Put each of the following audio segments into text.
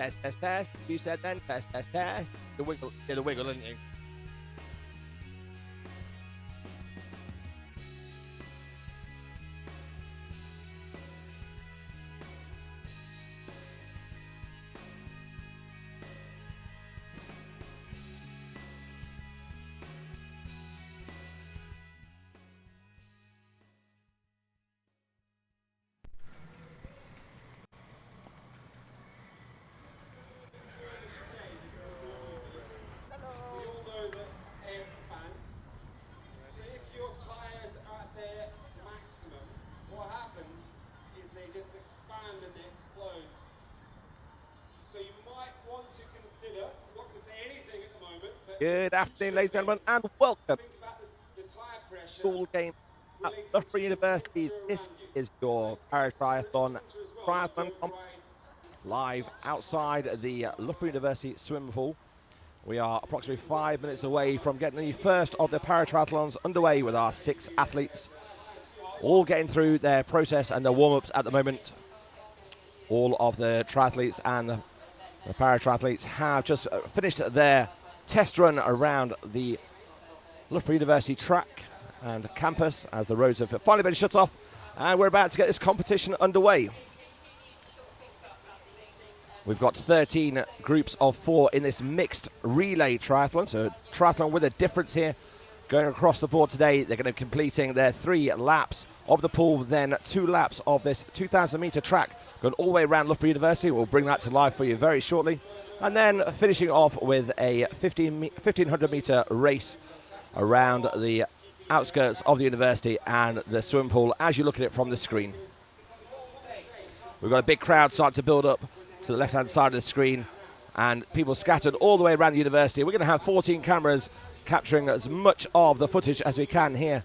test. You said then test. The wiggle, did a wiggle, didn't you? Good afternoon, ladies and gentlemen, and welcome to the school game at Loughborough University. This is your Paratriathlon competition live outside the Loughborough University swimming pool. We are approximately 5 minutes away from getting the first of the Paratriathlons underway with our 6 athletes, all getting through their process and their warm-ups at the moment. All of the triathletes and the paratriathletes have just finished their test run around the Loughborough University track and campus as the roads have finally been shut off, and we're about to get this competition underway. We've got 13 groups of 4 in this mixed relay triathlon, so triathlon with a difference here. Going across the board today, they're going to be completing their 3 laps of the pool, then 2 laps of this 2,000 metre track going all the way around Loughborough University. We'll bring that to life for you very shortly. And then finishing off with a 1,500 metre race around the outskirts of the university and the swimming pool as you look at it from the screen. We've got a big crowd starting to build up to the left-hand side of the screen and people scattered all the way around the university. We're going to have 14 cameras capturing as much of the footage as we can here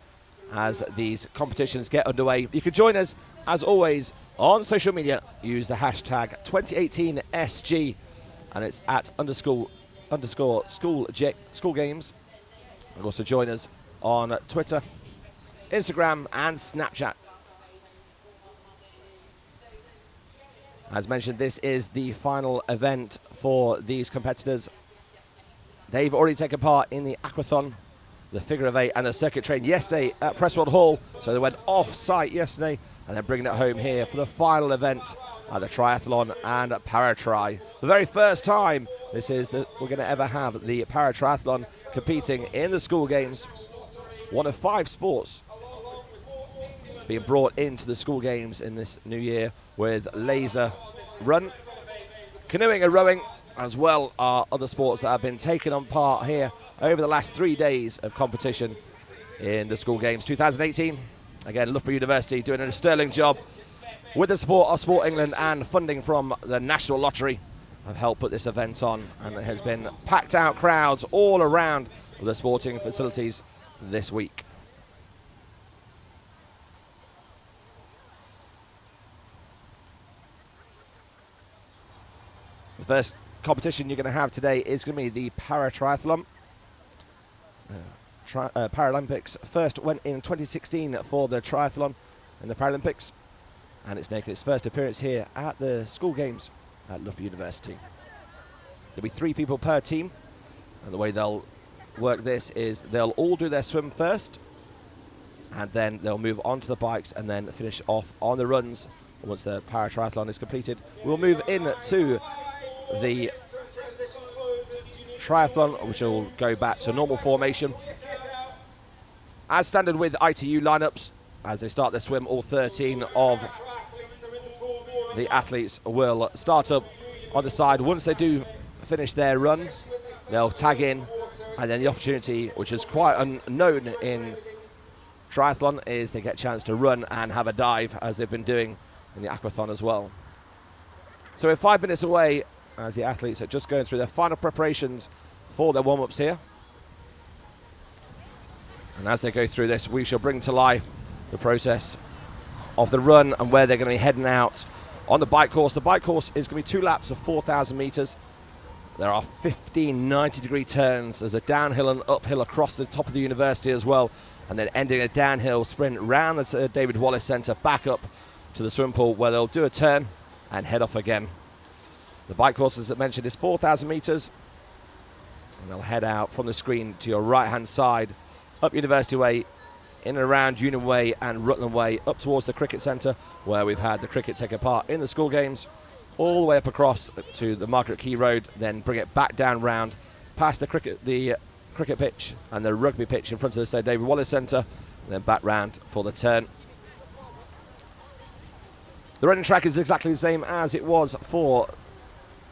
as these competitions get underway. You can join us, as always, on social media. Use the hashtag 2018SG, and it's at _school games. You can also join us on Twitter, Instagram, and Snapchat. As mentioned, this is the final event for these competitors. They've already taken part in the aquathon, the figure of 8, and the circuit train yesterday at Presswood Hall. So they went off-site yesterday, and they're bringing it home here for the final event at the triathlon and Paratri. The very first time we're going to ever have the Paratriathlon competing in the school games. One of 5 sports being brought into the school games in this new year, with laser run, canoeing and rowing, as well are other sports that have been taken on part here over the last 3 days of competition in the school games 2018. Again, Loughborough University doing a sterling job with the support of Sport England and funding from the National Lottery have helped put this event on, and it has been packed out crowds all around the sporting facilities this week. The first competition you're going to have today is going to be the Paratriathlon. Paralympics first went in 2016 for the triathlon in the Paralympics, and it's making its first appearance here at the school games at Loughborough University. There'll be 3 people per team, and the way they'll work this is they'll all do their swim first, and then they'll move on to the bikes and then finish off on the runs. Once the Paratriathlon is completed, we'll move into the triathlon, which will go back to normal formation. As standard with ITU lineups, as they start their swim, all 13 of the athletes will start up on the side. Once they do finish their run, they'll tag in, and then the opportunity, which is quite unknown in triathlon, is they get a chance to run and have a dive, as they've been doing in the aquathon as well. So we're 5 minutes away as the athletes are just going through their final preparations for their warm-ups here. And as they go through this, we shall bring to life the process of the run and where they're going to be heading out on the bike course. The bike course is going to be 2 laps of 4,000 metres. There are 15 90-degree turns. There's a downhill and uphill across the top of the university as well, and then ending a downhill sprint round the David Wallace Centre back up to the swimming pool, where they'll do a turn and head off again. The bike course, as I mentioned, is 4,000 metres. And they'll head out from the screen to your right-hand side, up University Way, in and around Union Way and Rutland Way, up towards the cricket centre, where we've had the cricket taking part in the school games, all the way up across to the Margaret Key Road, then bring it back down round, past the cricket pitch and the rugby pitch in front of the Sir David Wallace Centre, and then back round for the turn. The running track is exactly the same as it was for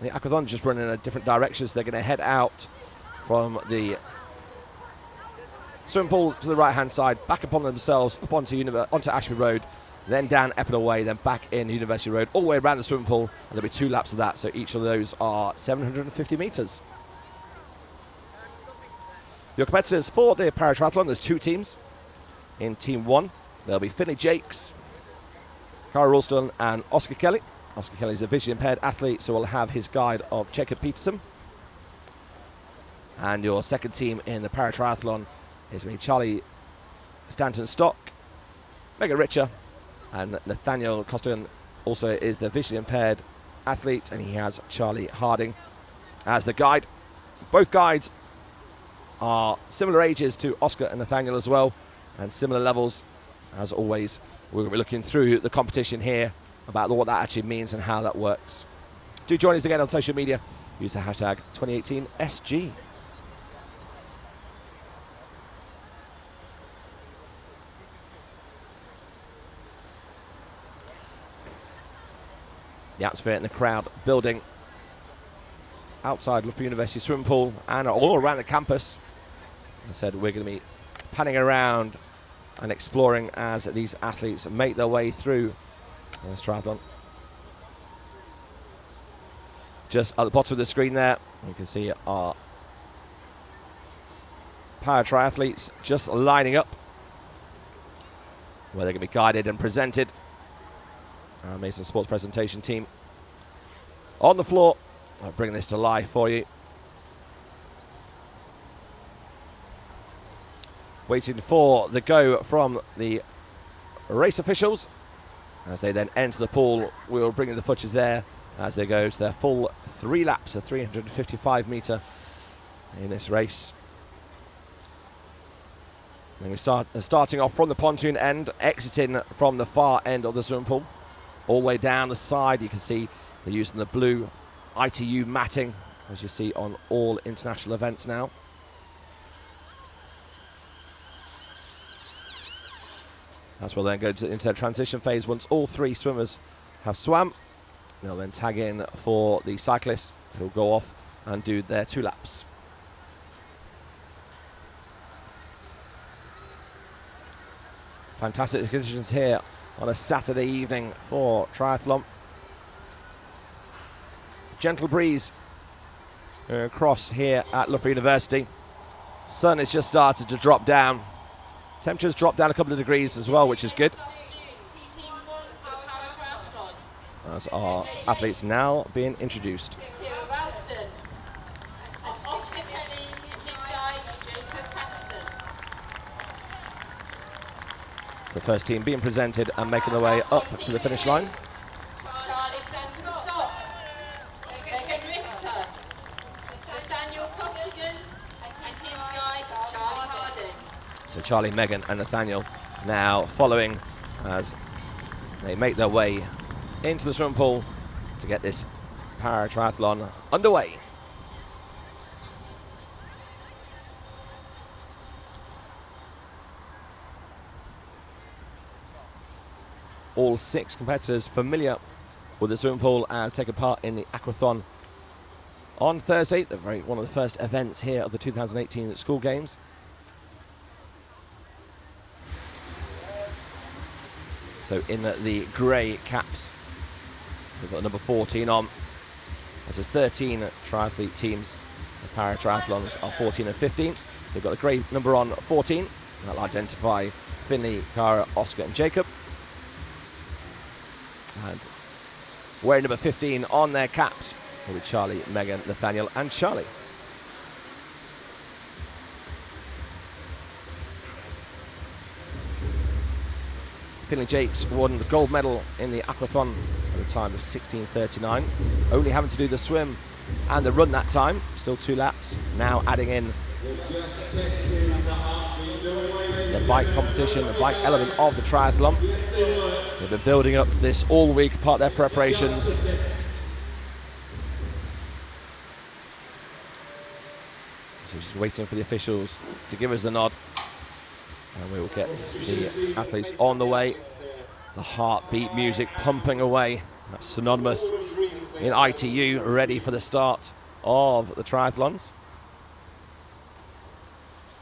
the aquathon, just running in different directions. They're going to head out from the swimming pool to the right-hand side, back upon themselves, up onto Ashby Road, then down Epinal Way, then back in University Road, all the way around the swimming pool, and there'll be 2 laps of that, so each of those are 750 metres. Your competitors for the Paratriathlon, there's 2 teams. In Team 1, there'll be Finley Jakes, Cara Ralston and Oscar Kelly. Oscar Kelly is a visually impaired athlete, so we'll have his guide of Jacob Peterson. And your second team in the Paratriathlon is going to be Charlie Stanton-Stock, Megan Richer, and Nathaniel Costigan also is the visually impaired athlete, and he has Charlie Harding as the guide. Both guides are similar ages to Oscar and Nathaniel as well, and similar levels. As always, we're going to be looking through the competition here about what that actually means and how that works. Do join us again on social media. Use the hashtag 2018SG. The atmosphere and the crowd building outside Loughborough University swimming pool and all around the campus. As I said, we're going to be panning around and exploring as these athletes make their way through this triathlon. Just at the bottom of the screen there, you can see our para-triathletes just lining up, where they're going to be guided and presented. Our Mason Sports presentation team on the floor. I'll bring this to life for you. Waiting for the go from the race officials. As they then enter the pool, we'll bring in the footers there as they go to their full 3 laps, a 355 metre in this race. And we starting off from the pontoon end, exiting from the far end of the swimming pool. All the way down the side, you can see they're using the blue ITU matting, as you see on all international events now. That's where they'll then go into their transition phase once all 3 swimmers have swam. They'll then tag in for the cyclists who'll go off and do their 2 laps. Fantastic conditions here on a Saturday evening for triathlon. Gentle breeze across here at Loughborough University. Sun has just started to drop down. Temperatures dropped down a couple of degrees as well, which is good. As our athletes now being introduced. The first team being presented and making their way up to the finish line. So Charlie, Megan and Nathaniel now following as they make their way into the swimming pool to get this para-triathlon underway. All 6 competitors familiar with the swimming pool as taking part in the aquathon on Thursday, one of the first events here of the 2018 school games. So in the grey caps, we've got number 14 on. As there's 13 triathlete teams, the para-triathlons are 14 and 15. They've got a grey number on 14, and that'll identify Finley, Cara, Oscar and Jacob. And wearing number 15 on their caps will be Charlie, Megan, Nathaniel and Charlie. Finley Jakes won the gold medal in the aquathon at a time of 16:39, only having to do the swim and the run that time, still 2 laps. Now adding in the bike competition, the bike element of the triathlon. They've been building up to this all week, part of their preparations. So just waiting for the officials to give us the nod, and we will get the athletes on the way. The heartbeat music pumping away. That's synonymous in ITU, ready for the start of the triathlons.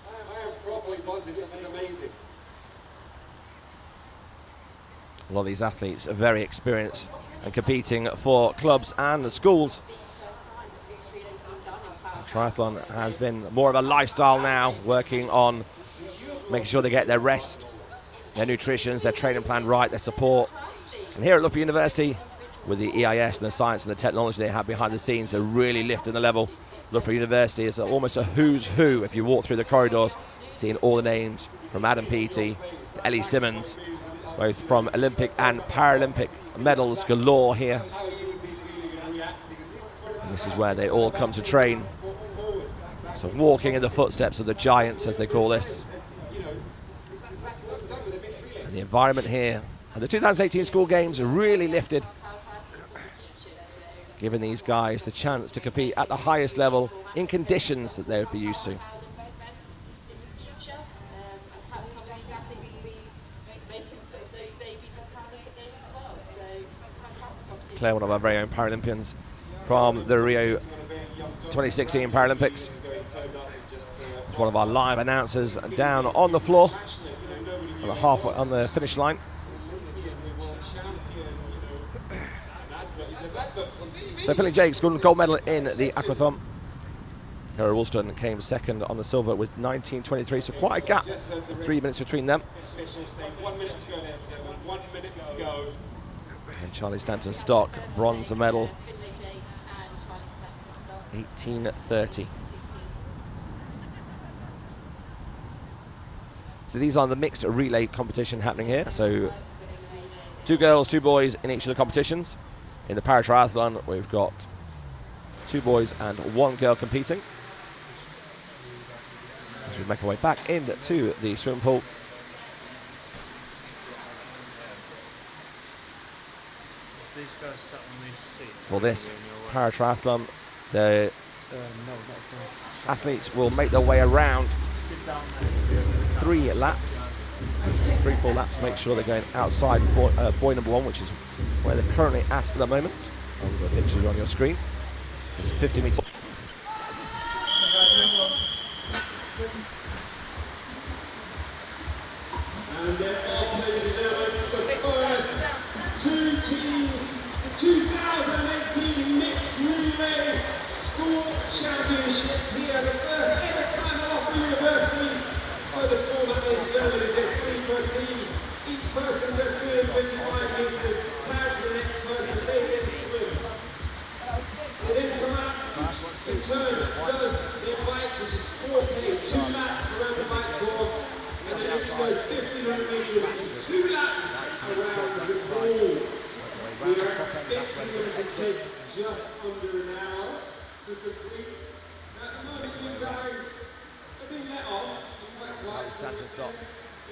I am properly buzzing. This is amazing. A lot of these athletes are very experienced and competing for clubs and schools. Triathlon has been more of a lifestyle now, working on making sure they get their rest, their nutrition, their training plan right, their support. And here at Loughborough University, with the EIS and the science and the technology they have behind the scenes, they're really lifting the level. Loughborough University is almost a who's who if you walk through the corridors, seeing all the names from Adam Peaty to Ellie Simmons, both from Olympic and Paralympic medals galore here. And this is where they all come to train. So walking in the footsteps of the giants, as they call this. And the environment here and the 2018 school games are really lifted, giving these guys the chance to compete at the highest level in conditions that they would be used to. Claire, one of our very own Paralympians from the Rio 2016 Paralympics, was one of our live announcers down on the floor on the finish line. So Finley Jakes got a gold medal in the aquathon. Cara Woolston came second on the silver with 19:23, so quite a gap, 3 minutes between them. 1 minute to go there, 1 minute to go. And Charlie Stanton Stock, bronze medal, 18:30. So these are the mixed relay competition happening here. So 2 girls, 2 boys in each of the competitions. In the Paratriathlon, we've got 2 boys and 1 girl competing. As we make our way back into the swimming pool. For this Paratriathlon, the athletes will make their way around 3 laps, 3-4 laps, make sure they're going outside buoy number 1, which is where they're currently at the moment. And the pictures on your screen. It's 50 metres. And they're off, ladies and gentlemen, the first 2 teams, the 2018 Mixed Relay School Championships here, the first ever time at Loughborough University. So the format, ladies and gentlemen, is there's 3 per team. Each person does 325 metres, tags the next person, they then swim. They then come out, each in turn does their bike, which is 4K, 2 laps around the bike course, and then each goes 1,500 metres, which is 2 laps around the pool. We are expecting them to take just under an hour to complete. Now, at the moment, you guys have been let off. Stand and stop.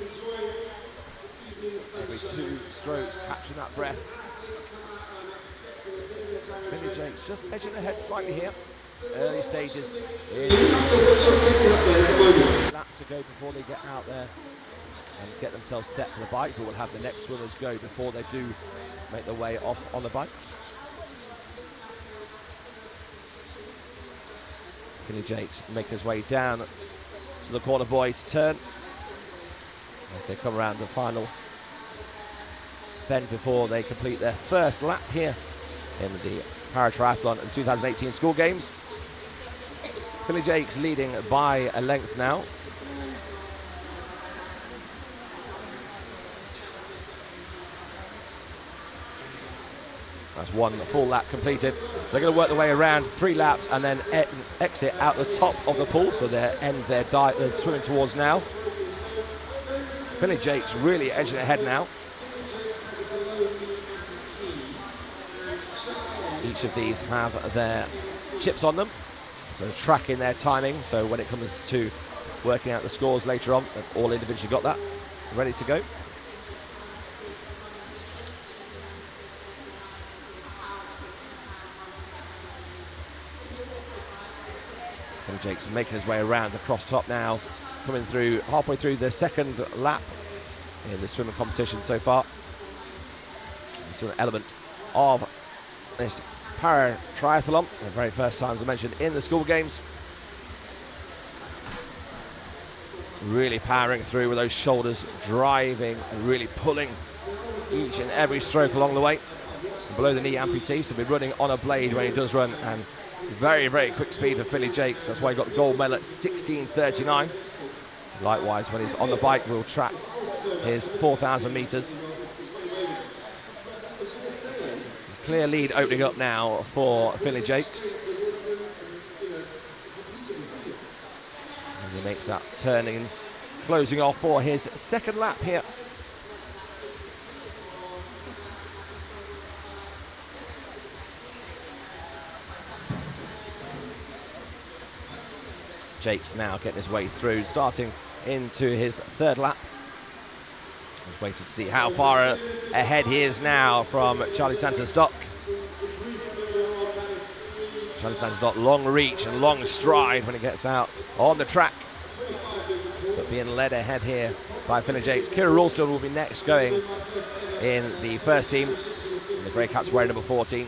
Enjoy the evening sunshine. Every 2 strokes, capturing that breath. Finley Jakes just edging ahead slightly here. Early stages. Laps to go before they get out there and get themselves set for the bike, but we'll have the next swimmers go before they do make their way off on the bikes. Finley Jakes make his way down to the corner buoy to turn as they come around the final bend before they complete their first lap here in the Paratriathlon and 2018 school games. Finley Jakes leading by a length now. That's 1 full lap completed. They're going to work their way around 3 laps and then exit out the top of the pool, so they're swimming towards now. Finley Jakes really edging ahead now. Each of these have their chips on them, so tracking their timing, so when it comes to working out the scores later on, they've all individually got that ready to go. And Jake's making his way around the cross top now, coming through halfway through the second lap in the swimming competition so far. It's an element of this Paratriathlon, the very first time, as I mentioned, in the school games. Really powering through with those shoulders, driving and really pulling each and every stroke along the way. Below the knee amputee, so he'll be running on a blade when he does run, and very, very quick speed for Philly Jakes. That's why he got the gold medal at 16:39. Likewise, when he's on the bike, we'll track his 4,000 metres. Clear lead opening up now for Philly Jakes. And he makes that turning, closing off for his second lap here. Jakes now getting his way through, starting into his third lap. Just waiting to see how far ahead he is now from Charlie Santos-Stock. Charlie Santos-Stock, long reach and long stride when he gets out on the track, but being led ahead here by Philly Jakes. Kira Ralston will be next going in the first team. The Grey Caps wearing number 14.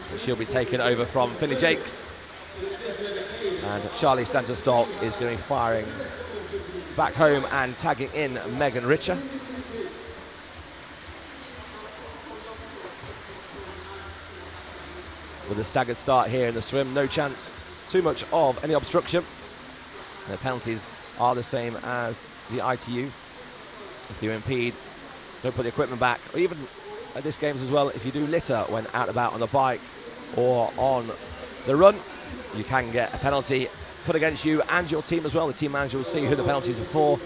So she'll be taken over from Philly Jakes. And Charlie Santos-Stock is going to be firing back home and tagging in Megan Richer. With a staggered start here in the swim, no chance too much of any obstruction. The penalties are the same as the ITU. If you impede, don't put the equipment back, or even at this games as well, if you do litter when out and about on the bike or on the run, you can get a penalty put against you and your team as well. The team manager will see who the penalties are for,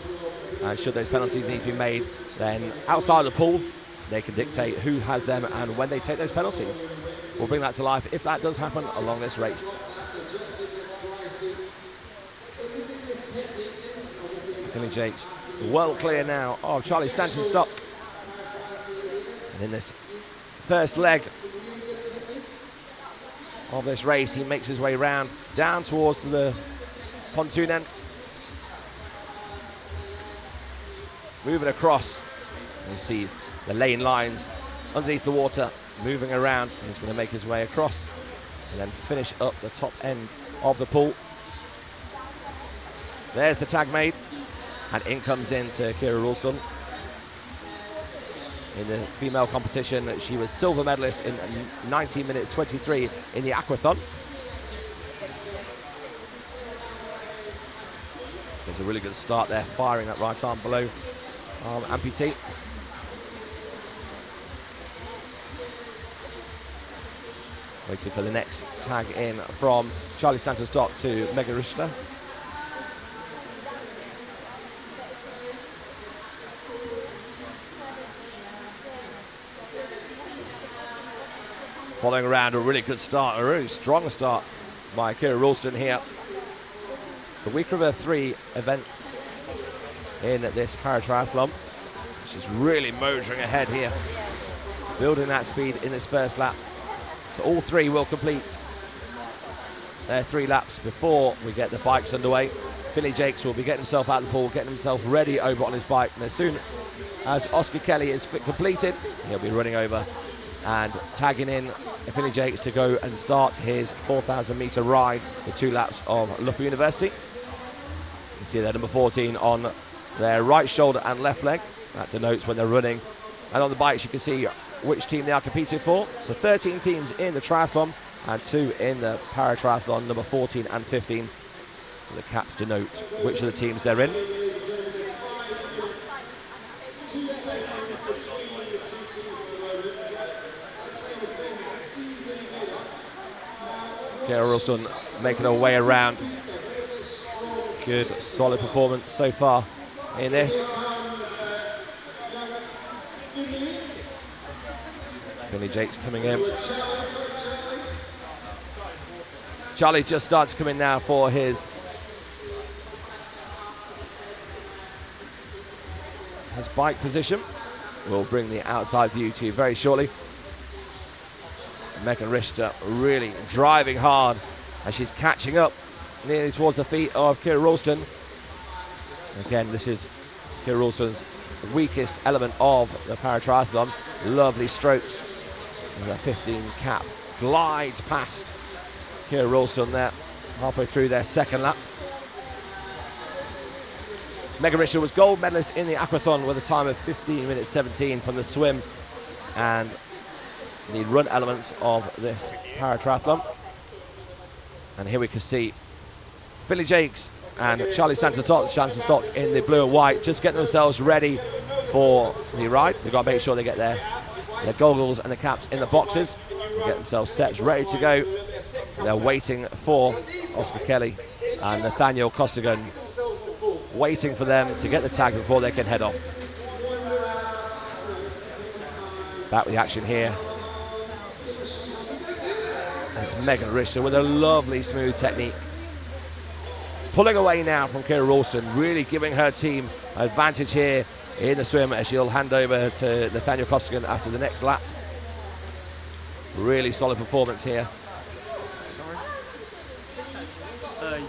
and should those penalties need to be made, then outside the pool, they can dictate who has them and when they take those penalties. We'll bring that to life if that does happen along this race. Philly Jakes well clear now of Charlie Santos-Stock. And in this first leg of this race, he makes his way round down towards the pontoon end, moving across. You see the lane lines underneath the water moving around, and he's going to make his way across and then finish up the top end of the pool. There's the tag made, and in comes into Kira Ralston. In the female competition, she was silver medalist in 19 minutes 23 in the aquathon. There's a really good start there, firing that right arm below amputee. Waiting for the next tag in from Charlie Santos-Stock to Megan Richter. Following around a really good start, a really strong start by Kira Ralston here. The weaker of her 3 events in this Paratriathlon. She's really motoring ahead here, building that speed in this first lap. So all 3 will complete their 3 laps before we get the bikes underway. Philly Jakes will be getting himself out of the pool, getting himself ready over on his bike. And as soon as Oscar Kelly is completed, he'll be running over and tagging in Philly Jakes to go and start his 4,000 metre ride, the 2 laps of Loughborough University. You can see their number 14 on their right shoulder and left leg. That denotes when they're running. And on the bikes, you can see which team they are competing for. So 13 teams in the triathlon and 2 in the Paratriathlon, number 14 and 15. So the caps denote which of the teams they're in. Kira Ralston making her way around. Good, solid performance so far in this. Finley Jakes coming in. Charlie just starts to come in now for his bike position. We'll bring the outside view to you very shortly. Megan Richter really driving hard as she's catching up nearly towards the feet of Kira Ralston. Again, this is Kira Ralston's weakest element of the paratriathlon. Lovely strokes. And a 15 cap glides past Kira Ralston there, halfway through their second lap. Megan Richter was gold medalist in the aquathon with a time of 15 minutes 17 from the swim and the run elements of this paratriathlon. And here we can see Billy Jakes and Charlie Sanderstock in the blue and white just getting themselves ready for the ride. They've got to make sure they get their goggles and the caps in the boxes, get themselves set, ready to go. They're waiting for Oscar Kelly and Nathaniel Costigan, waiting for them to get the tag before they can head off. Back with the action here. It's Megan Richter with a lovely smooth technique. Pulling away now from Kira Ralston, really giving her team advantage here in the swim as she'll hand over to Nathaniel Costigan after the next lap. Really solid performance here.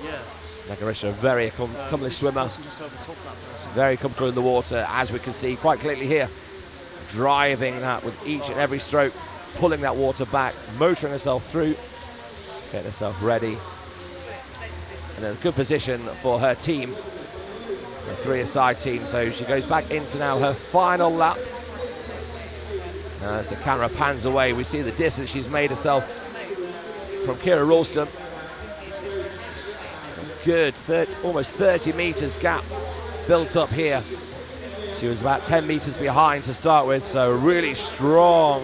Yeah. Megan Richter, a very accomplished swimmer. Very comfortable in the water, as we can see quite clearly here. Driving that with each and every stroke, pulling that water back, motoring herself through, getting herself ready. And in a good position for her team, a three-a-side team. So she goes back into now her final lap. As the camera pans away, we see the distance she's made herself from Kira Ralston. Good, almost 30 meters gap built up here. She was about 10 meters behind to start with, so a really strong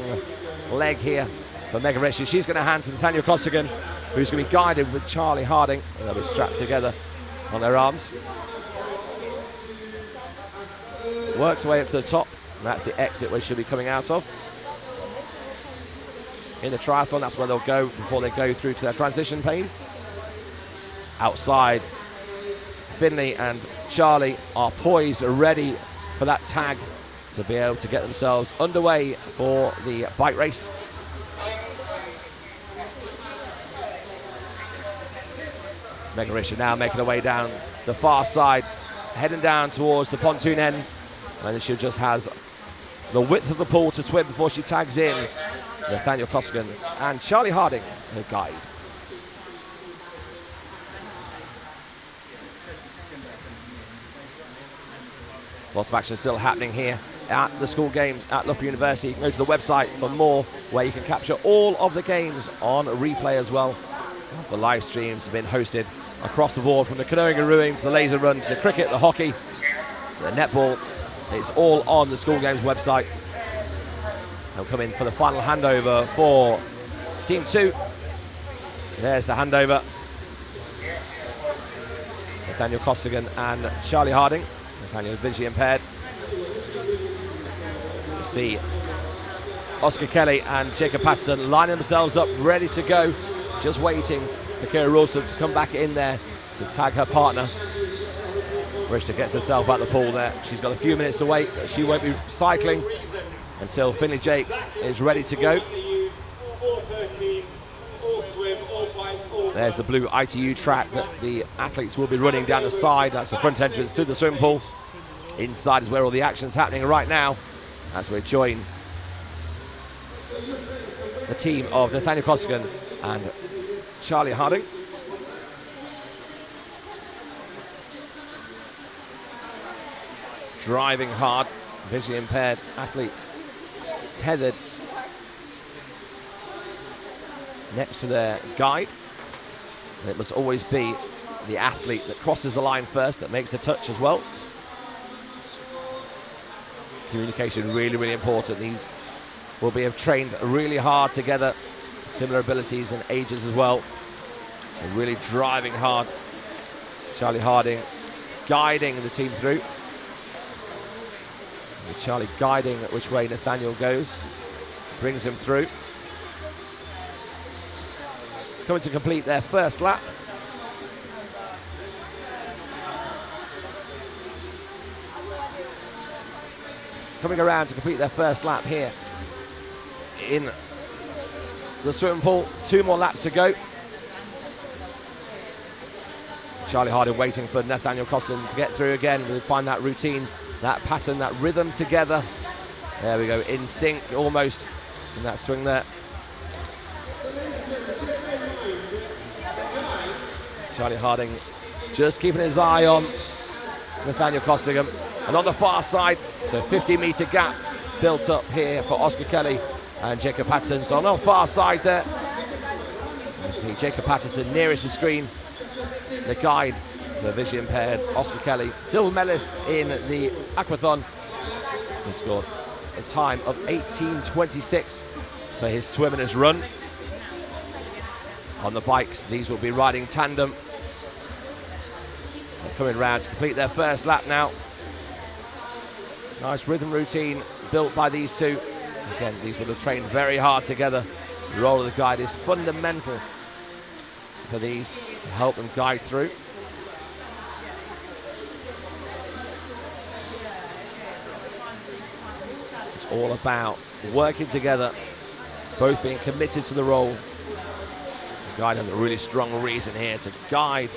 leg here for Megan Richter. She's going to hand to Nathaniel Costigan, who's going to be guided with Charlie Harding. They'll be strapped together on their arms. Works way up to the top, and that's the exit where she'll be coming out of. In the triathlon, that's where they'll go before they go through to their transition phase. Outside, Finley and Charlie are poised, ready for that tag to be able to get themselves underway for the bike race. Megan Richter now making her way down the far side, heading down towards the pontoon end, and she just has the width of the pool to swim before she tags in Nathaniel Costigan and Charlie Harding, her guide. Lots of action still happening here at the school games at Loughborough University. You can go to the website for more, where you can capture all of the games on replay as well. The live streams have been hosted across the board, from the canoeing and rowing to the laser run to the cricket, the hockey, the netball. It's all on the school games website. They'll come in for the final handover for Team 2. There's the handover. Nathaniel Costigan and Charlie Harding. Nathaniel is visually impaired. You see Oscar Kelly and Jacob Patterson lining themselves up, ready to go, just waiting for Kira Ralston to come back in there to tag her partner. Richter gets herself out the pool there. She's got a few minutes to wait. She won't be cycling until Finley Jakes is ready to go. There's the blue ITU track that the athletes will be running down the side. That's the front entrance to the swimming pool. Inside is where all the action's happening right now, as we join the team of Nathaniel Costigan and Charlie Harding. Driving hard, visually impaired athletes tethered next to their guide. And it must always be the athlete that crosses the line first that makes the touch as well. Communication really, really important. These will be have trained really hard together, similar abilities and ages as well. So really driving hard. Charlie Harding guiding the team through. With Charlie guiding which way Nathaniel goes. brings him through. Coming to complete their first lap. Coming around to complete their first lap here in the swimming pool. 2 more laps to go. Charlie Harding waiting for Nathaniel Costin to get through again. We'll find that routine, that pattern, that rhythm together. There we go, in sync almost in that swing there. Charlie Harding just keeping his eye on Nathaniel Costigan. And on the far side, so 50-metre gap built up here for Oscar Kelly and Jacob Patterson. So on the far side there, you see Jacob Patterson nearest the screen. The guide, the vision impaired Oscar Kelly, silver medalist in the aquathon. He scored a time of 18:26 for his swimmer's run. On the bikes, these will be riding tandem. They're coming round to complete their first lap now. Nice rhythm routine built by these two. Again, these will have trained very hard together. The role of the guide is fundamental for these to help them guide through. It's all about working together, both being committed to the role. The guide has a really strong reason here to guide,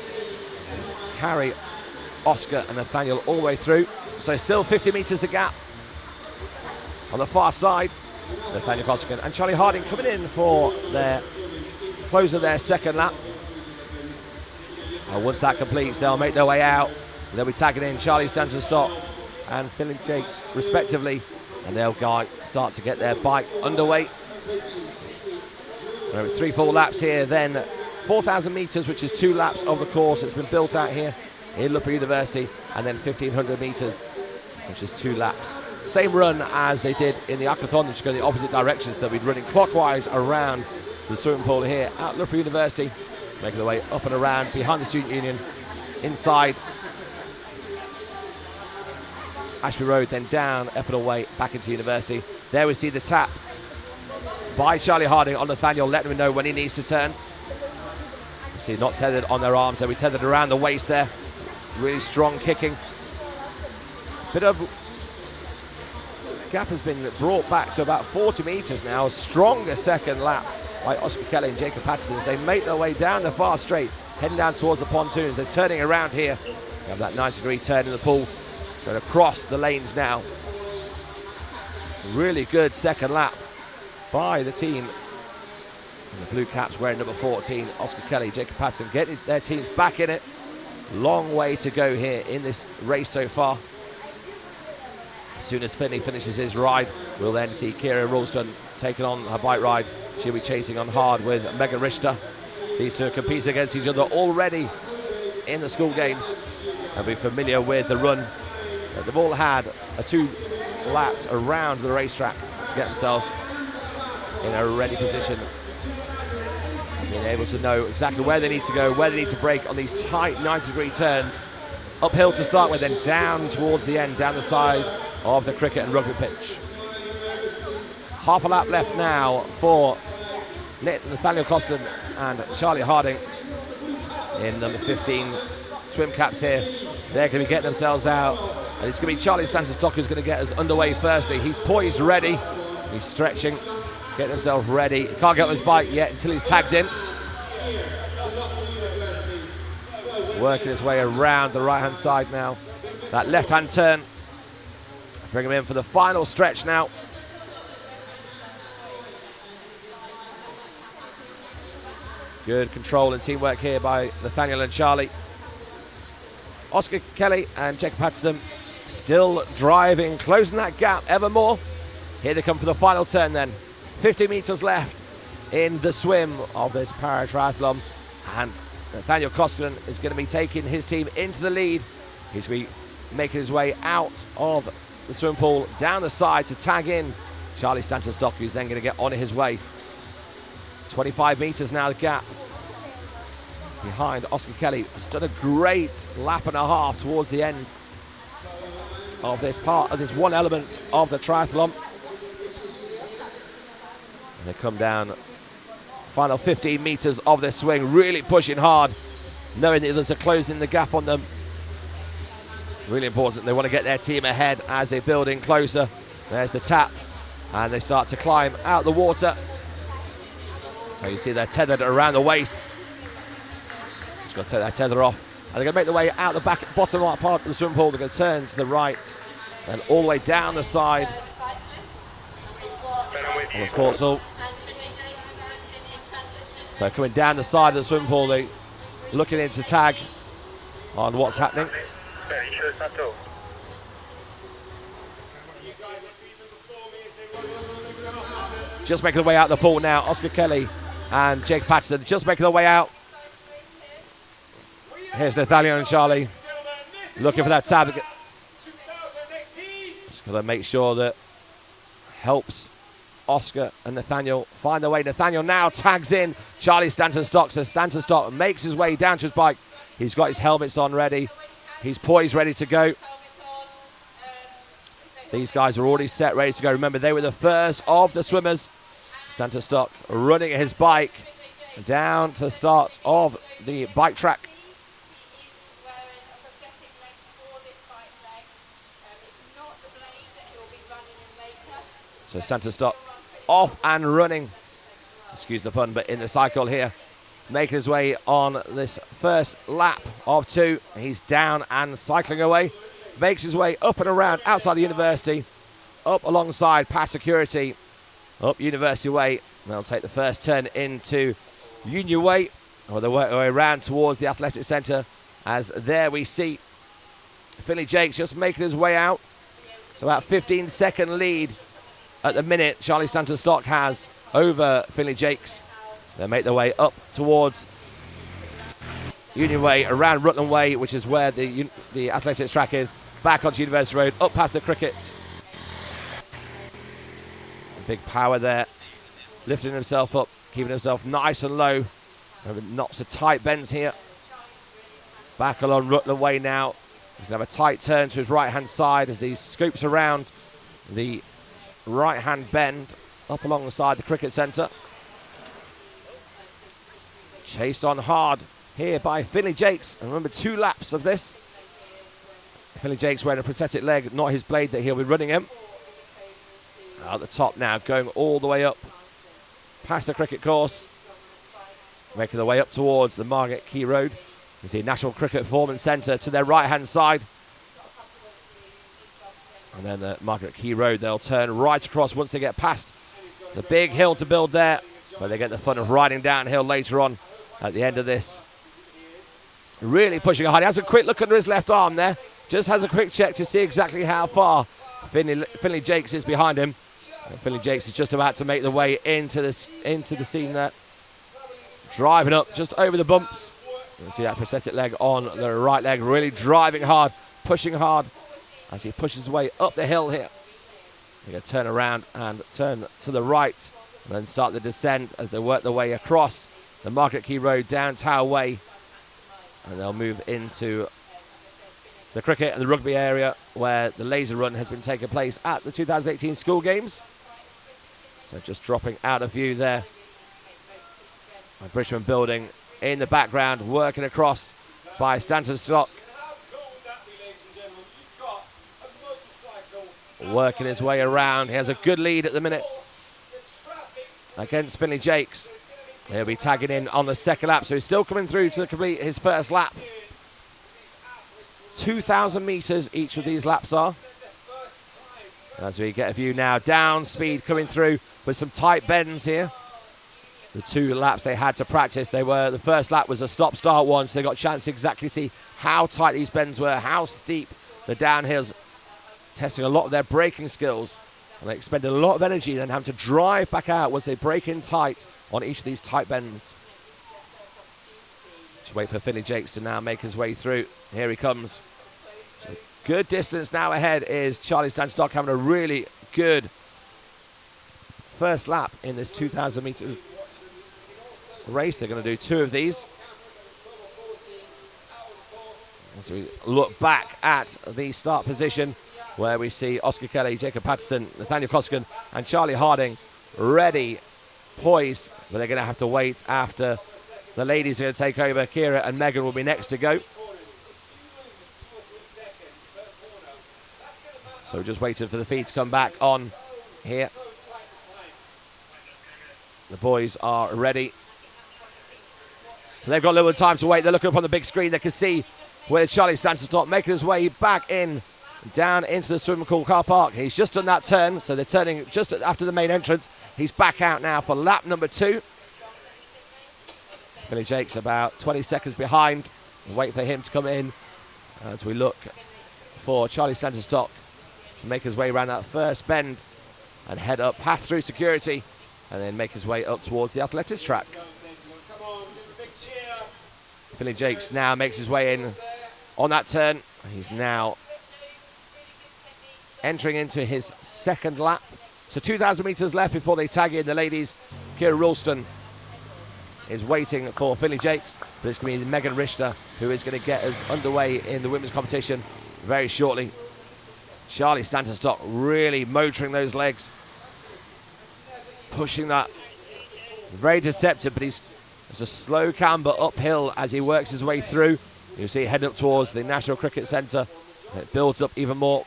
carry Oscar and Nathaniel all the way through. So still 50 metres the gap. On the far side, Nathaniel Costigan and Charlie Harding coming in for their close of their second lap. And once that completes, they'll make their way out. They'll be tagging in Charlie Stanton Stock and Philip Jakes respectively, and they'll start to get their bike underway. There it's 3 full laps here, then 4,000 metres, which is 2 laps of the course that's been built out here in Loughborough University, and then 1,500 metres, which is 2 laps. Same run as they did in the aquathon, which go in the opposite directions. They'll be running clockwise around the swimming pool here at Loughborough University, making their way up and around behind the Student Union, inside Ashby Road, then down Epinal Way, back into University. There we see the tap by Charlie Harding on Nathaniel, letting him know when he needs to turn. You see, not tethered on their arms, they'll be tethered around the waist there. Really strong kicking. Bit of gap has been brought back to about 40 metres now. A stronger second lap by Oscar Kelly and Jacob Patterson as they make their way down the far straight, heading down towards the pontoons. They're turning around here. You have that 90-degree turn in the pool, going across the lanes now. Really good second lap by the team. And the blue caps wearing number 14, Oscar Kelly, Jacob Patterson, getting their teams back in it. Long way to go here in this race so far. As soon as Finney finishes his ride, we'll then see Kira Ralston taking on her bike ride. She'll be chasing on hard with Megan Richter. These two are competing against each other already in the school games and be familiar with the run. They've all had 2 laps around the racetrack to get themselves in a ready position. Being able to know exactly where they need to go, where they need to brake on these tight 90-degree turns. Uphill to start with, then down towards the end, down the side of the cricket and rugby pitch. Half a lap left now for Nathaniel Costin and Charlie Harding in number 15 swim caps here. They're going to be getting themselves out, and it's going to be Charlie Stanton-Stock who's going to get us underway firstly. He's poised, ready. He's stretching, getting himself ready. He can't get on his bike yet until he's tagged in. Working his way around the right-hand side now. That left-hand turn. Bring him in for the final stretch now. Good control and teamwork here by Nathaniel and Charlie. Oscar Kelly and Jacob Patterson still driving, closing that gap ever more. Here they come for the final turn then. 50 metres left in the swim of this para-triathlon. And Nathaniel Costin is going to be taking his team into the lead. He's going to be making his way out of the swimming pool, down the side to tag in Charlie Stanton-Stock, who's then going to get on his way. 25 metres now the gap behind Oscar Kelly. Has done a great lap and a half towards the end of this part of this one element of the triathlon. And they come down, final 15 meters of their swing, really pushing hard, knowing that others are closing the gap on them. Really important. They want to get their team ahead as they build in closer. There's the tap, and they start to climb out the water. So you see they're tethered around the waist. Just got to take that tether off. And they're going to make their way out the bottom right part of the swimming pool. They're going to turn to the right and all the way down the side. On the sports hall. So coming down the side of the swimming pool, they looking into tag on what's happening. Just making their way out the pool now. Oscar Kelly and Jake Patterson just making their way out. Here's Nathaniel and Charlie looking for that tab. Just got to make sure that helps Oscar and Nathaniel find their way. Nathaniel now tags in Charlie Stanton-Stock. So Stanton-Stock makes his way down to his bike. He's got his helmets on ready. He's poised, ready to go. These guys are already set, ready to go. Remember, they were the first of the swimmers. Stanton-Stock running his bike down to the start of the bike track. So Stanton-Stock off and running, excuse the pun, but in the cycle here, making his way on this first lap of 2. He's down and cycling away, makes his way up and around outside the university, up alongside past security, up University Way. They'll take the first turn into Union Way, or they work their way around towards the athletic centre, as there we see Finley Jakes just making his way out. So about 15-second lead at the minute Charlie Stanton-Stock has over Finley Jakes. They make their way up towards Union Way, around Rutland Way, which is where the athletics track is, back onto University Road, up past the cricket. Big power there, lifting himself up, keeping himself nice and low. Lots of tight bends here. Back along Rutland Way now. He's going to have a tight turn to his right-hand side as he scoops around the right-hand bend up alongside the cricket centre. Chased on hard here by Finley Jakes. And remember, 2 laps of this. Finley Jakes wearing a prosthetic leg, not his blade that he'll be running him. At the top now, going all the way up past the cricket course, making their way up towards the Margaret Key Road. You see National Cricket Performance Centre to their right-hand side. And then the Margaret Key Road, they'll turn right across once they get past the big hill to build there, but they get the fun of riding downhill later on at the end of this. Really pushing hard. He has a quick look under his left arm there, just has a quick check to see exactly how far Finley Jakes is behind him. And Finley Jakes is just about to make the way into the scene there. Driving up just over the bumps. You can see that prosthetic leg on the right leg, really driving hard, pushing hard as he pushes his way up the hill here. They're going to turn around and turn to the right and then start the descent as they work their way across the Margaret Key Road down Tower Way. And they'll move into the cricket and the rugby area where the laser run has been taking place at the 2018 school games. So just dropping out of view there. A Bridgman building in the background, working across by Stanton-Stock. Working his way around. He has a good lead at the minute against Finley Jakes. He'll be tagging in on the second lap, so he's still coming through to complete his first lap. 2,000 metres each of these laps are. As we get a view now, down speed coming through with some tight bends here. The 2 laps they had to practice, the first lap was a stop-start one, so they got a chance to exactly see how tight these bends were, how steep the downhills, testing a lot of their braking skills. And they expended a lot of energy then having to drive back out once they break in tight on each of these tight bends. Just wait for Finley Jakes to now make his way through. Here he comes. So good distance now ahead is Charlie Stanton-Stock, having a really good first lap in this 2,000 metre race. They're going to do 2 of these. As we look back at the start position, where we see Oscar Kelly, Jacob Patterson, Nathaniel Costigan and Charlie Harding ready poised, but they're going to have to wait after the ladies are going to take over. Kira and Megan will be next to go. So we're just waiting for the feed to come back on here. The boys are ready. They've got a little time to wait. They're looking up on the big screen. They can see where Charlie Sanderstock making his way back in, down into the swimming pool car park. He's just done that turn, so they're turning just after the main entrance. He's back out now for lap number 2. Billy Jake's about 20 seconds behind. We'll wait for him to come in as we look for Charlie Sanderstock to make his way around that first bend and head up, pass through security, and then make his way up towards the athletics track. Billy Jakes now makes his way in on that turn. He's now entering into his second lap. So 2,000 metres left before they tag in the ladies. Kira Ralston is waiting for Finley Jakes, but it's going to be Megan Richter who is going to get us underway in the women's competition very shortly. Charlie Sanderstock really motoring those legs, pushing that. Very deceptive, but it's a slow camber uphill as he works his way through. You see head up towards the National Cricket Centre. It builds up even more.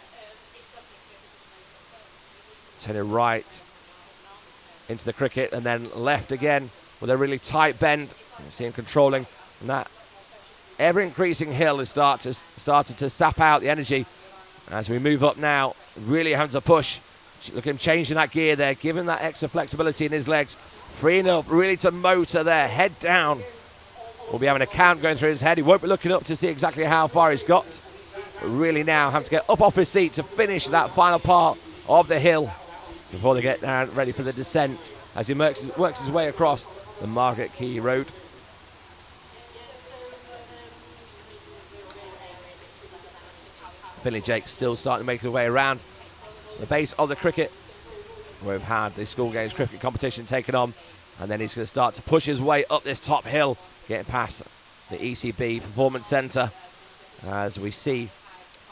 Turning right into the cricket and then left again with a really tight bend. You see him controlling, and that ever increasing hill has started to sap out the energy as we move up now. Really having to push. Look at him changing that gear there, giving that extra flexibility in his legs, freeing up really to motor there, head down. We'll be having a count going through his head. He won't be looking up to see exactly how far he's got, but really now having to get up off his seat to finish that final part of the hill before they get down ready for the descent as he works his way across the Margaret Key Road. Finley Jake still starting to make his way around the base of the cricket, where we've had the school games cricket competition taken on, and then he's going to start to push his way up this top hill, getting past the ECB Performance Centre, as we see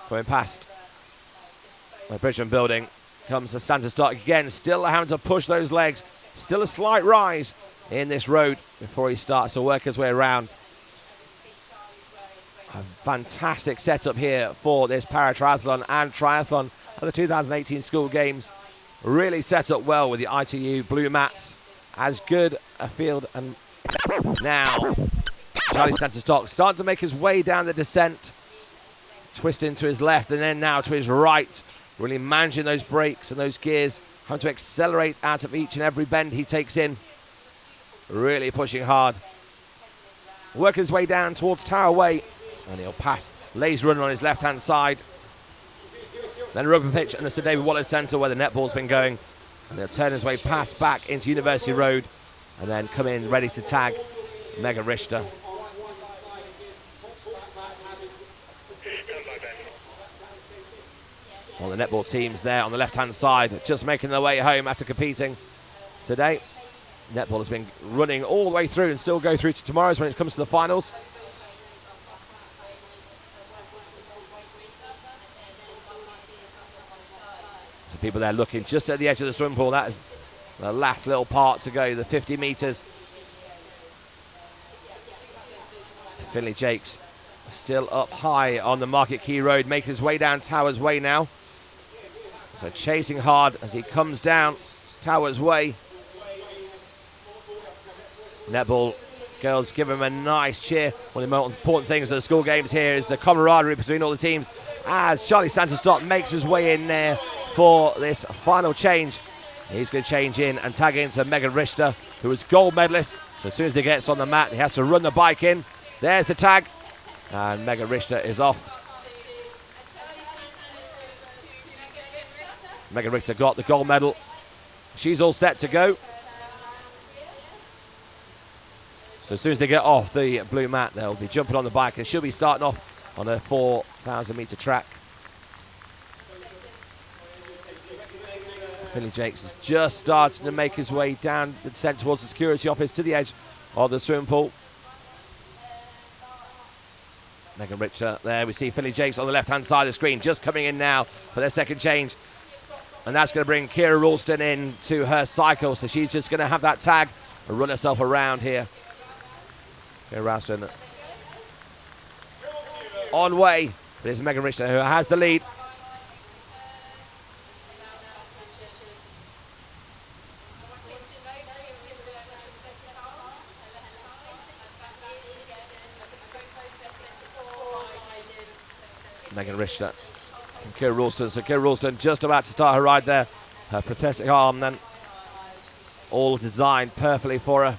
going past the Bridgman building comes the Sanderstock again, still having to push those legs, still a slight rise in this road before he starts to work his way around. A fantastic setup here for this Paratriathlon and Triathlon at the 2018 School Games. Really set up well with the ITU blue mats. As good a field, and now Charlie Sanderstock starting to make his way down the descent. Twisting to his left and then now to his right. Really managing those brakes and those gears. Having to accelerate out of each and every bend he takes in. Really pushing hard. Working his way down towards Tower Way. And he'll pass Lays Run on his left-hand side. Then rugby pitch and the Sir David Wallace Centre where the netball's been going. And he'll turn his way past back into University Road and then come in ready to tag Megan Richter. All the netball teams there on the left-hand side just making their way home after competing today. Netball has been running all the way through and still go through to tomorrow's when it comes to the finals. So people there looking just at the edge of the swimming pool. That is the last little part to go, the 50 metres. Finley Jakes still up high on the Market Key Road, making his way down Towers Way now. So chasing hard as he comes down Towers Way. Netball girls give him a nice cheer. One of the most important things at the school games here is the camaraderie between all the teams as Charlie Sanderstock makes his way in there for this final change. He's going to change in and tag into Megan Richter, who was gold medalist. So as soon as he gets on the mat, he has to run the bike in. There's the tag. And Megan Richter is off. Megan Richter got the gold medal. She's all set to go. So as soon as they get off the blue mat, they'll be jumping on the bike and she'll be starting off on a 4,000 metre track. Finley Jakes is just starting to make his way down the descent towards the security office to the edge of the swimming pool. Megan Richter there. We see Finley Jakes on the left-hand side of the screen, just coming in now for their second change. And that's going to bring Kira Ralston into her cycle. So she's just going to have that tag and run herself around here. Kira Ralston on way. But it's Megan Richter who has the lead. Megan Richter and Kira Ralston. So Kira Ralston just about to start her ride there. Her prosthetic arm then all designed perfectly for her.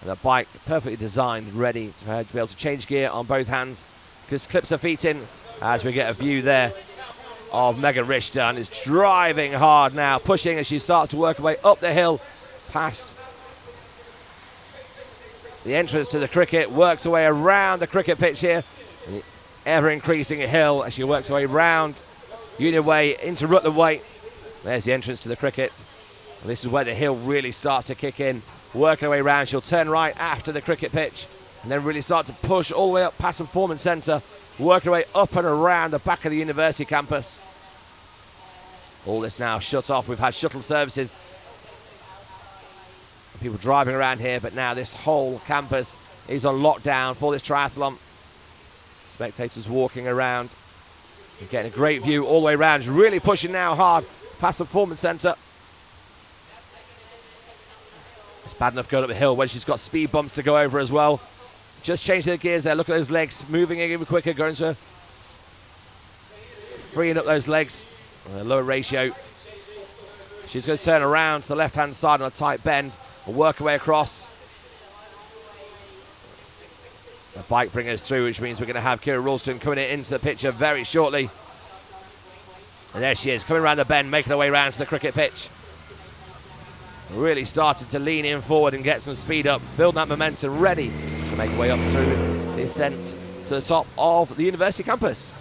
And the bike perfectly designed, ready for her to be able to change gear on both hands. Just clips her feet in as we get a view there of Megan Richter, and is driving hard now, pushing as she starts to work her way up the hill past the entrance to the cricket, works her way around the cricket pitch here. Ever increasing hill as she works her way round Union Way into Rutland Way. There's the entrance to the cricket. And this is where the hill really starts to kick in. Working her way around, she'll turn right after the cricket pitch and then really start to push all the way up past the Performance Centre, working her way up and around the back of the university campus. All this now shuts off. We've had shuttle services, people driving around here, but now this whole campus is on lockdown for this triathlon. Spectators walking around, getting a great view all the way around. She's really pushing now hard past the Performance Centre. It's bad enough going up the hill when she's got speed bumps to go over as well. Just changing the gears there. Look at those legs moving even quicker, going to freeing up those legs. A lower ratio. She's going to turn around to the left-hand side on a tight bend and work her way across. The bike bringing us through, which means we're going to have Kira Ralston coming into the picture very shortly. And there she is, coming around the bend, making her way around to the cricket pitch. Really started to lean in forward and get some speed up, building that momentum, ready to make her way up through the ascent to the top of the university campus.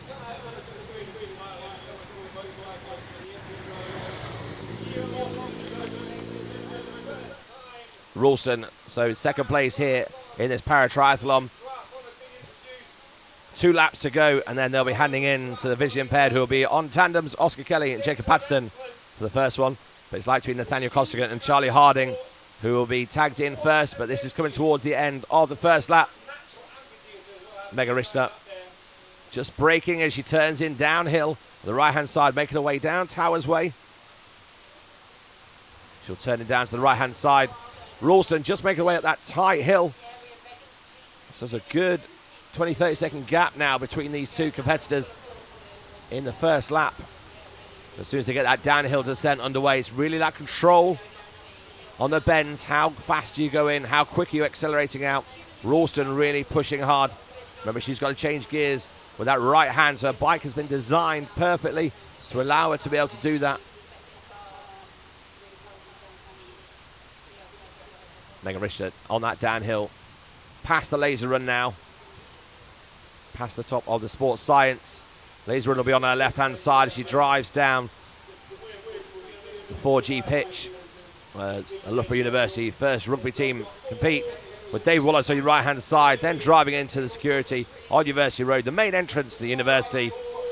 Ralston, so second place here in this Paratriathlon. 2 laps to go, and then they'll be handing in to the vision impaired, who will be on tandems, Oscar Kelly and Jacob Patterson for the first one. But it's likely to be Nathaniel Costigan and Charlie Harding who will be tagged in first, but this is coming towards the end of the first lap. Megan Richter just braking as she turns in downhill, the right-hand side, making her way down Towers Way. She'll turn it down to the right-hand side. Ralston just making her way up that tight hill. So there's a good 20-30 second gap now between these two competitors in the first lap. As soon as they get that downhill descent underway, it's really that control on the bends, how fast you go in, how quick you're accelerating out. Ralston really pushing hard. Remember, she's got to change gears with that right hand, so her bike has been designed perfectly to allow her to be able to do that. Megan Richter on that downhill, past the laser run now, past the top of the sports science. Laser run will be on her left-hand side as she drives down the 4G pitch. Loughborough University first rugby team compete with Dave Wallace on your right-hand side, then driving into the security on University Road, the main entrance to the university,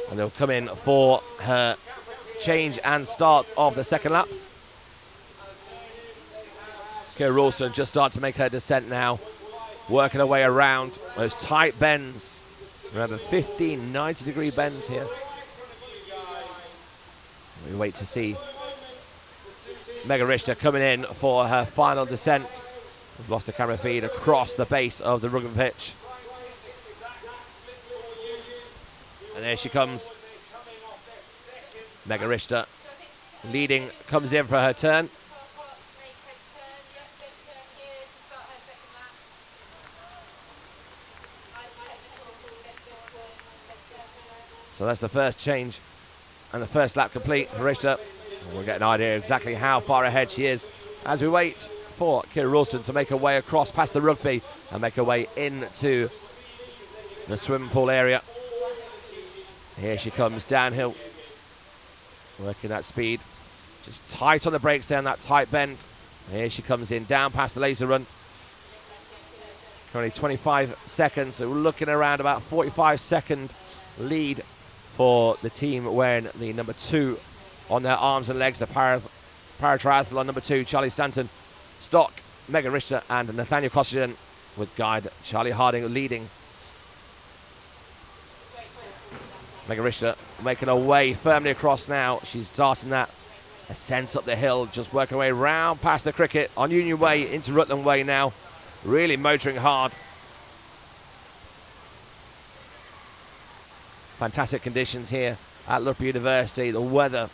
and they'll come in for her change and start of the second lap. Kira Ralston just starting to make her descent now, working her way around those tight bends. Remember, 15 90-degree bends here. We wait to see Megan Richter coming in for her final descent. We've lost the camera feed across the base of the rugby pitch. And there she comes. Megan Richter leading, comes in for her turn. So that's the first change and the first lap complete for Richter. We'll get an idea exactly how far ahead she is as we wait for Kira Ralston to make her way across past the rugby and make her way into the swimming pool area. Here she comes downhill, working that speed. Just tight on the brakes there on that tight bend. Here she comes in down past the laser run. Currently 25 seconds, so we're looking around about 45-second lead for the team wearing the number 2 on their arms and legs. The Paratriathlon number 2, Charlie Stanton, Stock, Megan Richter and Nathaniel Costigan, with guide Charlie Harding leading. Megan Richter making her way firmly across now. She's starting that ascent up the hill, just working her way round past the cricket on Union Way into Rutland Way now. Really motoring hard. Fantastic conditions here at Loughborough University. The weather,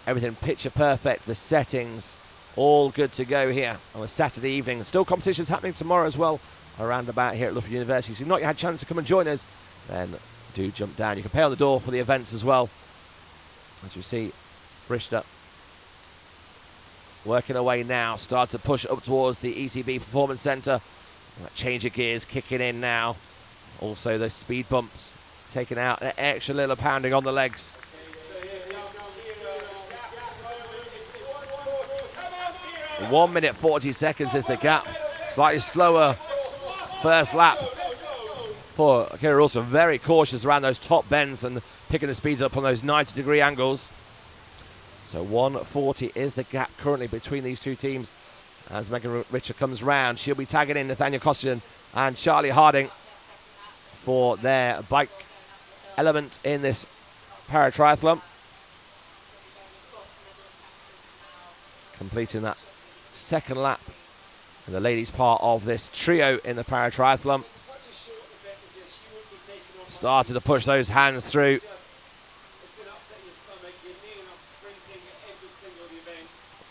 everything picture perfect. The settings, all good to go here on a Saturday evening. Still competitions happening tomorrow as well around about here at Loughborough University. So if you've not yet had a chance to come and join us, then do jump down. You can pay on the door for the events as well. As you see, Richter working away now, start to push up towards the ECB Performance Centre. That change of gears kicking in now. Also those speed bumps taking out an extra little pounding on the legs. One minute 40 seconds is the gap. Slightly slower first lap for Kira Ralston. Very cautious around those top bends and picking the speeds up on those 90-degree angles. So 1:40 is the gap currently between these two teams. As Megan Richter comes round, she'll be tagging in Nathaniel Costigan and Charlie Harding for their bike element in this Paratriathlon. Completing that second lap in the ladies' part of this trio in the Paratriathlon. Started to push those hands through.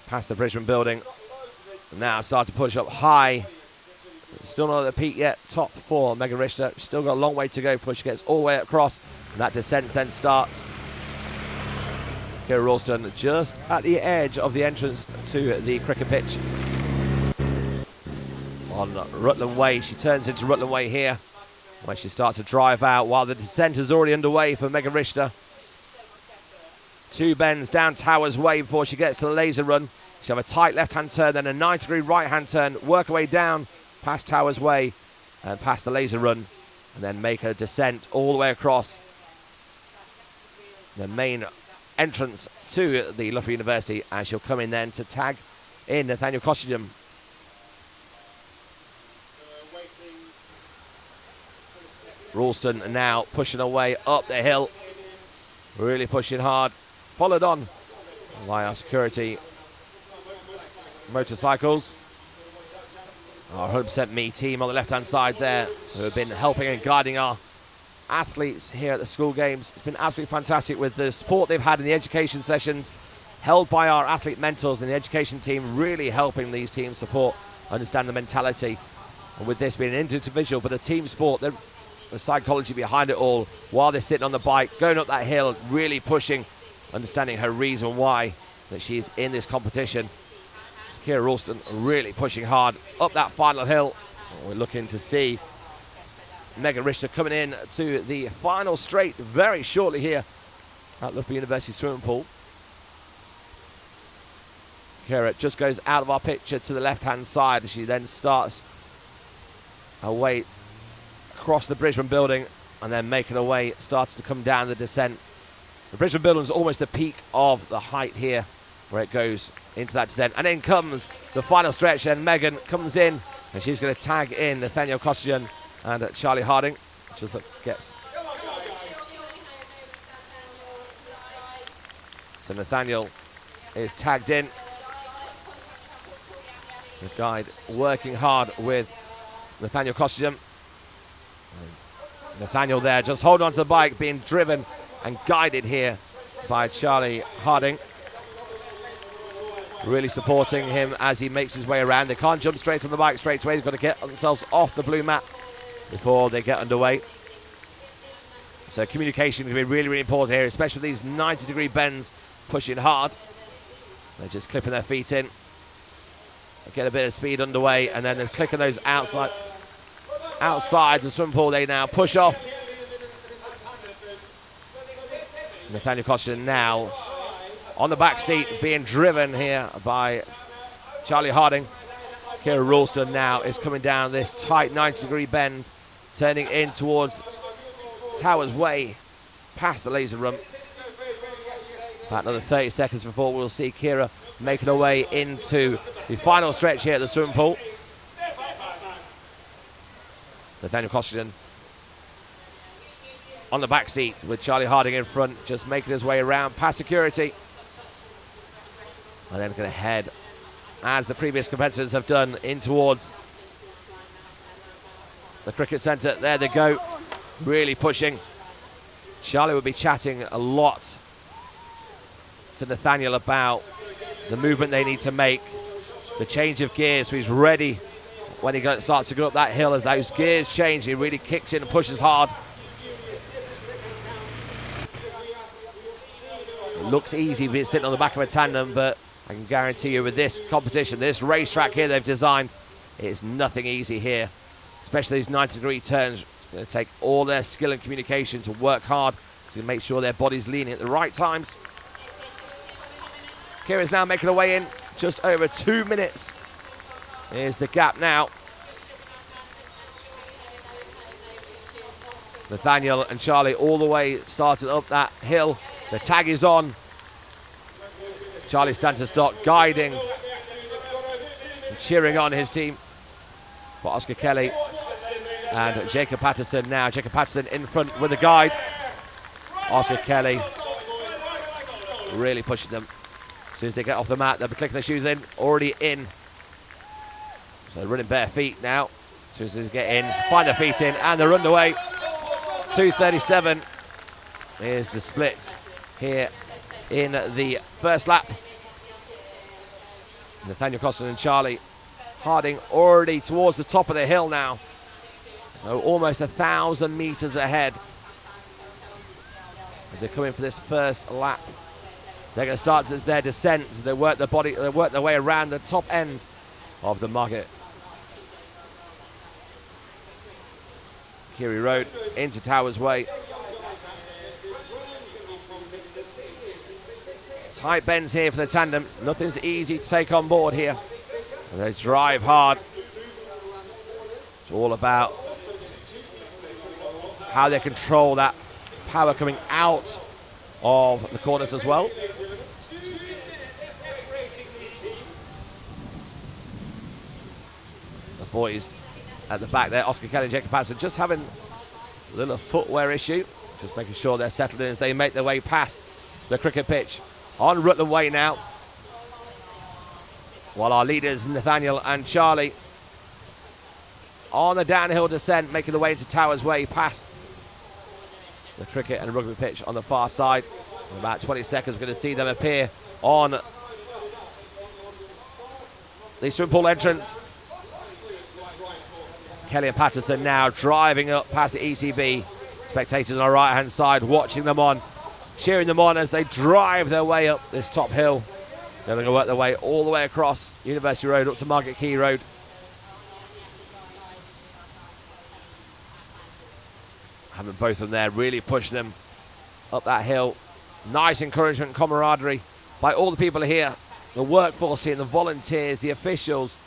Past the Brisbane building. Now start to push up high. Still not at the peak yet. Top 4, Megan Richter. Still got a long way to go before she gets all the way across. And that descent then starts. Kira Ralston just at the edge of the entrance to the cricket pitch. On Rutland Way, she turns into Rutland Way here, where she starts to drive out while the descent is already underway for Megan Richter. 2 bends down Towers Way before she gets to the laser run. She'll have a tight left-hand turn, then a 90-degree right-hand turn, work her way down past Towers Way and past the laser run, and then make a descent all the way across the main entrance to the Loughborough University, and she'll come in then to tag in Nathaniel Costigan. Ralston now pushing her way up the hill, really pushing hard, followed on by our security motorcycles. Our 100% Me team on the left-hand side there, who have been helping and guiding our athletes here at the school games. It's been absolutely fantastic with the support they've had in the education sessions, held by our athlete mentors and the education team, really helping these teams support, understand the mentality. And with this being an individual but a team sport, the psychology behind it all, while they're sitting on the bike, going up that hill, really pushing, understanding her reason why that she's in this competition. Kira Ralston really pushing hard up that final hill. We're looking to see Megan Richter coming in to the final straight very shortly here at Loughborough University swimming pool. Kira just goes out of our picture to the left-hand side. She then starts her way across the Brisbane building and then making her way, starts to come down the descent. The Brisbane building is almost the peak of the height here, where it goes into that descent. And in comes the final stretch, and Megan comes in, and she's going to tag in Nathaniel Costigan and Charlie Harding. Just gets. So Nathaniel is tagged in. The guide working hard with Nathaniel Costigan. Nathaniel there just holding on to the bike, being driven and guided here by Charlie Harding. Really supporting him as he makes his way around. They can't jump straight on the bike straight away. They've got to get themselves off the blue mat before they get underway. So communication can be really, really important here, especially these 90-degree bends, pushing hard. They're just clipping their feet in. They get a bit of speed underway, and then they're clicking those outside the swimming pool. They now push off. Nathaniel Costigan now on the back seat, being driven here by Charlie Harding. Kira Ralston now is coming down this tight 90-degree bend, turning in towards Towers Way, past the laser room. About another 30 seconds before we'll see Kira making her way into the final stretch here at the swimming pool. Nathaniel Costigan on the back seat with Charlie Harding in front, just making his way around past security. And then going to head, as the previous competitors have done, in towards the cricket centre. There they go, really pushing. Charlie will be chatting a lot to Nathaniel about the movement they need to make, the change of gears, so he's ready when he starts to go up that hill. As those gears change, he really kicks in and pushes hard. It looks easy being sitting on the back of a tandem, but I can guarantee you with this competition, this racetrack here they've designed, it's nothing easy here, especially these 90-degree turns. It's going to take all their skill and communication to work hard to make sure their body's leaning at the right times. Kira's now making her way in, just over 2 minutes. Here's the gap now. Nathaniel and Charlie all the way started up that hill. The tag is on. Charlie Stanton Stock guiding and cheering on his team. For Oscar Kelly and Jacob Patterson now. Jacob Patterson in front with the guide. Oscar Kelly really pushing them. As soon as they get off the mat, they'll be clicking their shoes in. Already in. So running bare feet now. As soon as they get in, find their feet in, and they're underway. 2:37 is the split here in the first lap. Nathaniel Costin and Charlie Harding already towards the top of the hill now. So almost 1,000 meters ahead as they're coming for this first lap. They're going to start their descent. So they work their way around the top end of the market. Kiri Road into Towers Way. Tight bends here for the tandem. Nothing's easy to take on board here. They drive hard. It's all about how they control that power coming out of the corners as well. The boys at the back there, Oscar Kelly and Jacob Patterson, just having a little footwear issue, just making sure they're settled in as they make their way past the cricket pitch. On Rutland Way now, while our leaders Nathaniel and Charlie on the downhill descent, making their way into Towers Way past the cricket and rugby pitch on the far side. In about 20 seconds, we're going to see them appear on the swimming pool entrance. Kelly and Patterson now driving up past the ECB. Spectators on our right-hand side watching them on, cheering them on as they drive their way up this top hill. They're going to work their way all the way across University Road up to Market Key Road. Having both of them there, really pushing them up that hill. Nice encouragement and camaraderie by all the people here, the workforce team, the volunteers, the officials,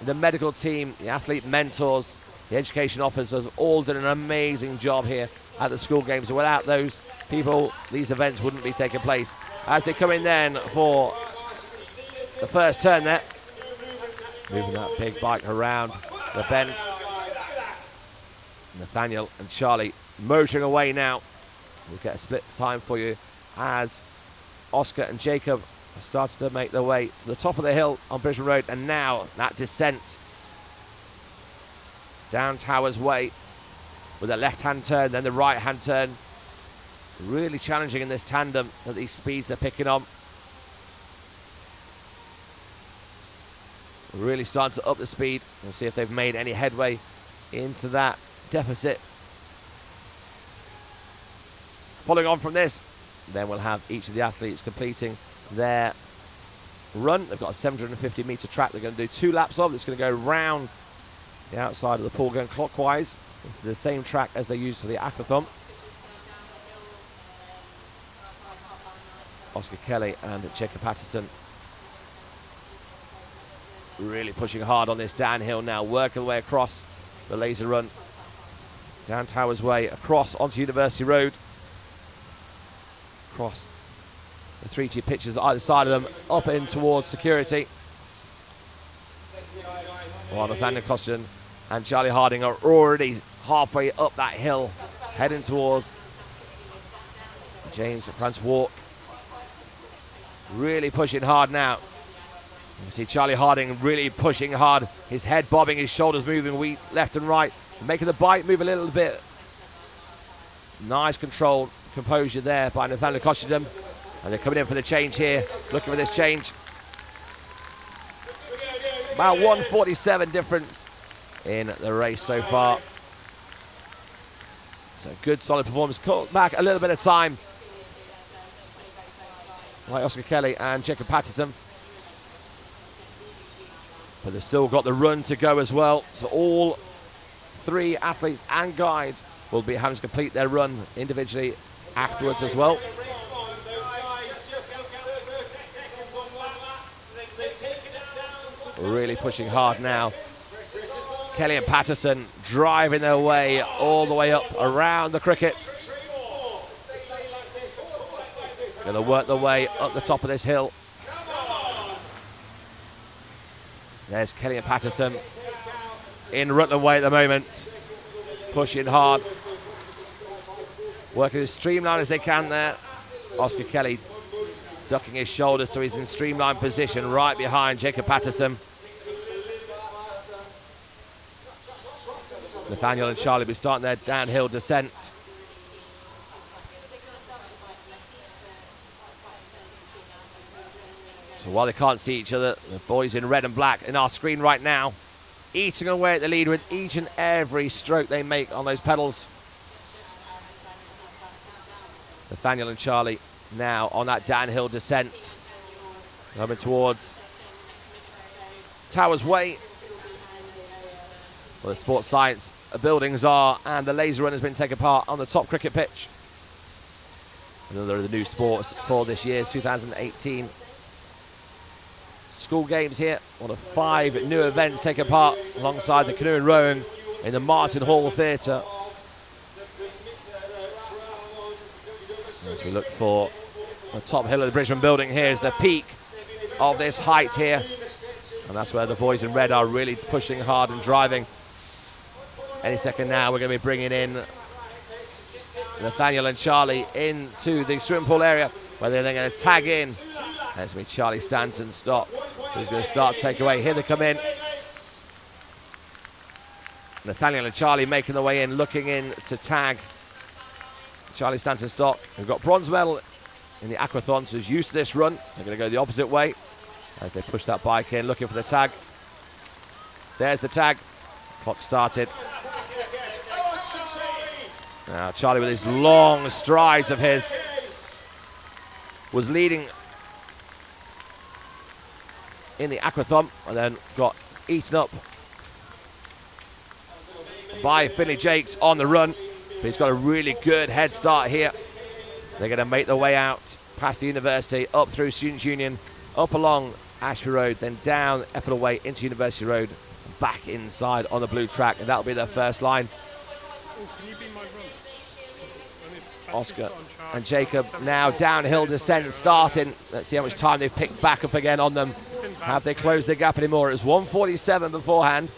the medical team, the athlete mentors, the education officers, all done an amazing job here at the school games. And without those people, these events wouldn't be taking place. As they come in then for the first turn there, moving that big bike around the bend. Nathaniel and Charlie motoring away now. We'll get a split time for you as Oscar and Jacob have started to make their way to the top of the hill on Brisbane Road, and now that descent down Towers Way with a left-hand turn, then the right-hand turn. Really challenging in this tandem at these speeds they're picking on. Really starting to up the speed. We'll see if they've made any headway into that deficit. Following on from this, then we'll have each of the athletes completing their run. They've got a 750 meter track they're going to do 2 laps of. It's going to go round the outside of the pool going clockwise. It's the same track as they use for the aquathon. Oscar Kelly and Jacob Patterson really pushing hard on this downhill now, working their way across the laser run down Towers Way, across onto University Road, across The 3G pitches either side of them, up in towards security. While Nathaniel Costigan and Charlie Harding are already halfway up that hill, heading towards James Franz Walk. Really pushing hard now. You can see Charlie Harding really pushing hard, his head bobbing, his shoulders moving left and right, making the bike move a little bit. Nice control, composure there by Nathaniel Costigan. And they're coming in for the change here, looking for this change. About 1:47 difference in the race so far. So good, solid performance. Caught back a little bit of time, like Oscar Kelly and Jacob Patterson. But they've still got the run to go as well. So all 3 athletes and guides will be having to complete their run individually afterwards as well. Really pushing hard now. Kelly and Patterson driving their way all the way up around the cricket. Going to work their way up the top of this hill. There's Kelly and Patterson in Rutland Way at the moment. Pushing hard. Working as streamlined as they can there. Oscar Kelly ducking his shoulders so he's in streamlined position right behind Jacob Patterson. Nathaniel and Charlie will be starting their downhill descent. So while they can't see each other, the boys in red and black in our screen right now, eating away at the lead with each and every stroke they make on those pedals. Nathaniel and Charlie now on that downhill descent, coming towards Towers Way, where the sports science buildings are, and the laser run has been taken part on the top cricket pitch. Another of the new sports for this year's 2018 school games here. One of 5 new events taking part alongside the canoe and rowing in the Martin Hall Theatre. As we look for the top hill of the Bridgman building, here's the peak of this height here. And that's where the boys in red are really pushing hard and driving. Any second now, we're going to be bringing in Nathaniel and Charlie into the swimming pool area, where they're then going to tag in. That's going to be Charlie Stanton Stock, who's going to start to take away. Here they come in. Nathaniel and Charlie making their way in, looking in to tag Charlie Stanton Stock, who got bronze medal in the aquathon, so who's used to this run. They're going to go the opposite way as they push that bike in, looking for the tag. There's the tag. Clock started. Now Charlie, with his long strides of his, was leading in the aquathon and then got eaten up by Finley Jakes on the run. But he's got a really good head start here. They're going to make their way out past the university, up through Students' Union, up along Ashby Road, then down Epple Way into University Road, back inside on the blue track, and that'll be their first line. Oscar and Jacob now downhill descent starting. Let's see how much time they've picked back up again on them. Have they closed their gap anymore? It was 1:47 beforehand.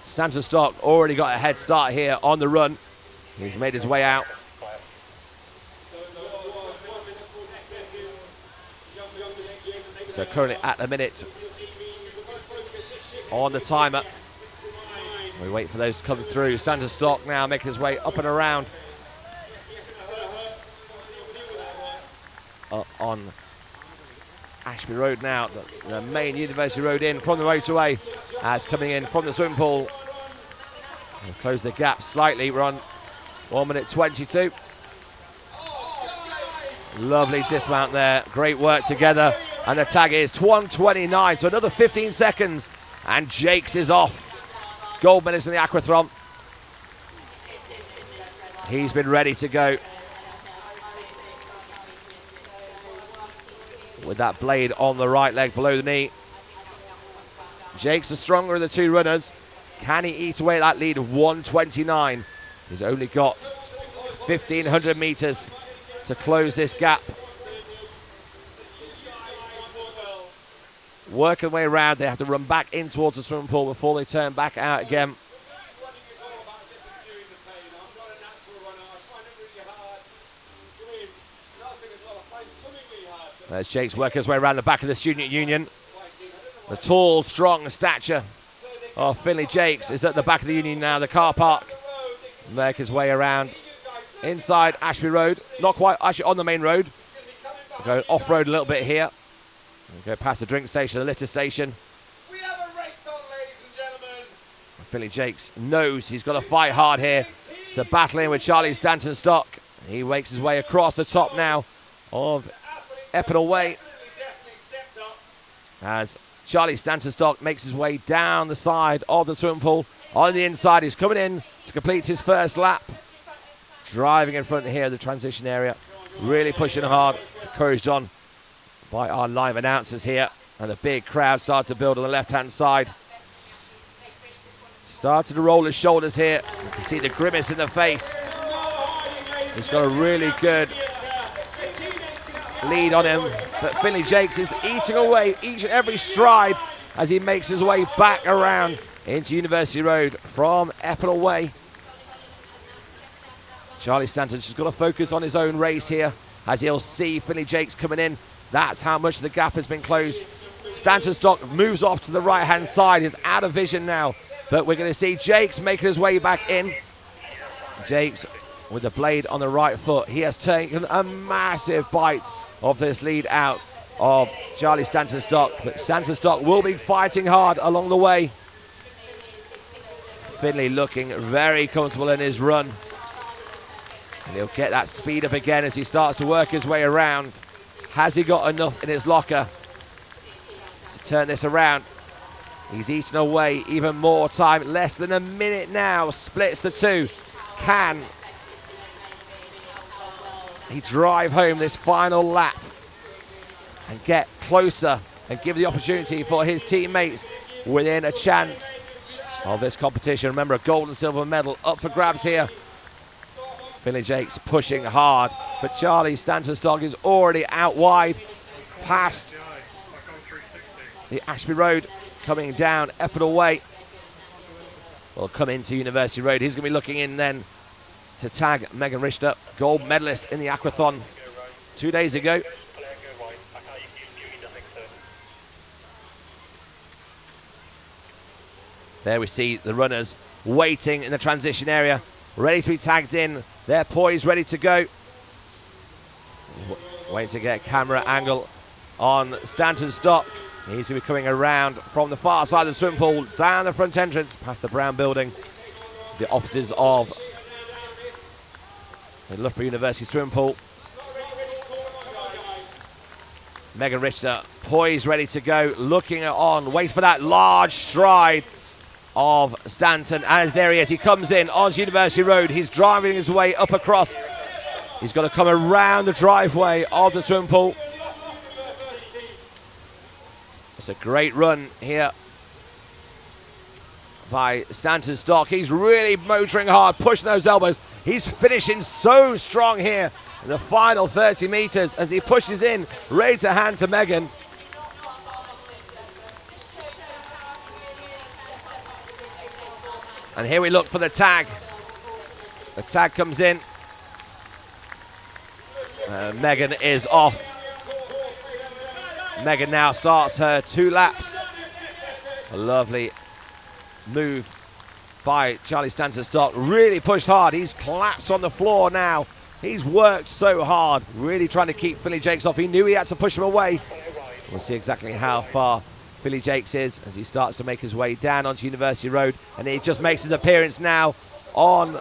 Stanton Stock already got a head start here on the run. He's made his way out. So currently at the minute on the timer. We wait for those to come through. Stanton Stock now making his way up and around on Ashby Road now, the main University Road in from the motorway, as coming in from the swimming pool. We'll close the gap slightly. We're on 1:22. Lovely dismount there. Great work together. And the tag is 1:29, so another 15 seconds. And Jakes is off. Gold medalist in the aquathon. He's been ready to go with that blade on the right leg below the knee. Jakes the stronger of the 2 runners. Can he eat away at that lead of 1:29? He's only got 1,500 meters to close this gap. Working their way around, they have to run back in towards the swimming pool before they turn back out again. There's Jake's working his way around the back of the student union. The tall, strong stature of Finley Jakes is at the back of the union now, the car park. Make his way around inside Ashby Road, not quite actually on the main road. We'll go off-road a little bit here. We'll go past the drink station, the litter station. We have a race on, ladies and gentlemen. Finley Jakes knows he's got to fight hard here to battle in with Charlie Stanton Stock. He makes his way across the top now of Epinal Way as Charlie Stanton Stock makes his way down the side of the swimming pool. On the inside, he's coming in to complete his first lap. Driving in front here of the transition area, really pushing hard, encouraged on by our live announcers here, and the big crowd started to build on the left-hand side. Started to roll his shoulders here. You can see the grimace in the face. He's got a really good lead on him, but Finley Jakes is eating away each and every stride as he makes his way back around into University Road from Epinal Way. Charlie Stanton's just got to focus on his own race here as he'll see Finley Jakes coming in. That's how much the gap has been closed. Stanton Stock moves off to the right-hand side. He's out of vision now, but we're going to see Jakes making his way back in. Jakes with the blade on the right foot. He has taken a massive bite of this lead out of Charlie Stanton Stock, but Stanton Stock will be fighting hard along the way. Finley looking very comfortable in his run. And he'll get that speed up again as he starts to work his way around. Has he got enough in his locker to turn this around? He's eaten away even more time. Less than a minute now, splits the two. Can he drive home this final lap and get closer and give the opportunity for his teammates within a chance of this competition? Remember, a gold and silver medal up for grabs here. Finley Jakes pushing hard, but Charlie Stanton Stock is already out wide, past the Ashby Road, coming down Epinal Way. Will come into University Road. He's going to be looking in then to tag Megan Richter, gold medalist in the aquathon 2 days ago. There we see the runners waiting in the transition area, ready to be tagged in. They're poised, ready to go. Waiting to get a camera angle on Stanton Stock. He's going to be coming around from the far side of the swimming pool, down the front entrance, past the Brown building, the offices of the Loughborough University swimming pool. Megan Richter poised, ready to go, looking on, wait for that large stride of Stanton, as there he is. He comes in onto University Road. He's driving his way up across. He's got to come around the driveway of the swimming pool. It's a great run here by Stanton Stock. He's really motoring hard, pushing those elbows. He's finishing so strong here in the final 30 meters as he pushes in, ready to hand to Megan. And here we look for the tag. The tag comes in. Megan is off. Megan now starts her 2 laps. A lovely move by Charlie Stanton Stock. Really pushed hard. He's collapsed on the floor now. He's worked so hard, really trying to keep Finley Jakes off. He knew he had to push him away. We'll see exactly how far Finley Jakes is as he starts to make his way down onto University Road, and he just makes his appearance now on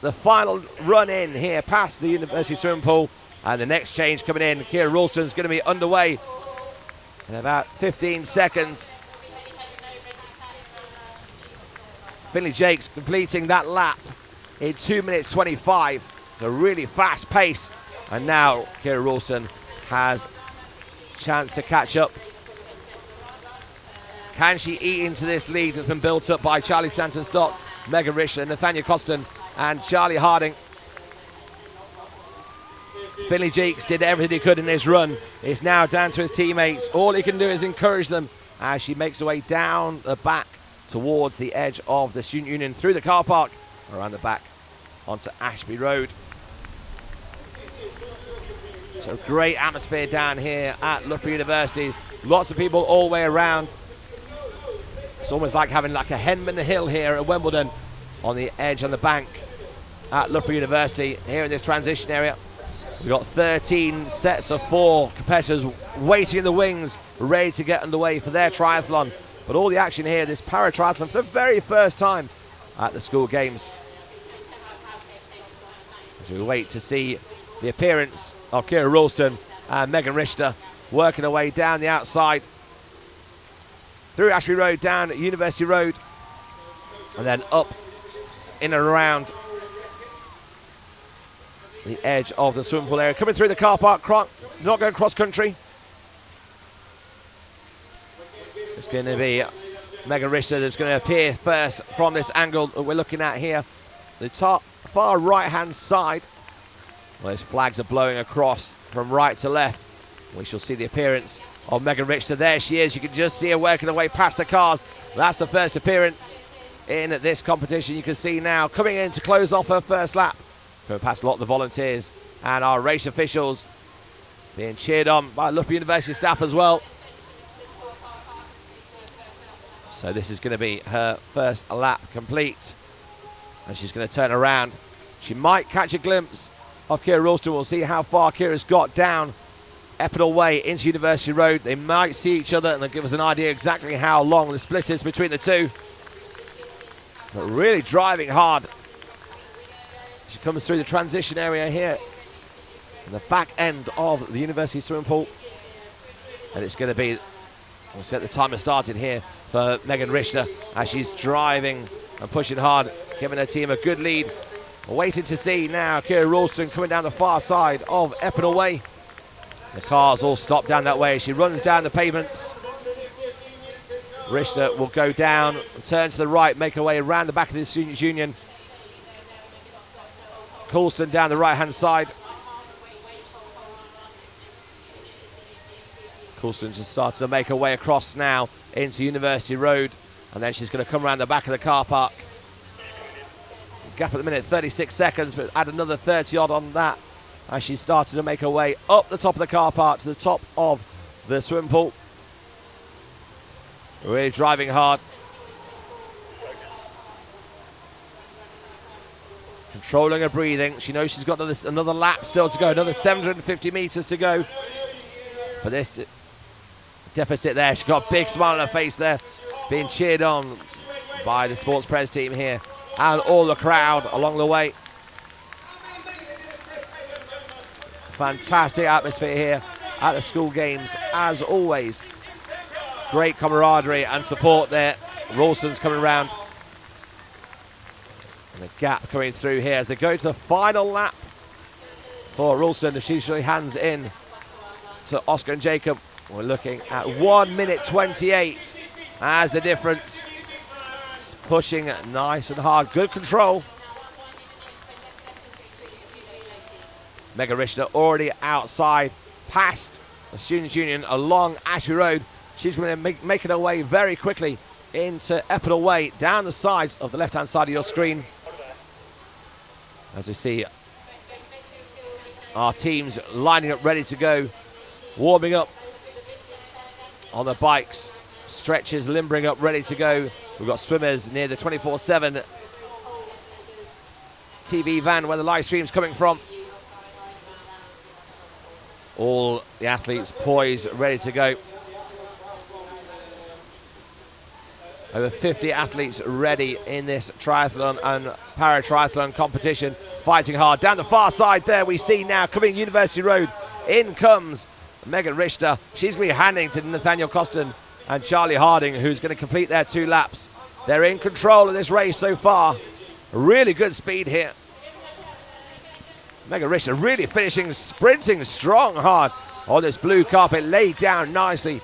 the final run in here past the University swimming pool, and the next change coming in. Kira Ralston's going to be underway in about 15 seconds. Finley Jakes completing that lap in 2 minutes 25. It's a really fast pace, and now Kira Ralston has chance to catch up. Can she eat into this lead that's been built up by Charlie Stanton Stock, Megan Richter, and Nathaniel Coston and Charlie Harding. Finley Jeeks did everything he could in this run. It's now down to his teammates. All he can do is encourage them as she makes her way down the back towards the edge of the Student Union, through the car park, around the back onto Ashby Road. So great atmosphere down here at Loughborough University. Lots of people all the way around. It's almost like having like a Henman Hill here at Wimbledon on the edge on the bank at Loughborough University here in this transition area. We've got 13 sets of 4 competitors waiting in the wings, ready to get underway for their triathlon. But all the action here, this Paratriathlon, for the very first time at the school games. As we wait to see the appearance of Kira Ralston and Megan Richter working their way down the outside, through Ashby Road, down University Road, and then up in and around the edge of the swimming pool area. Coming through the car park, not going cross country. It's going to be Megan Richter that's going to appear first from this angle that we're looking at here. The top far right hand side. Well, those flags are blowing across from right to left. We shall see the appearance of Megan Richter. There she is. You can just see her working her way past the cars. That's the first appearance in this competition. You can see now coming in to close off her first lap. Going past a lot of the volunteers and our race officials, being cheered on by Loughborough University staff as well. So this is going to be her first lap complete, and she's going to turn around. She might catch a glimpse of Kira Ralston. We'll see how far Kira's got down Epinal Way into University Road. They might see each other and they'll give us an idea exactly how long the split is between the two. But really driving hard. She comes through the transition area here in the back end of the University swimming pool. And it's going to be, we'll see at the timer started here for Megan Richter as she's driving and pushing hard, giving her team a good lead. Waiting to see now Kira Ralston coming down the far side of Epinal Way. The cars all stop down that way as she runs down the pavements. Richter will go down, turn to the right, make her way around the back of the Students' Union. Coulston down the right-hand side. Coulston just starts to make her way across now into University Road, and then she's going to come around the back of the car park. Gap at the minute, 36 seconds, but add another 30 odd on that as she's starting to make her way up the top of the car park to the top of the swimming pool. Really driving hard. Controlling her breathing. She knows she's got another lap still to go, another 750 metres to go. But this deficit there, she's got a big smile on her face there, being cheered on by the sports press team here and all the crowd along the way. Fantastic atmosphere here at the school games, as always. Great camaraderie and support there. Ralston's coming around. And the gap coming through here as they go to the final lap for Ralston. She usually hands in to Oscar and Jacob. We're looking at 1 minute 28 as the difference. Pushing nice and hard, good control. Megan Richter already outside, past the Students' Union along Ashby Road. She's going to making her way very quickly into Epinal Way, down the sides of the left-hand side of your screen. As we see our teams lining up, ready to go, warming up on the bikes, stretchers limbering up, ready to go. We've got swimmers near the 24/7 TV van where the live stream's coming from. All the athletes poised, ready to go. Over 50 athletes ready in this triathlon and paratriathlon competition, fighting hard. Down the far side there, we see now coming University Road. In comes Megan Richter. She's going to be handing to Nathaniel Coston and Charlie Harding, who's going to complete their 2 laps. They're in control of this race so far. Really good speed here. Megan Richter really finishing, sprinting strong hard on this blue carpet, laid down nicely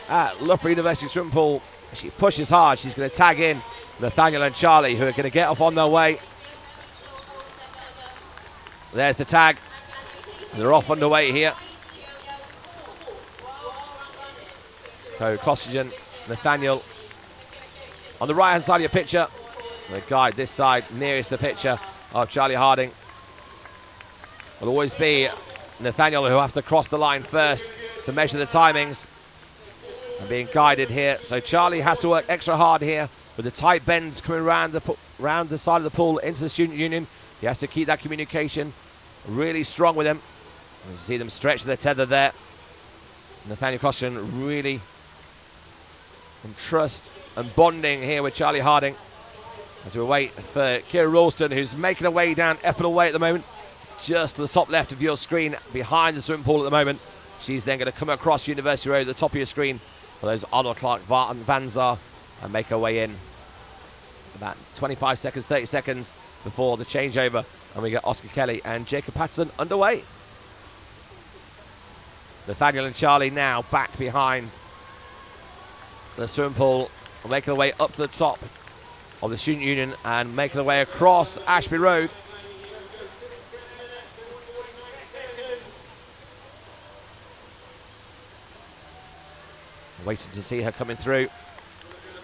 at Loughborough University swimming pool. She pushes hard. She's going to tag in Nathaniel and Charlie, who are going to get up on their way. There's the tag. They're off underway here. So Costigan, Nathaniel on the right-hand side of your picture. The guide this side, nearest the picture of Charlie Harding. Will always be Nathaniel who have to cross the line first to measure the timings. And being guided here. So Charlie has to work extra hard here with the tight bends coming around the side of the pool into the student union. He has to keep that communication really strong with him. You see them stretch the tether there. Nathaniel Costigan really in trust and bonding here with Charlie Harding as we wait for Kira Ralston, who's making her way down Epinal Way at the moment, just to the top left of your screen behind the swimming pool at the moment. She's then going to come across University Road at the top of your screen for those Arnold Clark vans are and make her way in. About 25 seconds, 30 seconds before the changeover, and we get Oscar Kelly and Jacob Patterson underway. Nathaniel and Charlie now back behind the swimming pool, making their way up to the top of the student union and making their way across Ashby Road. Waiting to see her coming through.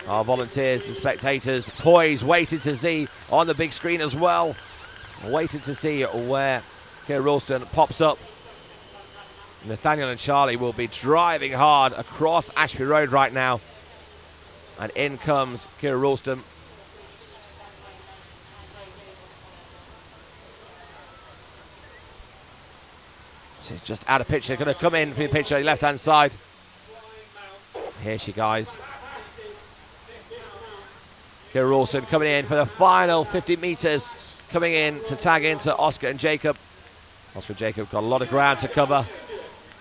Our volunteers and spectators poised, waiting to see on the big screen as well. Waiting to see where Kira Ralston pops up. Nathaniel and Charlie will be driving hard across Ashby Road right now. And in comes Kira Ralston. She's just out of picture, going to come in for your picture on your left-hand side. Here she goes. Kira Ralston coming in for the final 50 metres, coming in to tag into Oscar and Jacob. Oscar and Jacob got a lot of ground to cover.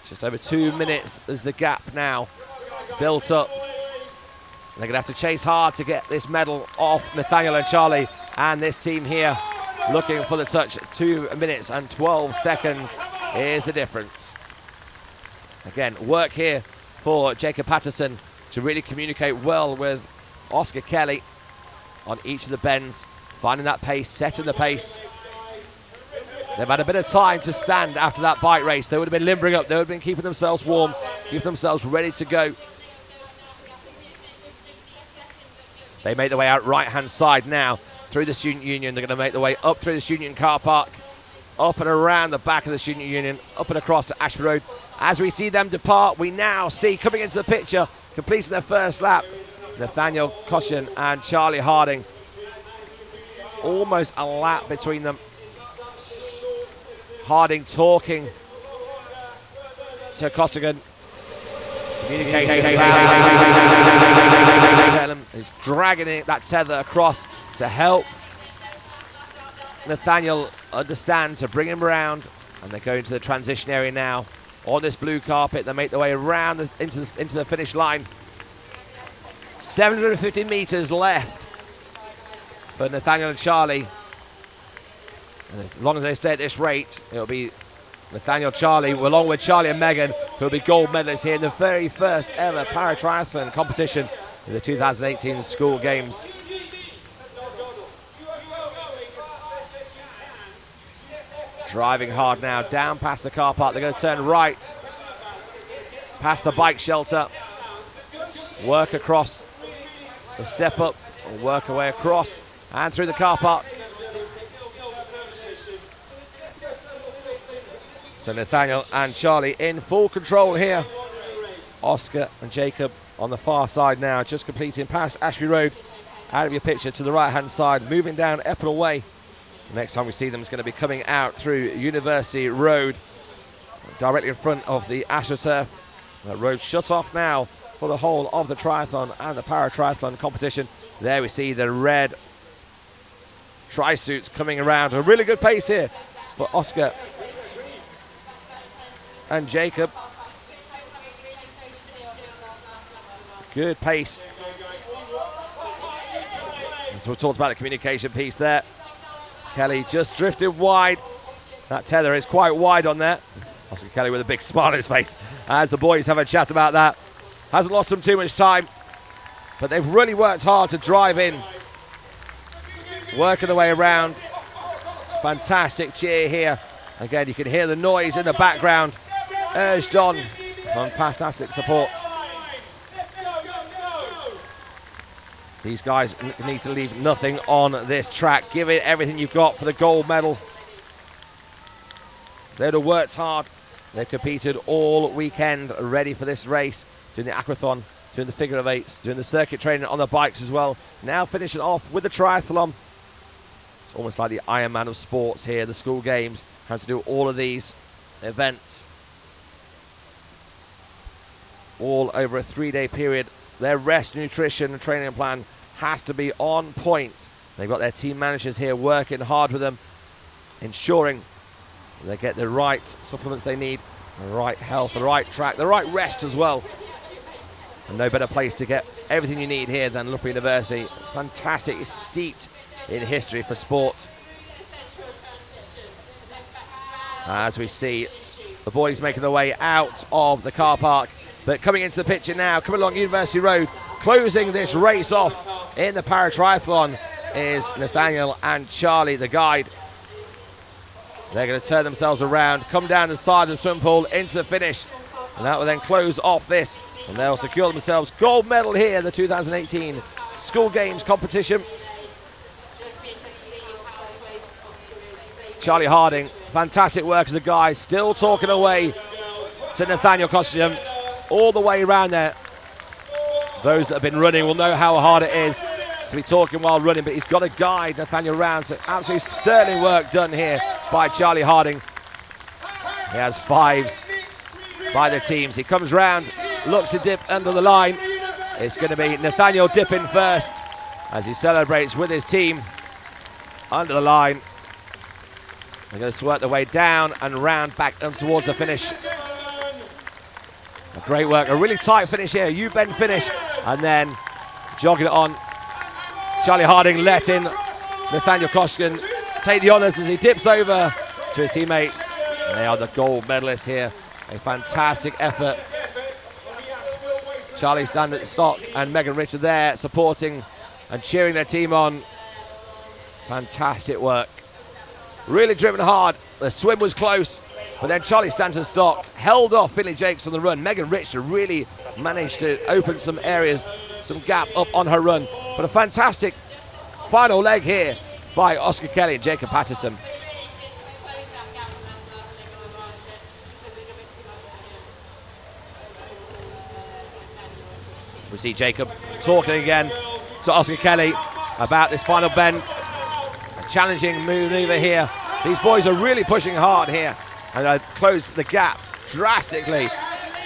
Just over 2 minutes is the gap now built up. They're going to have to chase hard to get this medal off Nathaniel and Charlie, and this team here looking for the touch. 2 minutes and 12 seconds is the difference. Again, work here for Jacob Patterson to really communicate well with Oscar Kelly on each of the bends, finding that pace, setting the pace. They've had a bit of time to stand after that bike race. They would have been limbering up, they would have been keeping themselves warm, keeping themselves ready to go. They make their way out right-hand side now through the student union. They're going to make their way up through the student union car park, up and around the back of the student union, up and across to Ashby Road. As we see them depart, we now see coming into the picture, completing their first lap, Nathaniel Costigan and Charlie Harding. Almost a lap between them. Harding talking to Costigan. Communicating. He's dragging that tether across to help Nathaniel understand, to bring him around. And they go into the transition area now. On this blue carpet, they make their way around into the finish line. 750 metres left for Nathaniel and Charlie. And as long as they stay at this rate, it'll be Nathaniel, Charlie, along with Charlie and Megan, who'll be gold medalists here in the very first ever Paratriathlon competition in the 2018 School Games. Driving hard now, down past the car park. They're going to turn right, past the bike shelter, work across the step up, and work away across and through the car park. So Nathaniel and Charlie in full control here. Oscar and Jacob on the far side now, just completing past Ashby Road, out of your picture to the right-hand side, moving down Epinal Way. The next time we see them is going to be coming out through University Road, directly in front of the AstroTurf. That road shut off now for the whole of the triathlon and the Paratriathlon competition. There we see the red tri-suits coming around. A really good pace here for Oscar and Jacob. Good pace. And so we talked about the communication piece there. Kelly just drifted wide. That tether is quite wide on there. Oscar Kelly with a big smile on his face as the boys have a chat about that. Hasn't lost them too much time, but they've really worked hard to drive in, working their way around. Fantastic cheer here Again, you can hear the noise in the background, urged on from fantastic support. These guys need to leave nothing on this track. Give it everything you've got for the gold medal. They'd have worked hard. They've competed all weekend, ready for this race, doing the aquathon, doing the figure of eights, doing the circuit training on the bikes as well. Now finishing off with the triathlon. It's almost like the Ironman of sports here, the school games, having to do all of these events all over a 3-day period. Their rest, nutrition, and training plan has to be on point. They've got their team managers here working hard with them, ensuring they get the right supplements they need, the right health, the right track, the right rest as well. And no better place to get everything you need here than Loughborough University. It's fantastic, it's steeped in history for sport. As we see the boys making their way out of the car park, but coming into the picture now, coming along University Road, closing this race off in the Paratriathlon is Nathaniel and Charlie, the guide. They're going to turn themselves around, come down the side of the swimming pool into the finish, and that will then close off this, and they'll secure themselves gold medal here in the 2018 School Games competition. Charlie Harding, fantastic work as a guy, still talking away to Nathaniel Costigan all the way around there. Those that have been running will know how hard it is to be talking while running, but he's got to guide Nathaniel round. So absolutely sterling work done here by Charlie Harding. He has fives by the teams. He comes round, looks to dip under the line. It's going to be Nathaniel dipping first as he celebrates with his team under the line. They're going to swerve their way down and round back up towards the finish. Great work, a really tight finish here, U-bend finish, and then jogging it on. Charlie Harding letting Nathaniel Costigan take the honours as he dips over to his teammates. They are the gold medalists here. A fantastic effort. Charlie Standard Stock and Megan Richard there supporting and cheering their team on. Fantastic work. Really driven hard. The swim was close, but then Charlie Stanton Stock held off Finley Jakes on the run. Megan Richard really managed to open some areas, some gap up on her run. But a fantastic final leg here by Oscar Kelly and Jacob Patterson. We see Jacob talking again to Oscar Kelly about this final bend. A challenging maneuver here. These boys are really pushing hard here and closed the gap drastically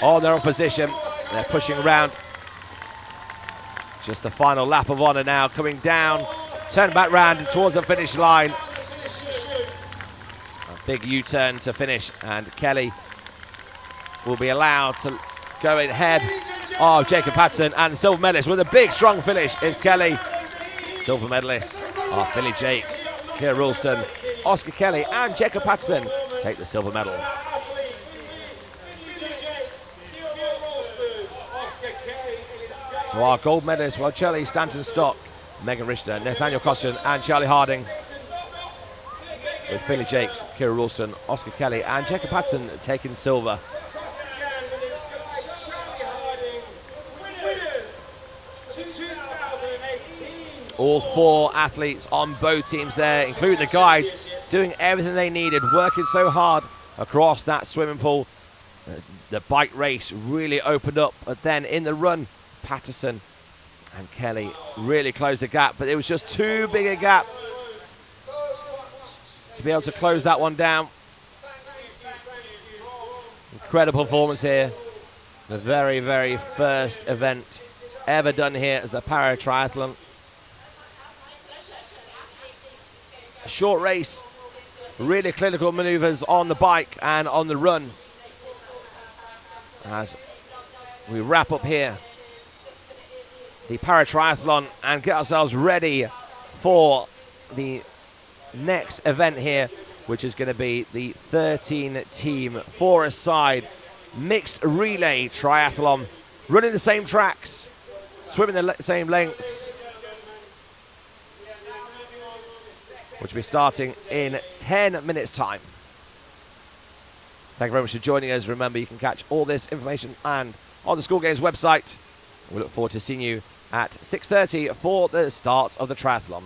on their opposition. They're pushing around. Just the final lap of honour now, coming down, turn back round towards the finish line. A big U-turn to finish, and Kelly will be allowed to go ahead of Jacob Patterson, and the silver medalist with a big strong finish is Kelly. Silver medalists are Billy Jakes, Keir Ralston, Oscar Kelly and Jacob Patterson take the silver medal. So our gold medalists were Charlie Stanton Stock, Megan Richter, Nathaniel Costigan and Charlie Harding, with Billy Jakes, Keir Ralston, Oscar Kelly and Jacob Patterson taking silver. All four athletes on both teams there, including the guides, doing everything they needed, working so hard across that swimming pool. The bike race really opened up, but then in the run, Patterson and Kelly really closed the gap, but it was just too big a gap to be able to close that one down. Incredible performance here. The very, very first event ever done here as the Paratriathlon. A short race, really clinical maneuvers on the bike and on the run. As we wrap up here the Paratriathlon and get ourselves ready for the next event here, which is going to be the 13-team, four-a-side mixed relay triathlon, running the same tracks, swimming the same lengths, which will be starting in 10 minutes' time. Thank you very much for joining us. Remember, you can catch all this information and on the School Games website. We look forward to seeing you at 6:30 for the start of the triathlon.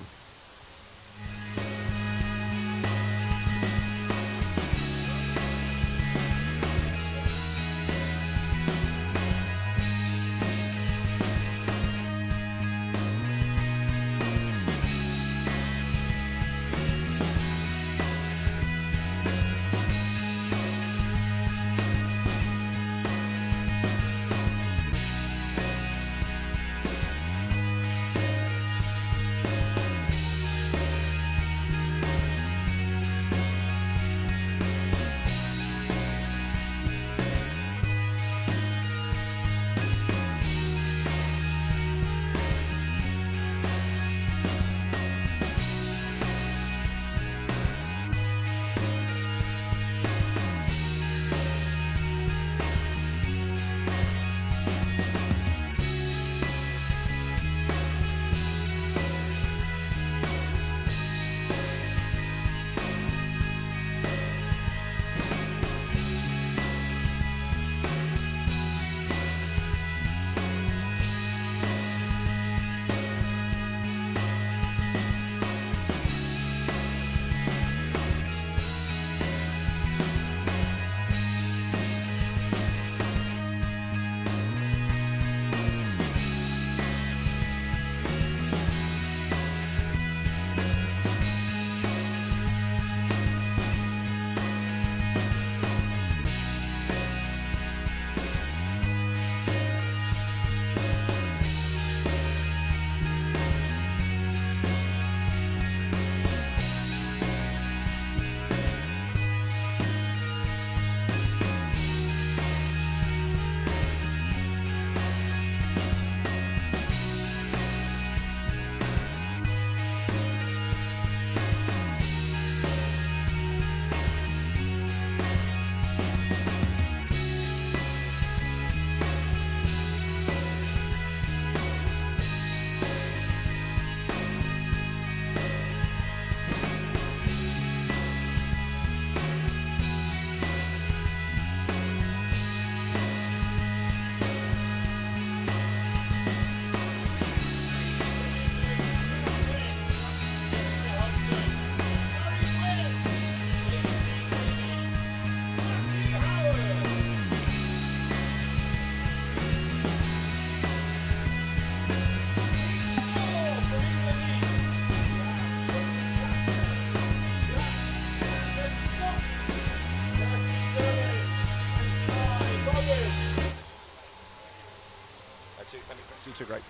Too great.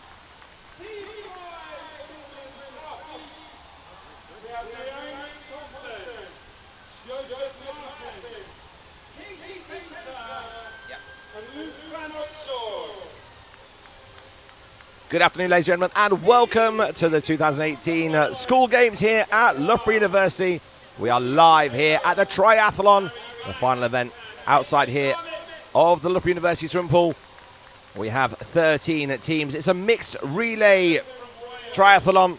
Good afternoon, ladies and gentlemen, and welcome to the 2018 School Games here at Loughborough University. We are live here at the Triathlon, the final event outside here of the Loughborough University swimming pool. We have 13 teams. It's a mixed relay triathlon.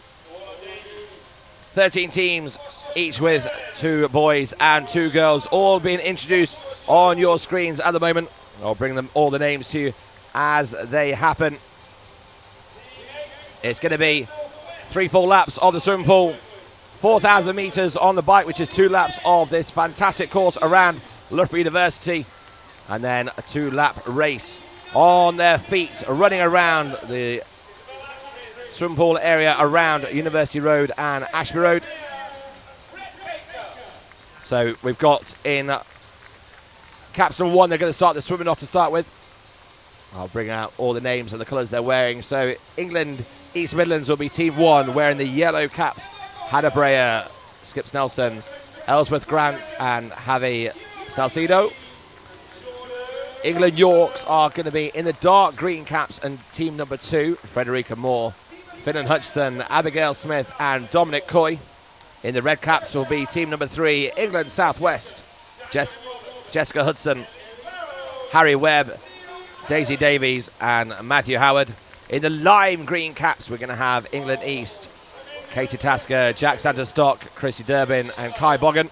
13 teams, each with 2 boys and 2 girls, all being introduced on your screens at the moment. I'll bring them all the names to you as they happen. It's going to be 3 full laps of the swimming pool, 4,000 meters on the bike, which is 2 laps of this fantastic course around Loughborough University, and then a 2-lap race on their feet, running around the swimming pool area around University Road and Ashby Road. So we've got in caps number 1, they're going to start the swimming off to start with. I'll bring out all the names and the colours they're wearing. So England East Midlands will be team 1, wearing the yellow caps. Hannah Breyer, Skips Nelson, Ellsworth Grant and Javi Salcedo. England Yorks are going to be in the dark green caps, and team number 2, Frederica Moore, Finnan Hutchison, Abigail Smith and Dominic Coy. In the red caps will be team number 3, England Southwest, Jessica Hudson, Harry Webb, Daisy Davies and Matthew Howard. In the lime green caps, we're going to have England East, Katie Tasker, Jack Sanderstock, Chrissy Durbin and Kai Bogan.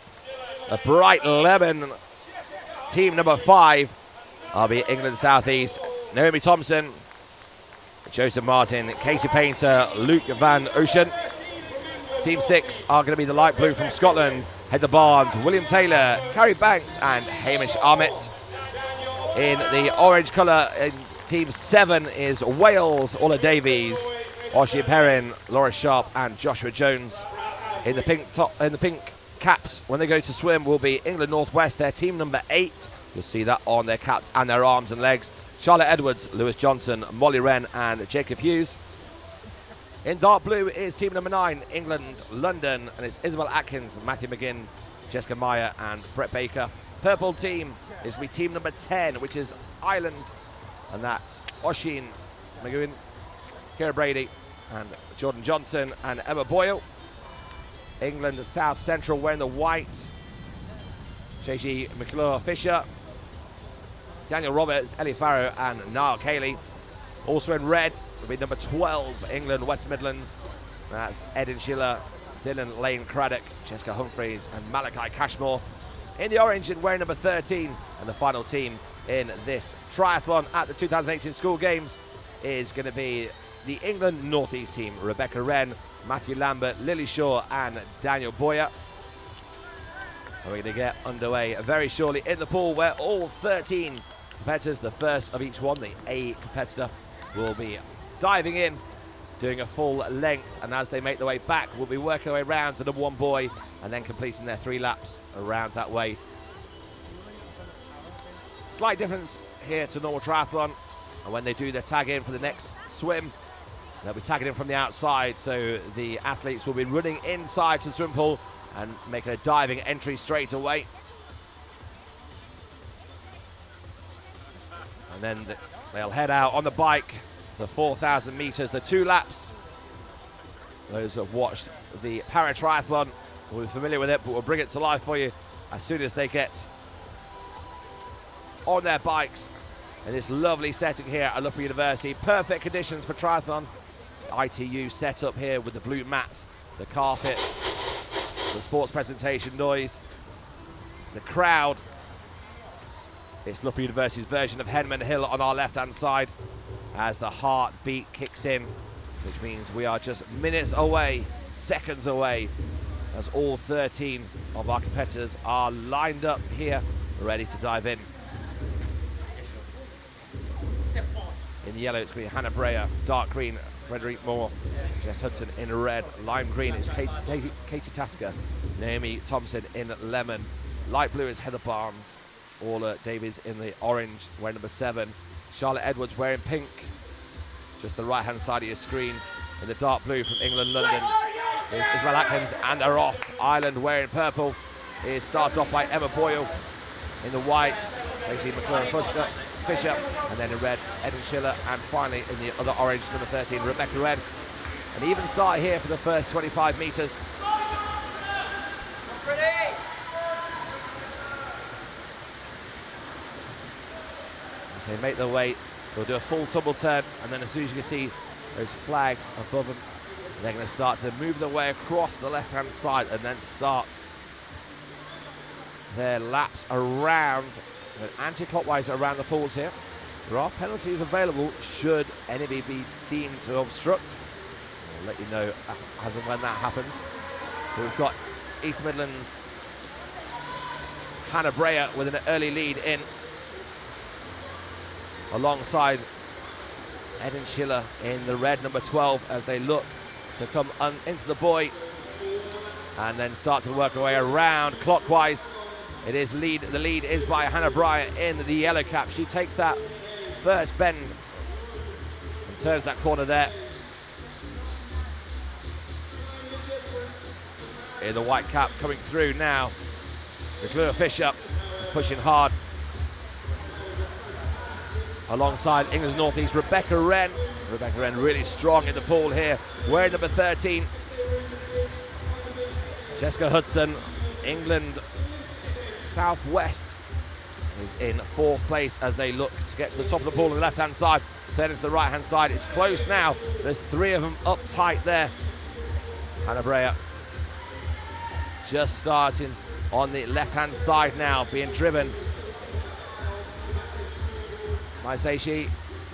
A bright lemon Team number 5 will be England Southeast. Naomi Thompson, Joseph Martin, Casey Painter, Luke Van Ocean. Team 6 are going to be the light blue from Scotland, Heather Barnes, William Taylor, Carrie Banks and Hamish Armit. In the orange colour, in Team 7 is Wales, Ola Davies, Oshie Perrin, Laura Sharp and Joshua Jones. In the pink caps, when they go to swim, will be England Northwest, their team number 8. You'll see that on their caps and their arms and legs. Charlotte Edwards, Lewis Johnson, Molly Wren and Jacob Hughes. In dark blue is team number 9, England, London, and it's Isabel Atkins, Matthew McGinn, Jessica Meyer and Brett Baker. Purple team is going to be team number 10, which is Ireland, and that's Oisin McGowan, Kira Brady and Jordan Johnson and Emma Boyle. England South Central wearing the white, J.G. McClure-Fisher, Daniel Roberts, Ellie Farrow and Niall Cayley. Also in red will be number 12, England West Midlands. That's Eden Schiller, Dylan Lane Craddock, Jessica Humphreys and Malachi Cashmore. In the orange and wearing number 13, and the final team in this triathlon at the 2018 School Games is going to be the England Northeast team, Rebecca Wren, Matthew Lambert, Lily Shaw and Daniel Boyer. And we're going to get underway very shortly in the pool where all 13 competitors, the first of each one, the A competitor, will be diving in, doing a full length, and as they make their way back, we'll be working their way around the number 1 boy and then completing their 3 laps around that way. Slight difference here to normal triathlon, and when they do their tag in for the next swim, they'll be tagging in from the outside, so the athletes will be running inside to the swim pool and making a diving entry straight away. And then they'll head out on the bike to 4,000 meters, the 2 laps. Those who have watched the Paratriathlon will be familiar with it, but we'll bring it to life for you as soon as they get on their bikes in this lovely setting here at Loughborough University. Perfect conditions for triathlon. ITU set up here with the blue mats, the carpet, the sports presentation noise, the crowd. It's Loughborough University's version of Henman Hill on our left-hand side as the heartbeat kicks in, which means we are just minutes away, seconds away, as all 13 of our competitors are lined up here, ready to dive in. In yellow, it's going to be Hannah Breyer, dark green, Frederick Moore, Jess Hudson in red, lime green, it's Katie Tasker, Naomi Thompson in lemon, light blue is Heather Barnes, Orla Davies in the orange, wearing number 7. Charlotte Edwards wearing pink, just the right-hand side of your screen. In the dark blue from England, London, is Isabel Atkins, and they're off. Ireland wearing purple is started off by Emma Boyle. In the white, Casey McClure-Fisher, and then in red, Eden Schiller, and finally in the other orange, number 13, Rebecca Wren. An even start here for the first 25 metres. They make their way, they'll do a full tumble turn, and then as soon as you can see those flags above them, they're going to start to move their way across the left-hand side and then start their laps around, anti-clockwise around the pools here. There are penalties available should anybody be deemed to obstruct. I'll let you know as and when that happens. But we've got East Midlands, Hannah Breyer with an early lead in, alongside Eden Schiller in the red, number 12, as they look to come into the buoy and then start to work their way around clockwise. It is the lead is by Hannah Breyer in the yellow cap. She takes that first bend and turns that corner there. In the white cap coming through now. McClure-Fisher pushing hard. Alongside England's Northeast, Rebecca Wren. Rebecca Wren really strong in the pool here, wearing number 13. Jessica Hudson, England Southwest, is in 4th place as they look to get to the top of the pool on the left-hand side. Turning to the right-hand side, it's close now. There's 3 of them up tight there. Hannah Breyer just starting on the left-hand side now, being driven Maiseishi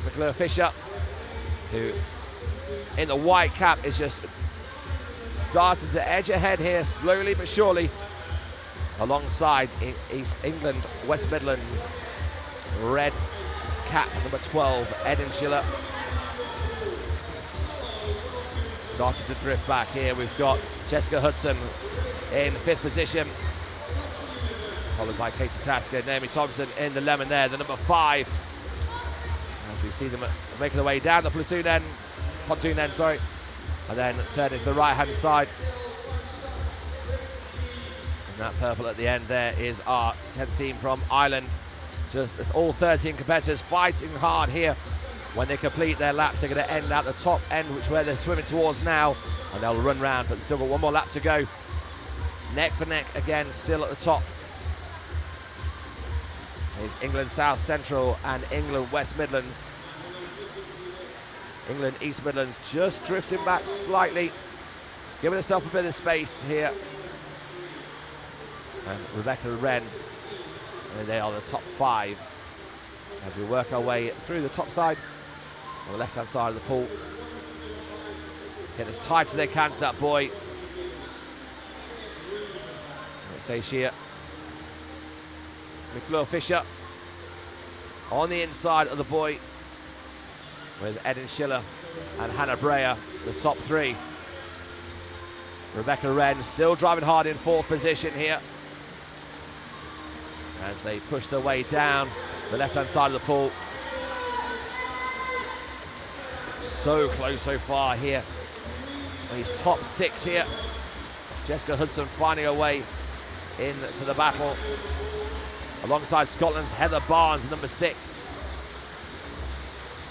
McClure-Fisher, who in the white cap is just starting to edge ahead here, slowly but surely, alongside East England, West Midlands, red cap, number 12, Eden Schiller. Started to drift back here. We've got Jessica Hudson in 5th position, followed by Katie Tasker, Naomi Thompson in the lemon there, the number 5. As we see them making their way down the pontoon end, and then turning to the right-hand side. And that purple at the end there is our 10th team from Ireland. Just all 13 competitors fighting hard here. When they complete their laps, they're going to end out the top end, which is where they're swimming towards now, and they'll run round, but they've still got one more lap to go. Neck for neck again, still at the top is England South Central and England West Midlands. England East Midlands just drifting back slightly, giving herself a bit of space here. And Rebecca Wren, and they are the top 5 as we work our way through the top side, on the left-hand side of the pool. Get as tight as they can to that buoy. Let's say here, McClure-Fisher on the inside of the buoy with Eden Schiller and Hannah Breyer, the top 3. Rebecca Wren still driving hard in 4th position here as they push their way down the left-hand side of the pool. So close so far here. These top 6 here. Jessica Hudson finding her way into the battle alongside Scotland's Heather Barnes, number 6.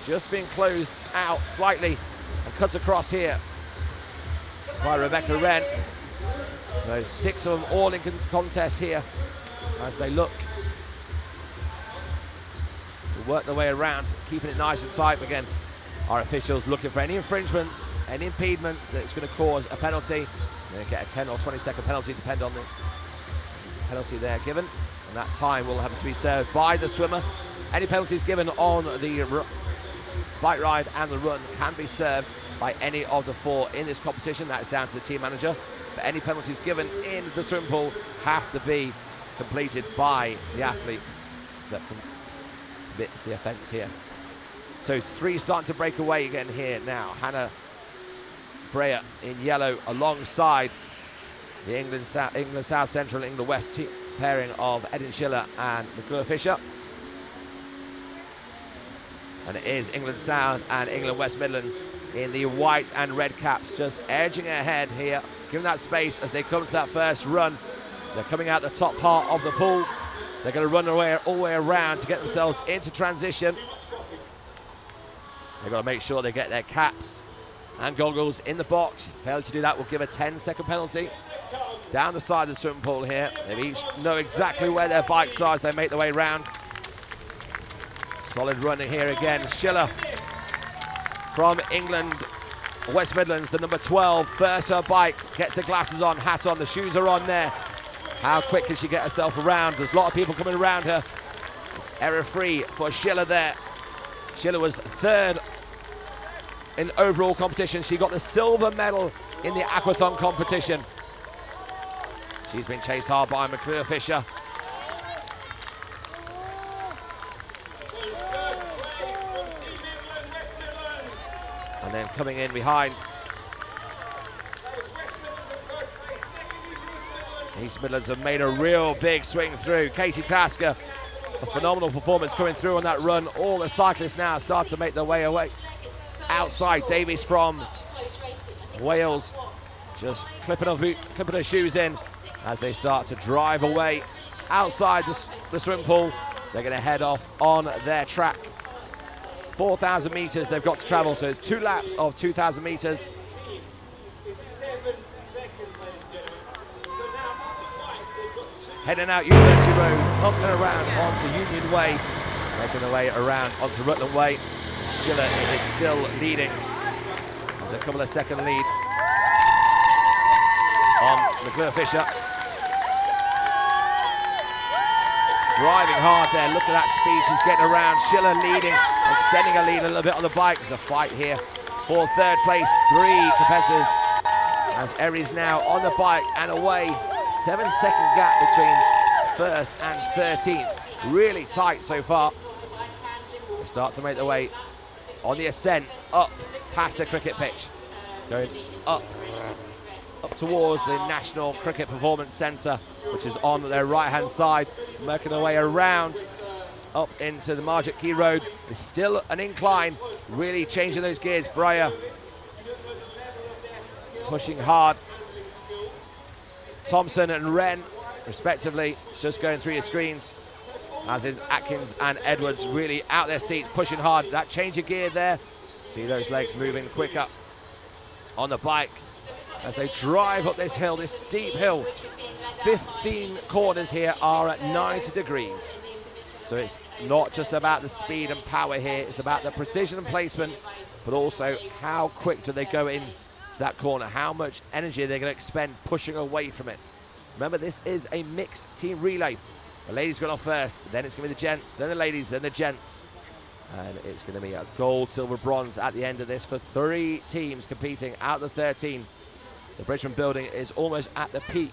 Just being closed out slightly and cut across here by Rebecca Wren. Those 6 of them all in contest here as they look to work their way around, keeping it nice and tight. Again, our officials looking for any infringements, any impediment that's going to cause a penalty. They get a 10 or 20 second penalty, depending on the penalty they're given, and that time will have to be served by the swimmer. Any penalties given on the bike ride and the run can be served by any of the 4 in this competition. That is down to the team manager. But any penalties given in the swim pool have to be completed by the athlete that commits the offence here. So 3 starting to break away again here now. Hannah Breyer in yellow alongside the England South Central, England West pairing of Eden Schiller and McClure-Fisher. And it is England South and England West Midlands in the white and red caps, just edging ahead here, giving that space as they come to that first run. They're coming out the top part of the pool. They're going to run away all the way around to get themselves into transition. They've got to make sure they get their caps and goggles in the box. Failure to do that will give a 10-second penalty. Down the side of the swimming pool here. They each know exactly where their bikes are as they make their way round. Solid running here again. Schiller from England, West Midlands, the number 12. First her bike, gets her glasses on, hat on, the shoes are on there. How quick can she get herself around? There's a lot of people coming around her. It's error-free for Schiller there. Schiller was 3rd in overall competition. She got the silver medal in the aquathon competition. She's been chased hard by McClure-Fisher. And then coming in behind, East Midlands have made a real big swing through. Katie Tasker, a phenomenal performance coming through on that run. All the cyclists now start to make their way away. Outside, Davies from Wales, just clipping her shoes in as they start to drive away outside the swim pool. They're going to head off on their track. 4,000 metres they've got to travel, so it's 2 laps of 2,000 metres. Heading out University Road, up and around onto Union Way, making their way around onto Rutland Way. Schiller is still leading. There's a couple of second lead on McClure-Fisher. driving hard there. Look at that speed she's getting around. Schiller leading, extending her lead a little bit on the bike. There's a fight here for third place. 3 competitors as Eri's now on the bike and away. 7-second gap between first and 13th. Really tight so far. They start to make their way on the ascent up past the cricket pitch. Going up towards the National Cricket Performance Centre, which is on their right-hand side, making their way around up into the Margate Key Road. It's still an incline, really changing those gears. Breyer pushing hard. Thompson and Wren, respectively, just going through your screens, as is Atkins and Edwards, really out their seats, pushing hard. That change of gear there. See those legs moving quicker on the bike as they drive up this hill, this steep hill. 15 corners here are at 90 degrees. So it's not just about the speed and power here, it's about the precision and placement, but also how quick do they go in to that corner, how much energy they're going to expend pushing away from it. Remember, this is a mixed team relay. The ladies going off first, then it's going to be the gents, then the ladies, then the gents. And it's going to be a gold, silver, bronze at the end of this for 3 teams competing out of the 13. The Bridgman building is almost at the peak.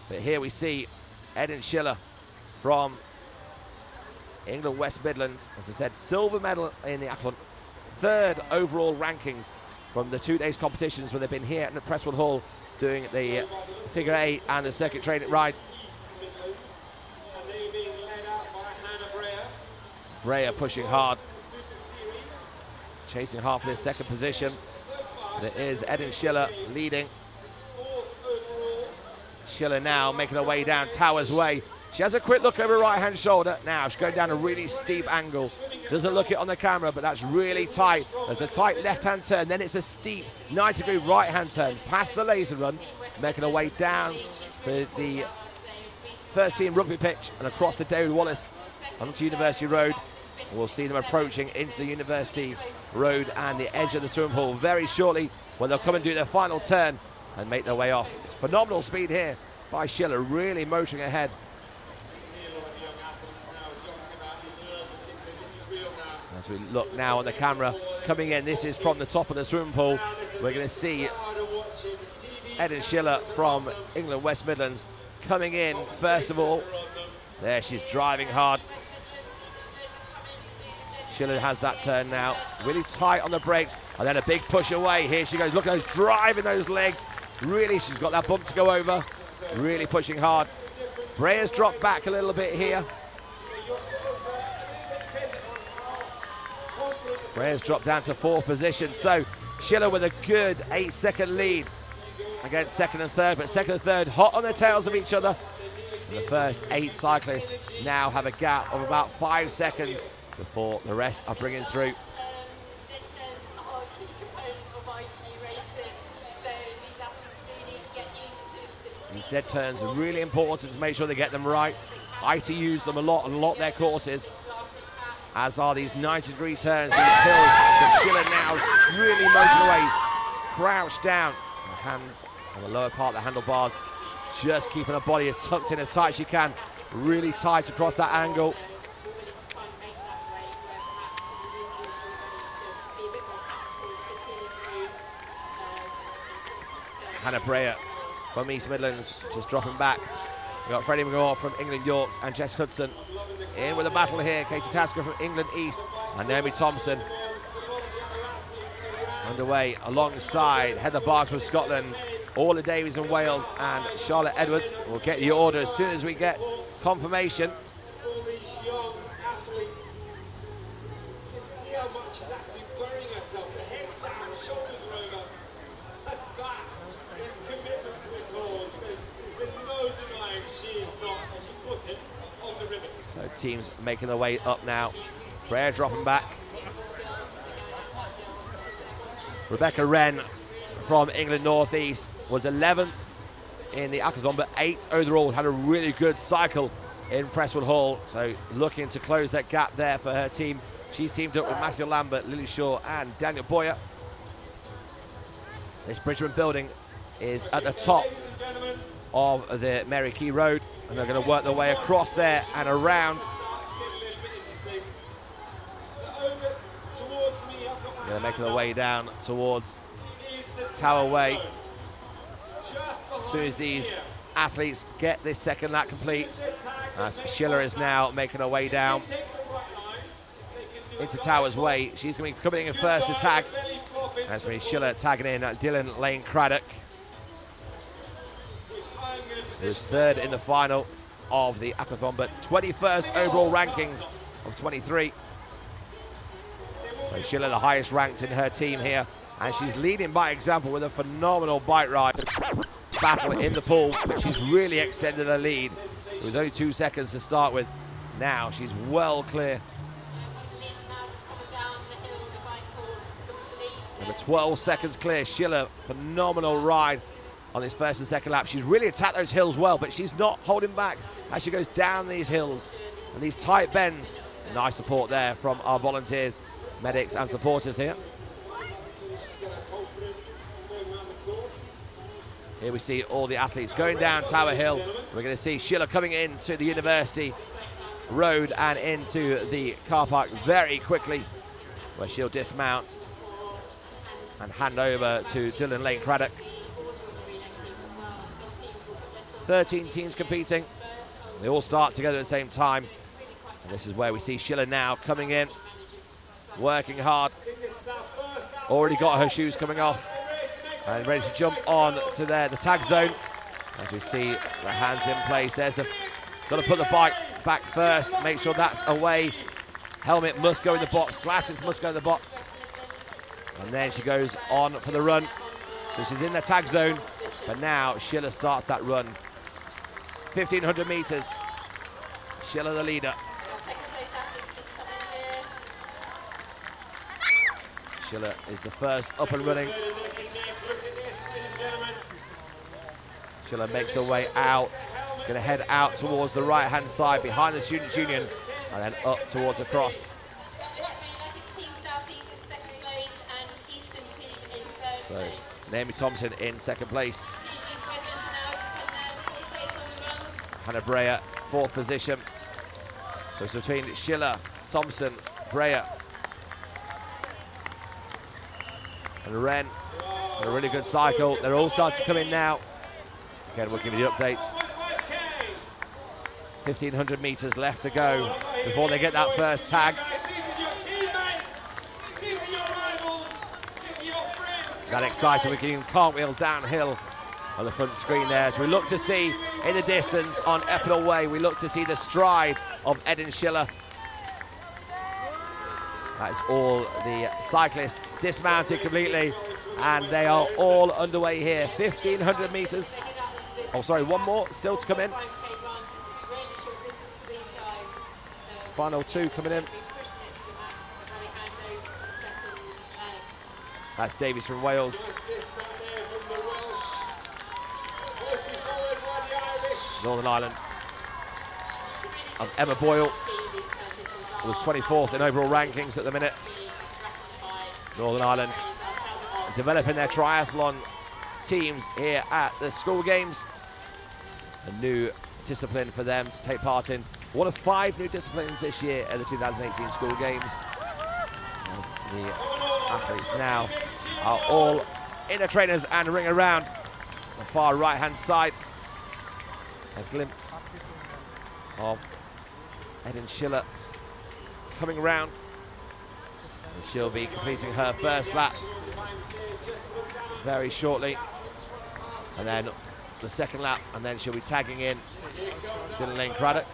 But here we see Ed and Schiller from England West Midlands. As I said, silver medal in the Athlon. 3rd overall rankings from the 2 days competitions where they've been here at Presswood Hall doing the figure 8 and the circuit training ride. Breyer pushing hard, chasing hard for this 2nd position. There is Ed and Schiller leading. Schiller now making her way down Towers Way. She has a quick look over her right-hand shoulder. Now she's going down a really steep angle. Doesn't look it on the camera, but that's really tight. There's a tight left-hand turn, then it's a steep 90-degree right-hand turn past the laser run, making her way down to the first team rugby pitch and across the David Wallace onto University Road. We'll see them approaching into the University Road and the edge of the swimming pool very shortly, when they'll come and do their final turn and make their way off. It's phenomenal speed here by Schiller, really motoring ahead. As we look now on the camera, coming in, this is from the top of the swimming pool. We're going to see Ed and Schiller from England West Midlands coming in first of all. There she's driving hard. Schiller has that turn now, really tight on the brakes, and then a big push away. Here she goes, look at those, driving those legs. Really, she's got that bump to go over, really pushing hard. Breyer's dropped back a little bit here. Breyer's dropped down to 4th position, so Schiller with a good 8-second lead against 2nd and 3rd, but 2nd and 3rd hot on the tails of each other. And the first 8 cyclists now have a gap of about 5 seconds before the rest are bringing through. These dead turns are really important to make sure they get them right. IT use them a lot and lot their courses, as are these 90-degree turns, these hills that Schiller now is really motoring away, crouched down, the hands on the lower part of the handlebars, just keeping her body as tucked in as tight as she can, really tight across that angle. Hannah Breyer from East Midlands just dropping back. We've got Freddie McGraw from England Yorks and Jess Hudson in with a battle here. Katie Tasker from England East and Naomi Thompson underway alongside Heather Barnes from Scotland, Orla Davies from Wales and Charlotte Edwards. We'll get the order as soon as we get confirmation. Teams making their way up now. Breyer dropping back. Rebecca Wren from England North East was 11th in the Aquathon, but 8th overall. Had a really good cycle in Presswood Hall, so looking to close that gap there for her team. She's teamed up with Matthew Lambert, Lily Shaw and Daniel Boyer. This Bridgman building is at the top of the Mary Key Road, And they're going to work their way across there and around. They're making their way down towards Tower Way. As soon as these athletes get this second lap complete, as Schiller is now making her way down into Towers Way. She's going to be coming in first to tag. That's going to be Schiller tagging in Dylan Lane Craddock, who's third in the final of the aquathon, but 21st overall rankings of 23. So Schiller, the highest ranked in her team here, and she's leading by example with a phenomenal bike ride battle in the pool, but she's really extended her lead. It was only 2 seconds to start with. Now she's well clear. Number 12 seconds clear. Schiller, phenomenal ride on this first and second lap. She's really attacked those hills well, but she's not holding back as she goes down these hills and these tight bends. Nice support there from our volunteers, medics and supporters here. Here we see all the athletes going down Tower Hill. We're going to see Schiller coming into the University Road and into the car park very quickly, where she'll dismount and hand over to Dylan Lane Craddock. 13 teams competing. They all start together at the same time. And this is where we see Schiller now coming in, working hard. Already got her shoes coming off and ready to jump on to the tag zone. As we see the hands in place. There's the, got to put the bike back first, make sure that's away. Helmet must go in the box, glasses must go in the box. And then she goes on for the run. So she's in the tag zone, but now Schiller starts that run. 1,500 meters. Schiller the leader. Schiller is the first up and running. Schiller makes her way out. Going to head out towards the right-hand side behind the Students' Union and then up towards the cross. So Naomi Thompson in second place. Hannah Breyer, fourth position. So it's between Schiller, Thompson, Breyer and Wren. A really good cycle. They're all starting to come in now. Again, we'll give you the update. 1,500 meters left to go before they get that first tag. That exciting, we can even cartwheel downhill on the front screen there. So we look to see in the distance on Epinal Way, we look to see the stride of Eden Schiller. That is all the cyclists dismounted completely, and they are all underway here. 1,500 meters. Oh, sorry, one more still to come in. Final two coming in. That's Davies from Wales. Northern Ireland. Emma Boyle was 24th in overall rankings at the minute. Northern Ireland developing their triathlon teams here at the school games. A new discipline for them to take part in. One of 5 new disciplines this year at the 2018 school games. As the athletes now are all in the trainers and ring around the far right hand side. A glimpse of Eden Schiller coming around, and she'll be completing her first lap very shortly, and then the second lap, and then she'll be tagging in Dylan Lane Craddock.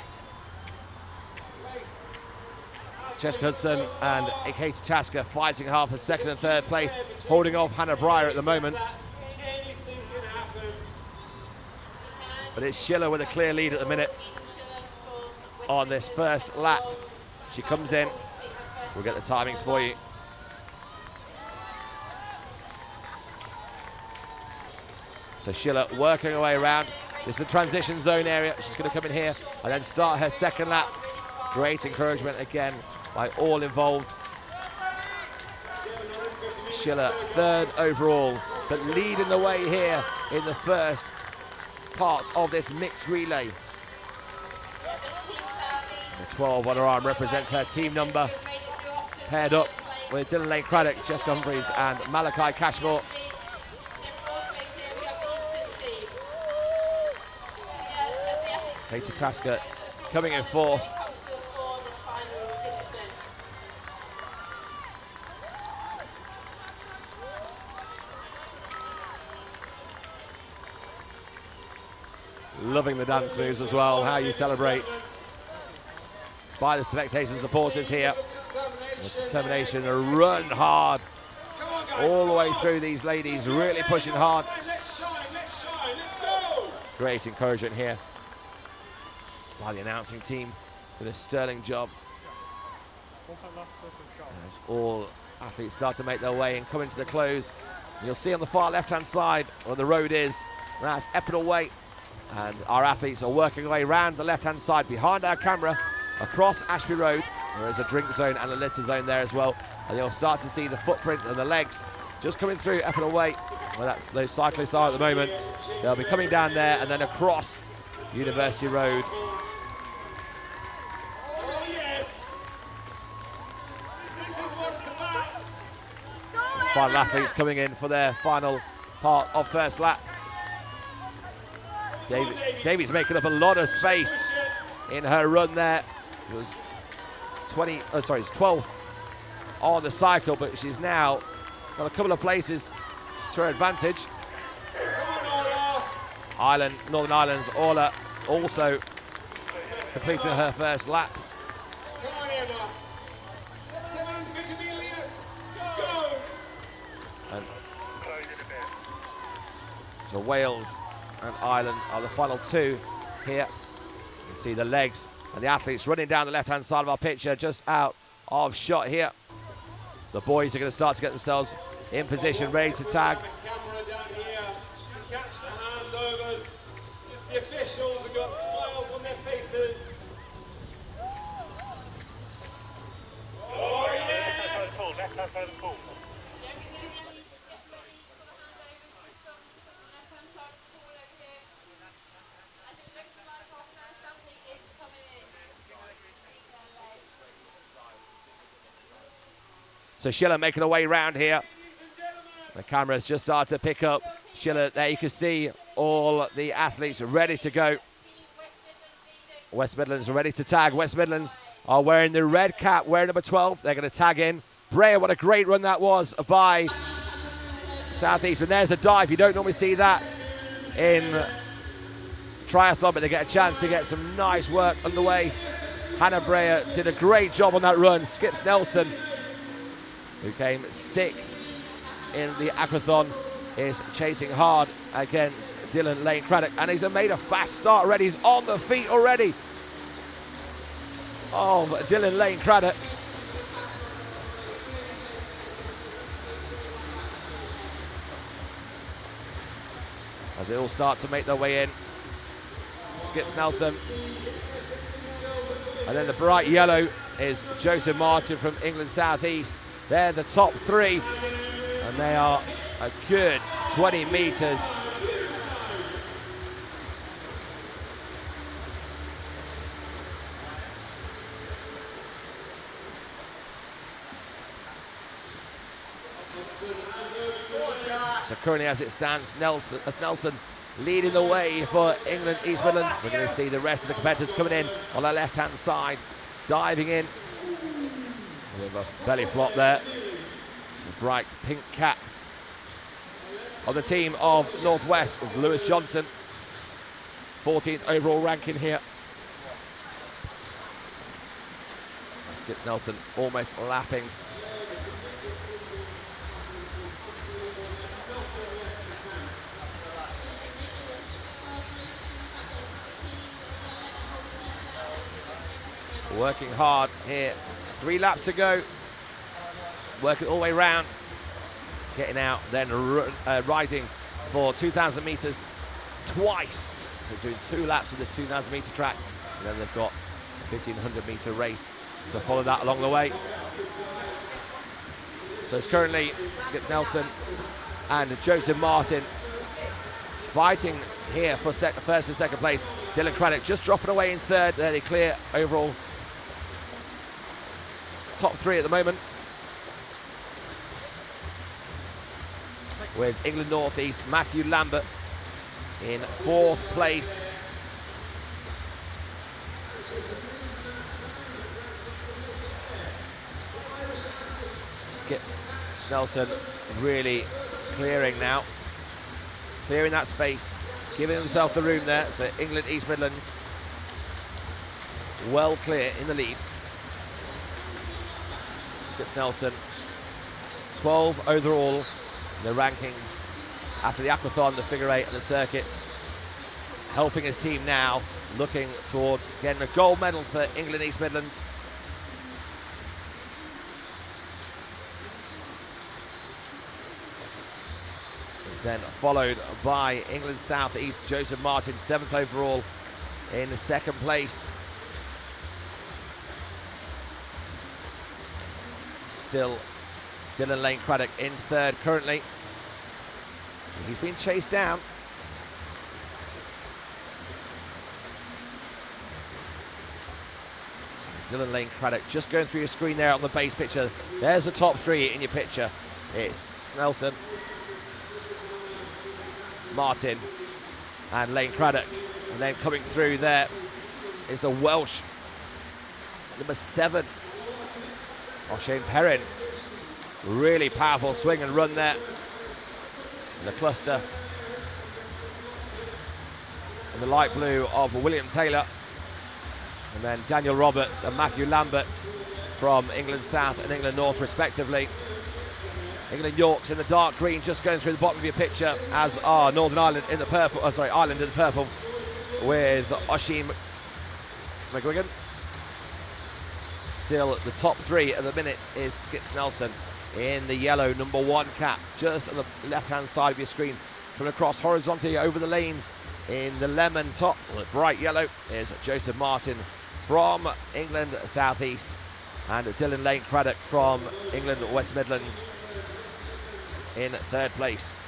Jessica Hudson and Katie Tasker fighting hard for second and third place, holding off Hannah Breyer at the moment. But it's Schiller with a clear lead at the minute on this first lap. She comes in. We'll get the timings for you. So Schiller working her way around. This is the transition zone area. She's going to come in here and then start her second lap. Great encouragement again by all involved. Schiller third overall, but leading the way here in the first part of this mixed relay. The 12 on her arm represents her team number, paired up with Dylan Lane Craddock, Jessica Humphries and Malachi Cashmore. Katie Tasker coming in fourth. Loving the dance moves as well, how you celebrate by the spectators and supporters here. With determination to run hard all the way through, these ladies really pushing hard. Great encouragement here by the announcing team. Did a sterling job. As all athletes start to make their way and come into the close. You'll see on the far left-hand side where the road is, that's Epinal Way. And our athletes are working their way around the left-hand side behind our camera across Ashby Road. There is a drink zone and a litter zone there as well. And you'll start to see the footprint and the legs just coming through Epinal Way. Well, that's those cyclists are at the moment. They'll be coming down there and then across University Road. Final athletes coming in for their final part of first lap. Davy's making up a lot of space in her run there. It was 12th on the cycle, but she's now got a couple of places to her advantage. Northern Ireland's Orla also completing her first lap. And so Wales and Ireland are the final two here. You can see the legs and the athletes running down the left-hand side of our picture, just out of shot here. The boys are going to start to get themselves in position, ready to tag. The officials have got smiles on their faces. Oh, yes! So Schiller making her way round here. The cameras just started to pick up Schiller. There you can see all the athletes ready to go. West Midlands are ready to tag. West Midlands are wearing the red cap, wearing number 12. They're going to tag in. Brea, what a great run that was by Southeast. And there's a dive. You don't normally see that in triathlon, but they get a chance to get some nice work underway. Hannah Brea did a great job on that run. Skips Nelson, who came sixth in the aquathon, is chasing hard against Dylan Lane Craddock, and he's made a fast start already. He's on the feet already. Oh, Dylan Lane Craddock. As they all start to make their way in. Skips Nelson. And then the bright yellow is Joseph Martin from England South East. They're the top three, and they are a good 20 meters. So currently as it stands, Nelson leading the way for England East Midlands. We're going to see the rest of the competitors coming in on the left-hand side, diving in. With a belly flop there. The bright pink cap of the team of Northwest was Lewis Johnson. 14th overall ranking here. Skips Nelson almost lapping. Working hard here. 3 laps to go. Working all the way around. Getting out, then riding for 2,000 meters twice. So doing 2 laps of this 2,000 meter track. And then they've got a 1,500 meter race to follow that along the way. So it's currently Skip Nelson and Joseph Martin fighting here for first and second place. Dylan Craddock just dropping away in third. There they clear overall top three at the moment, with England North East Matthew Lambert in 4th place. Skip Snelson really clearing now, clearing that space, giving himself the room there. So England East Midlands well clear in the lead. Skip Snelson 12 overall in the rankings after the aquathon, the figure eight and the circuit, helping his team now, looking towards getting a gold medal for England East Midlands. He's then followed by England South East Joseph Martin, 7th overall in the 2nd place. Still Dylan Lane Craddock in 3rd currently. He's been chased down. Dylan Lane Craddock just going through your screen there on the base picture. There's the top three in your picture. It's Snelson, Martin and Lane Craddock. And then coming through there is the Welsh number 7, O'Shane Perrin. Really powerful swing and run there. The cluster in the light blue of William Taylor, and then Daniel Roberts and Matthew Lambert from England South and England North respectively. England Yorks in the dark green, just going through the bottom of your picture, as are Northern Ireland in the purple, Ireland in the purple, with Oisin McGuigan. Still the top three at the minute is Skip Snelson in the yellow number 1 cap, just on the left-hand side of your screen, coming across horizontally over the lanes in the lemon top, the bright yellow, is Joseph Martin from England South East, and Dylan Lane Craddock from England West Midlands in 3rd place.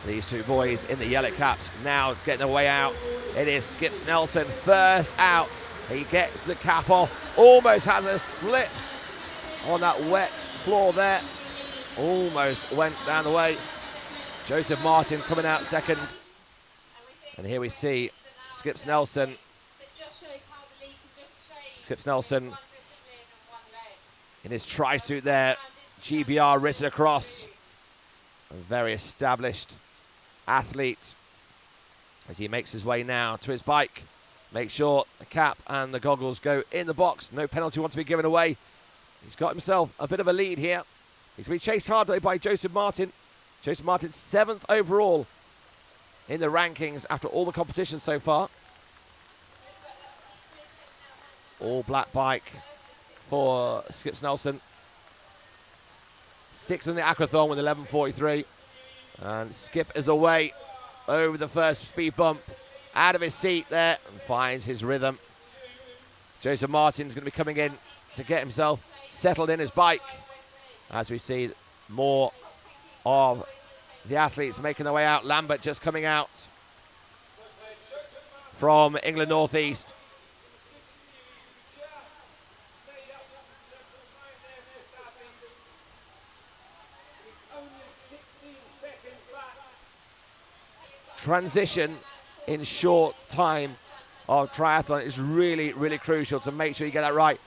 These two boys in the yellow caps now getting their way out. It is Skip Snelson first out. He gets the cap off, almost has a slip on that wet floor there. Almost went down the way. Joseph Martin coming out second. And here we see Skip Snelson. Skip Snelson in his tri-suit there, GBR written across. A very established athlete as he makes his way now to his bike. Make sure the cap and the goggles go in the box. No penalty wants to be given away. He's got himself a bit of a lead here. He's been chased hard though by Joseph Martin. Joseph Martin 7th overall in the rankings after all the competitions so far. All black bike for Skip Snelson. 6th in the aquathon with 11.43. And Skip is away over the first speed bump, out of his seat there, and finds his rhythm. Joseph Martin's going to be coming in to get himself settled in his bike, as we see more of the athletes making their way out. Lambert just coming out from England North East. Transition in short time of triathlon is really, really crucial to make sure you get that right.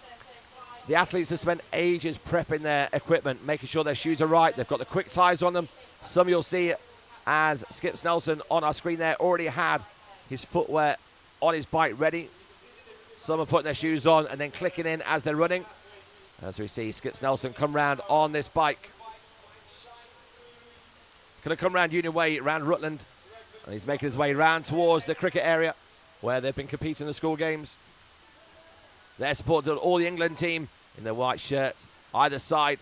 The athletes have spent ages prepping their equipment, making sure their shoes are right. They've got the quick ties on them. Some you'll see, as Skip Snelson on our screen there, already had his footwear on his bike ready. Some are putting their shoes on and then clicking in as they're running. As we see Skip Snelson come round on this bike. Going to come round Union Way, round Rutland. And he's making his way round towards the cricket area where they've been competing in the school games. They're supporting all the England team in their white shirts either side.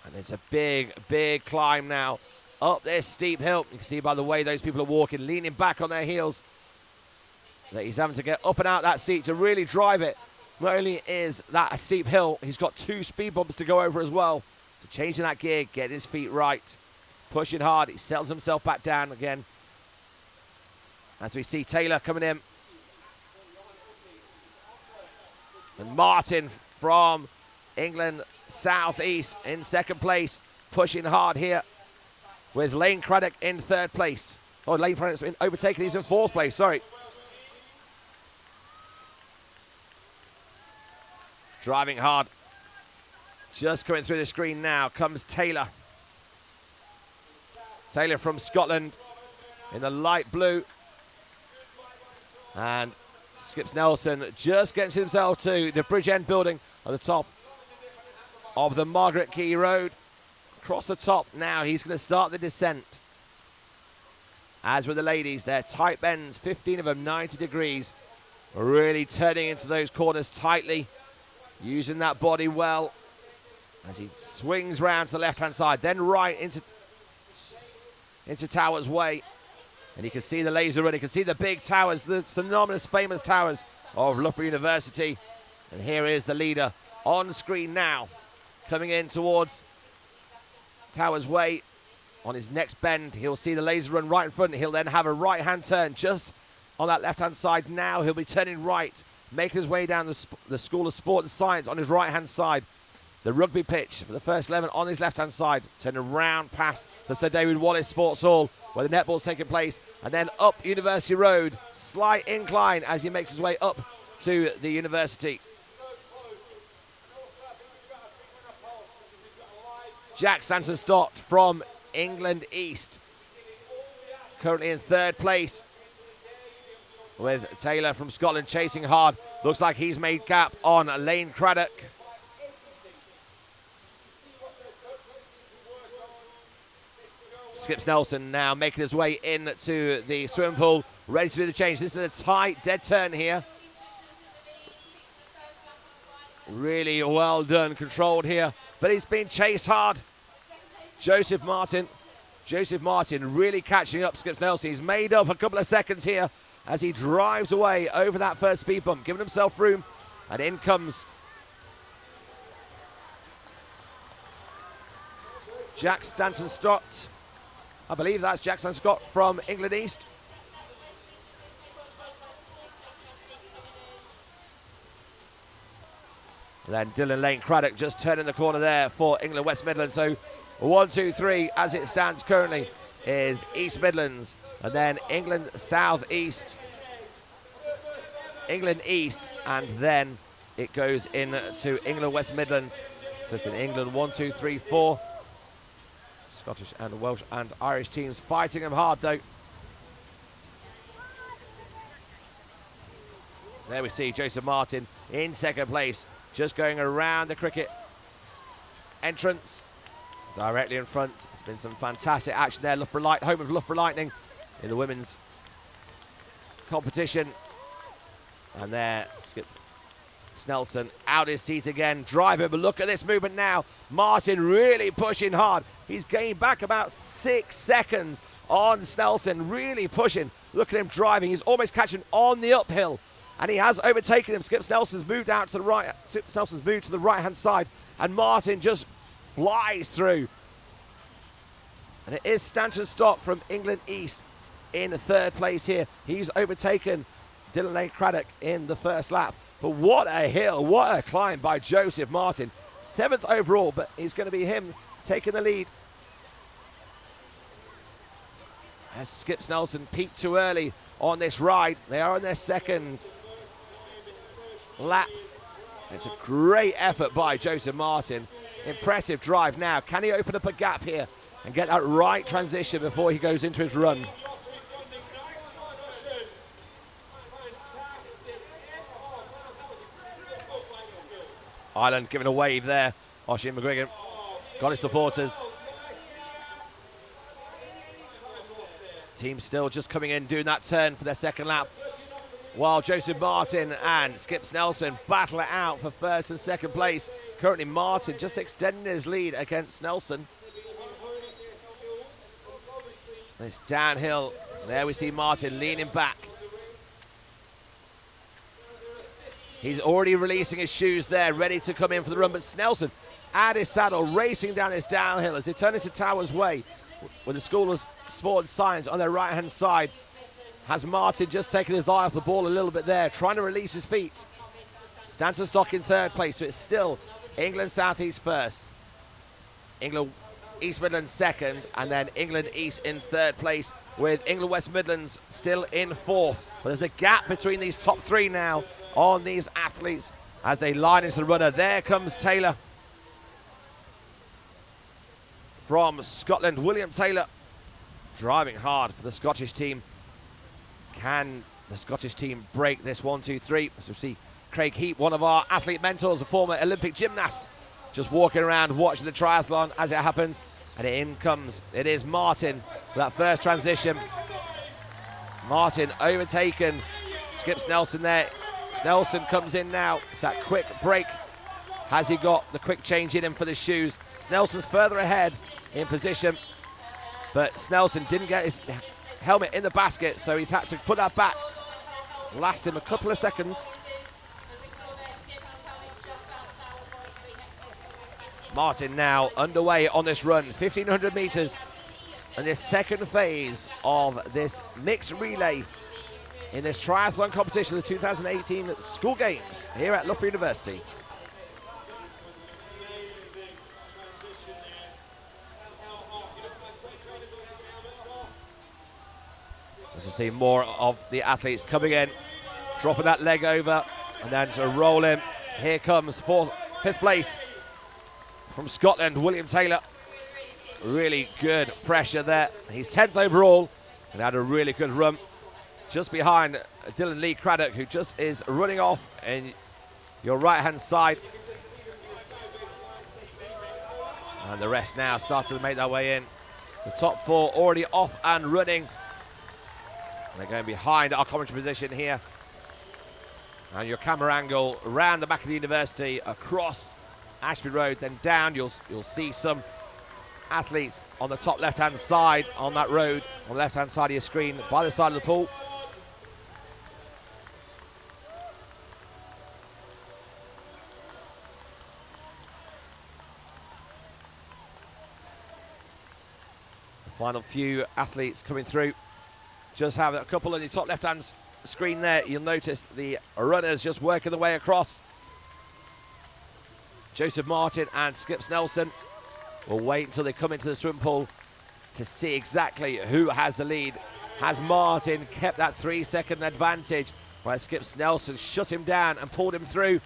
And it's a big, big climb now up this steep hill. You can see by the way those people are walking, leaning back on their heels, that he's having to get up and out that seat to really drive it. Not only is that a steep hill, he's got 2 speed bumps to go over as well. So changing that gear, getting his feet right, pushing hard. He settles himself back down again. As we see Taylor coming in. And Martin from England Southeast in second place, pushing hard here with Lane Craddock in third place. Oh, Lane Craddock's been overtaken. He's in fourth place, sorry. Driving hard. Just coming through the screen now comes Taylor. Taylor from Scotland in the light blue. And Skips Nelson just getting himself to the Bridge End building at the top of the Margaret Key Road. Across the top now, he's going to start the descent. As with the ladies, they're tight bends, 15 of them 90 degrees. Really turning into those corners tightly, using that body well as he swings round to the left-hand side, then right into Towers Way. And you can see the laser run, you can see the big towers, the synonymous famous towers of Loughborough University. And here is the leader on screen now, coming in towards Towers Way. On his next bend, he'll see the laser run right in front. He'll then have a right-hand turn just on that left-hand side now. He'll be turning right, making his way down the School of Sport and Science on his right-hand side. The rugby pitch for the first 11 on his left-hand side, turning round past the Sir David Wallace Sports Hall where the netball's taking place, and then up University Road, slight incline as he makes his way up to the university. Jack Sanson-Stott from England East, currently in third place, with Taylor from Scotland chasing hard. Looks like he's made gap on Lane Craddock. Skips Nelson now making his way into the swimming pool, ready to do the change. This is a tight, dead turn here. Really well done, controlled here, but he's been chased hard. Joseph Martin really catching up Skips Nelson. He's made up a couple of seconds here as he drives away over that first speed bump, giving himself room, and in comes Jack Stanton-Stott. I believe that's Jack Stanton-Stott from England East. And then Dylan Lane Craddock just turning the corner there for England West Midlands. So 1, 2, 3 as it stands currently is East Midlands, and then England South East, England East, and then it goes into England West Midlands. So it's in England 1, 2, 3, 4. Scottish and Welsh and Irish teams fighting them hard though. There we see Joseph Martin in second place, just going around the cricket entrance, directly in front. It's been some fantastic action there. Loughborough home of Loughborough Lightning in the women's competition. And there, Skip Snelson out his seat again, driving, but look at this movement now. Martin really pushing hard. He's gained back about 6 seconds on Snelson, really pushing. Look at him driving. He's almost catching on the uphill, and he has overtaken him. Skip Snelson's moved out to the right. Skip Snelson's moved to the right-hand side, and Martin just flies through. And it is Stanton-Stott from England East in third place here. He's overtaken Dylan Lane Craddock in the first lap. But what a hill, what a climb by Joseph Martin. 7th overall, but it's going to be him taking the lead. As Skip Snelson peaked too early on this ride. They are on their second lap. It's a great effort by Joseph Martin. Impressive drive now. Can he open up a gap here and get that right transition before he goes into his run? Ireland giving a wave there. Oisin McGuigan got his supporters. Team still just coming in, doing that turn for their second lap, while Joseph Martin and Skip Snelson battle it out for first and second place. Currently Martin just extending his lead against Snelson. It's downhill. There we see Martin leaning back. He's already releasing his shoes there, ready to come in for the run, but Snelson at his saddle, racing down this downhill as they turn into Towers Way with the School of Sport and Science on their right-hand side. Has Martin just taken his eye off the ball a little bit there, trying to release his feet. Stanton Stock in third place, so it's still England South East first, England East Midlands second, and then England East in third place, with England West Midlands still in fourth. But there's a gap between these top three now on these athletes as they line into the runner. There comes Taylor from Scotland. William Taylor driving hard for the Scottish team. Can the Scottish team break this 1-2-3? As we see Craig Heap, one of our athlete mentors, a former Olympic gymnast, just walking around watching the triathlon as it happens. And in comes, it is Martin for that first transition. Martin overtaken, skips Snelson there. Snelson comes in now. It's that quick break. Has he got the quick change in him for the shoes? Snelson's further ahead in position, but Snelson didn't get his helmet in the basket, so he's had to put that back. Last him a couple of seconds. Martin now underway on this run, 1,500 meters, and this second phase of this mixed relay in this triathlon competition, the 2018 School Games here at Loughborough University. As you see more of the athletes coming in, dropping that leg over, and then to roll in. Here comes fifth place from Scotland, William Taylor. Really good pressure there. He's 10th overall and had a really good run. Just behind Dylan Lee Craddock, who just is running off in your right-hand side. And the rest now starting to make their way in. The top four already off and running. They're going behind our commentary position here. And your camera angle around the back of the university, across Ashby Road, then down. You'll see some athletes on the top left-hand side on that road, on the left-hand side of your screen, by the side of the pool. The final few athletes coming through. Just have a couple on the top left-hand screen there. You'll notice the runners just working their way across. Joseph Martin and Skip Snelson. We'll wait until they come into the swim pool to see exactly who has the lead. Has Martin kept that 3-second advantage, while Skip Snelson shut him down and pulled him through?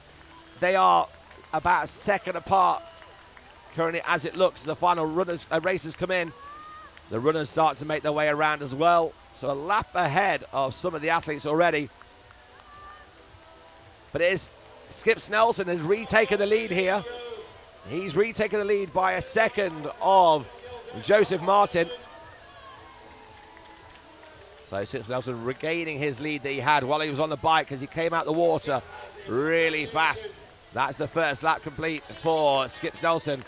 They are about a second apart currently as it looks. The final races come in. The runners start to make their way around as well. So a lap ahead of some of the athletes already. But it is Skip Snelson has retaken the lead here. He's retaken the lead by a second of Joseph Martin. So Skip Snelson regaining his lead that he had while he was on the bike as he came out the water really fast. That's the first lap complete for Skip Snelson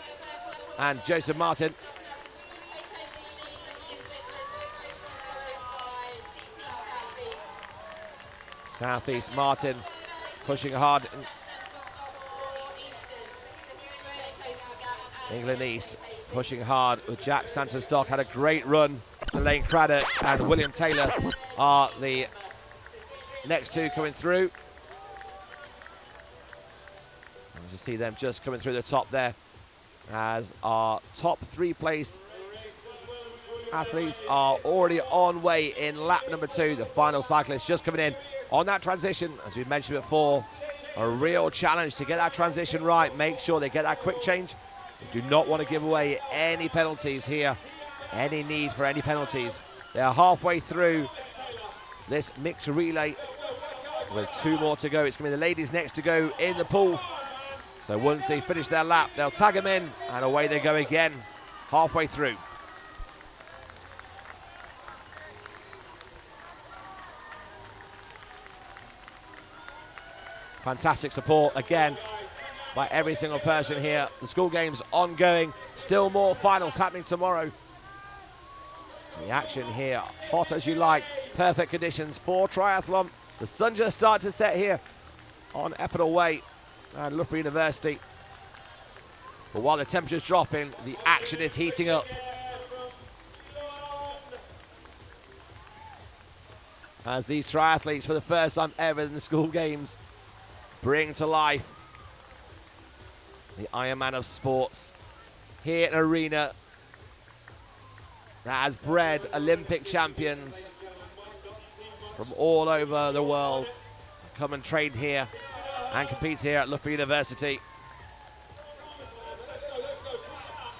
and Joseph Martin. Southeast Martin pushing hard. England East pushing hard with Jack Stanton Stock. Had a great run. Elaine Craddock and William Taylor are the next two coming through. And you see them just coming through the top there as our top three placed athletes are already on way in lap number 2. The final cyclist just coming in on that transition, as we mentioned before. A real challenge to get that transition right. Make sure they get that quick change. They do not want to give away any penalties here. Any need for any penalties. They are halfway through this mixed relay with 2 more to go. It's going to be the ladies next to go in the pool. So once they finish their lap, they'll tag them in and away they go again, halfway through. Fantastic support again by every single person here. The school games ongoing. Still more finals happening tomorrow. The action here, hot as you like. Perfect conditions for triathlon. The sun just started to set here on Epinal Way and Loughborough University. But while the temperature's dropping, the action is heating up. As these triathletes, for the first time ever in the school games, bring to life the Ironman of sports here in an arena that has bred Olympic champions from all over the world come and train here and compete here at Loughborough University.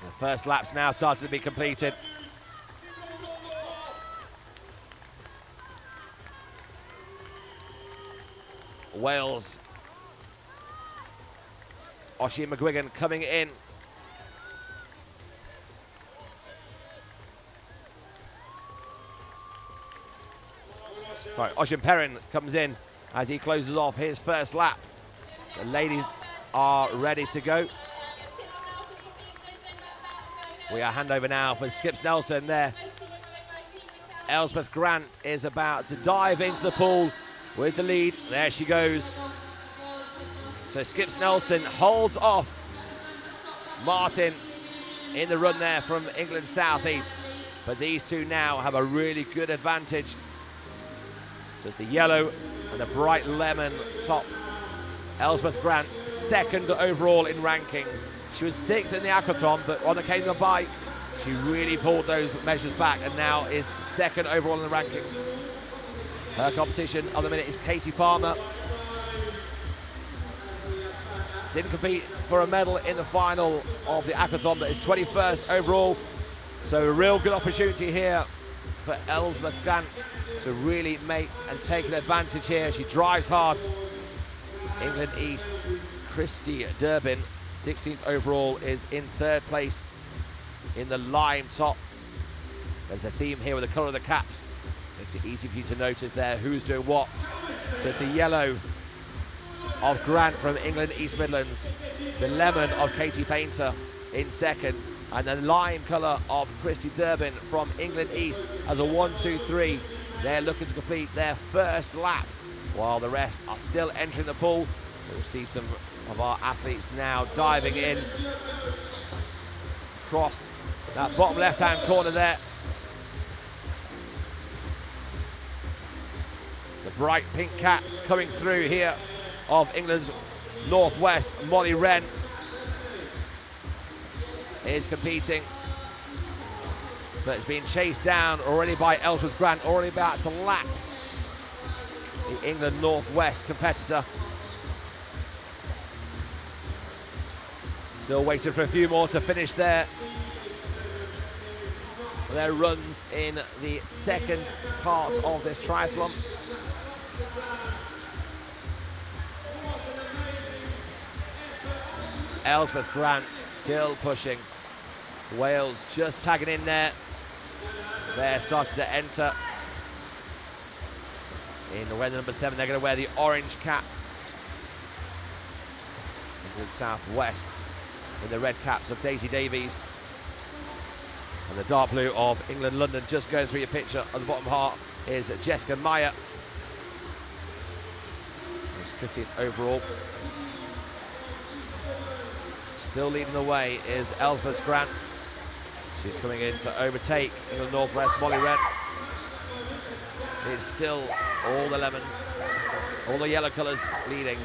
The first lap's now starting to be completed. Wales. Oisin McGuigan coming in. Right, Oisin Perrin comes in as he closes off his first lap. The ladies are ready to go. We are handover now for Skips Nelson there. Elspeth Grant is about to dive into the pool with the lead. There she goes. So Skips Nelson holds off Martin in the run there from England South East. But these two now have a really good advantage. So it's the yellow and the bright lemon top. Elspeth Grant, second overall in rankings. She was sixth in the aquathon, but on the came the bike, she really pulled those measures back and now is second overall in the ranking. Her competition of the minute is Katie Palmer. Didn't compete for a medal in the final of the aquathon, but is 21st overall. So a real good opportunity here for Elspeth Grant to really make and take an advantage here. She drives hard. England East, Christy Durbin, 16th overall, is in third place in the lime top. There's a theme here with the colour of the caps. Makes it easy for you to notice there who's doing what. So it's the yellow of Grant from England East Midlands, the lemon of Katie Painter in second, and the lime colour of Christy Durbin from England East as a 1-2-3. They're looking to complete their first lap while the rest are still entering the pool. We'll see some of our athletes now diving in across that bottom left-hand corner there. The bright pink caps coming through here of England's Northwest. Molly Wren is competing, but it's being chased down already by Elspeth Grant, already about to lap the England Northwest competitor. Still waiting for a few more to finish their runs in the second part of this triathlon. Elspeth Grant still pushing. Wales just tagging in there. They're starting to enter. In the weather number 7, they're going to wear the orange cap. England Southwest in the red caps of Daisy Davies. And the dark blue of England London. Just going through your picture at the bottom half is Jessica Meyer. Who's 15th overall. Still leading the way is Elspeth Grant. She's coming in to overtake England Northwest Molly Wren. It's still all the lemons, all the yellow colours leading.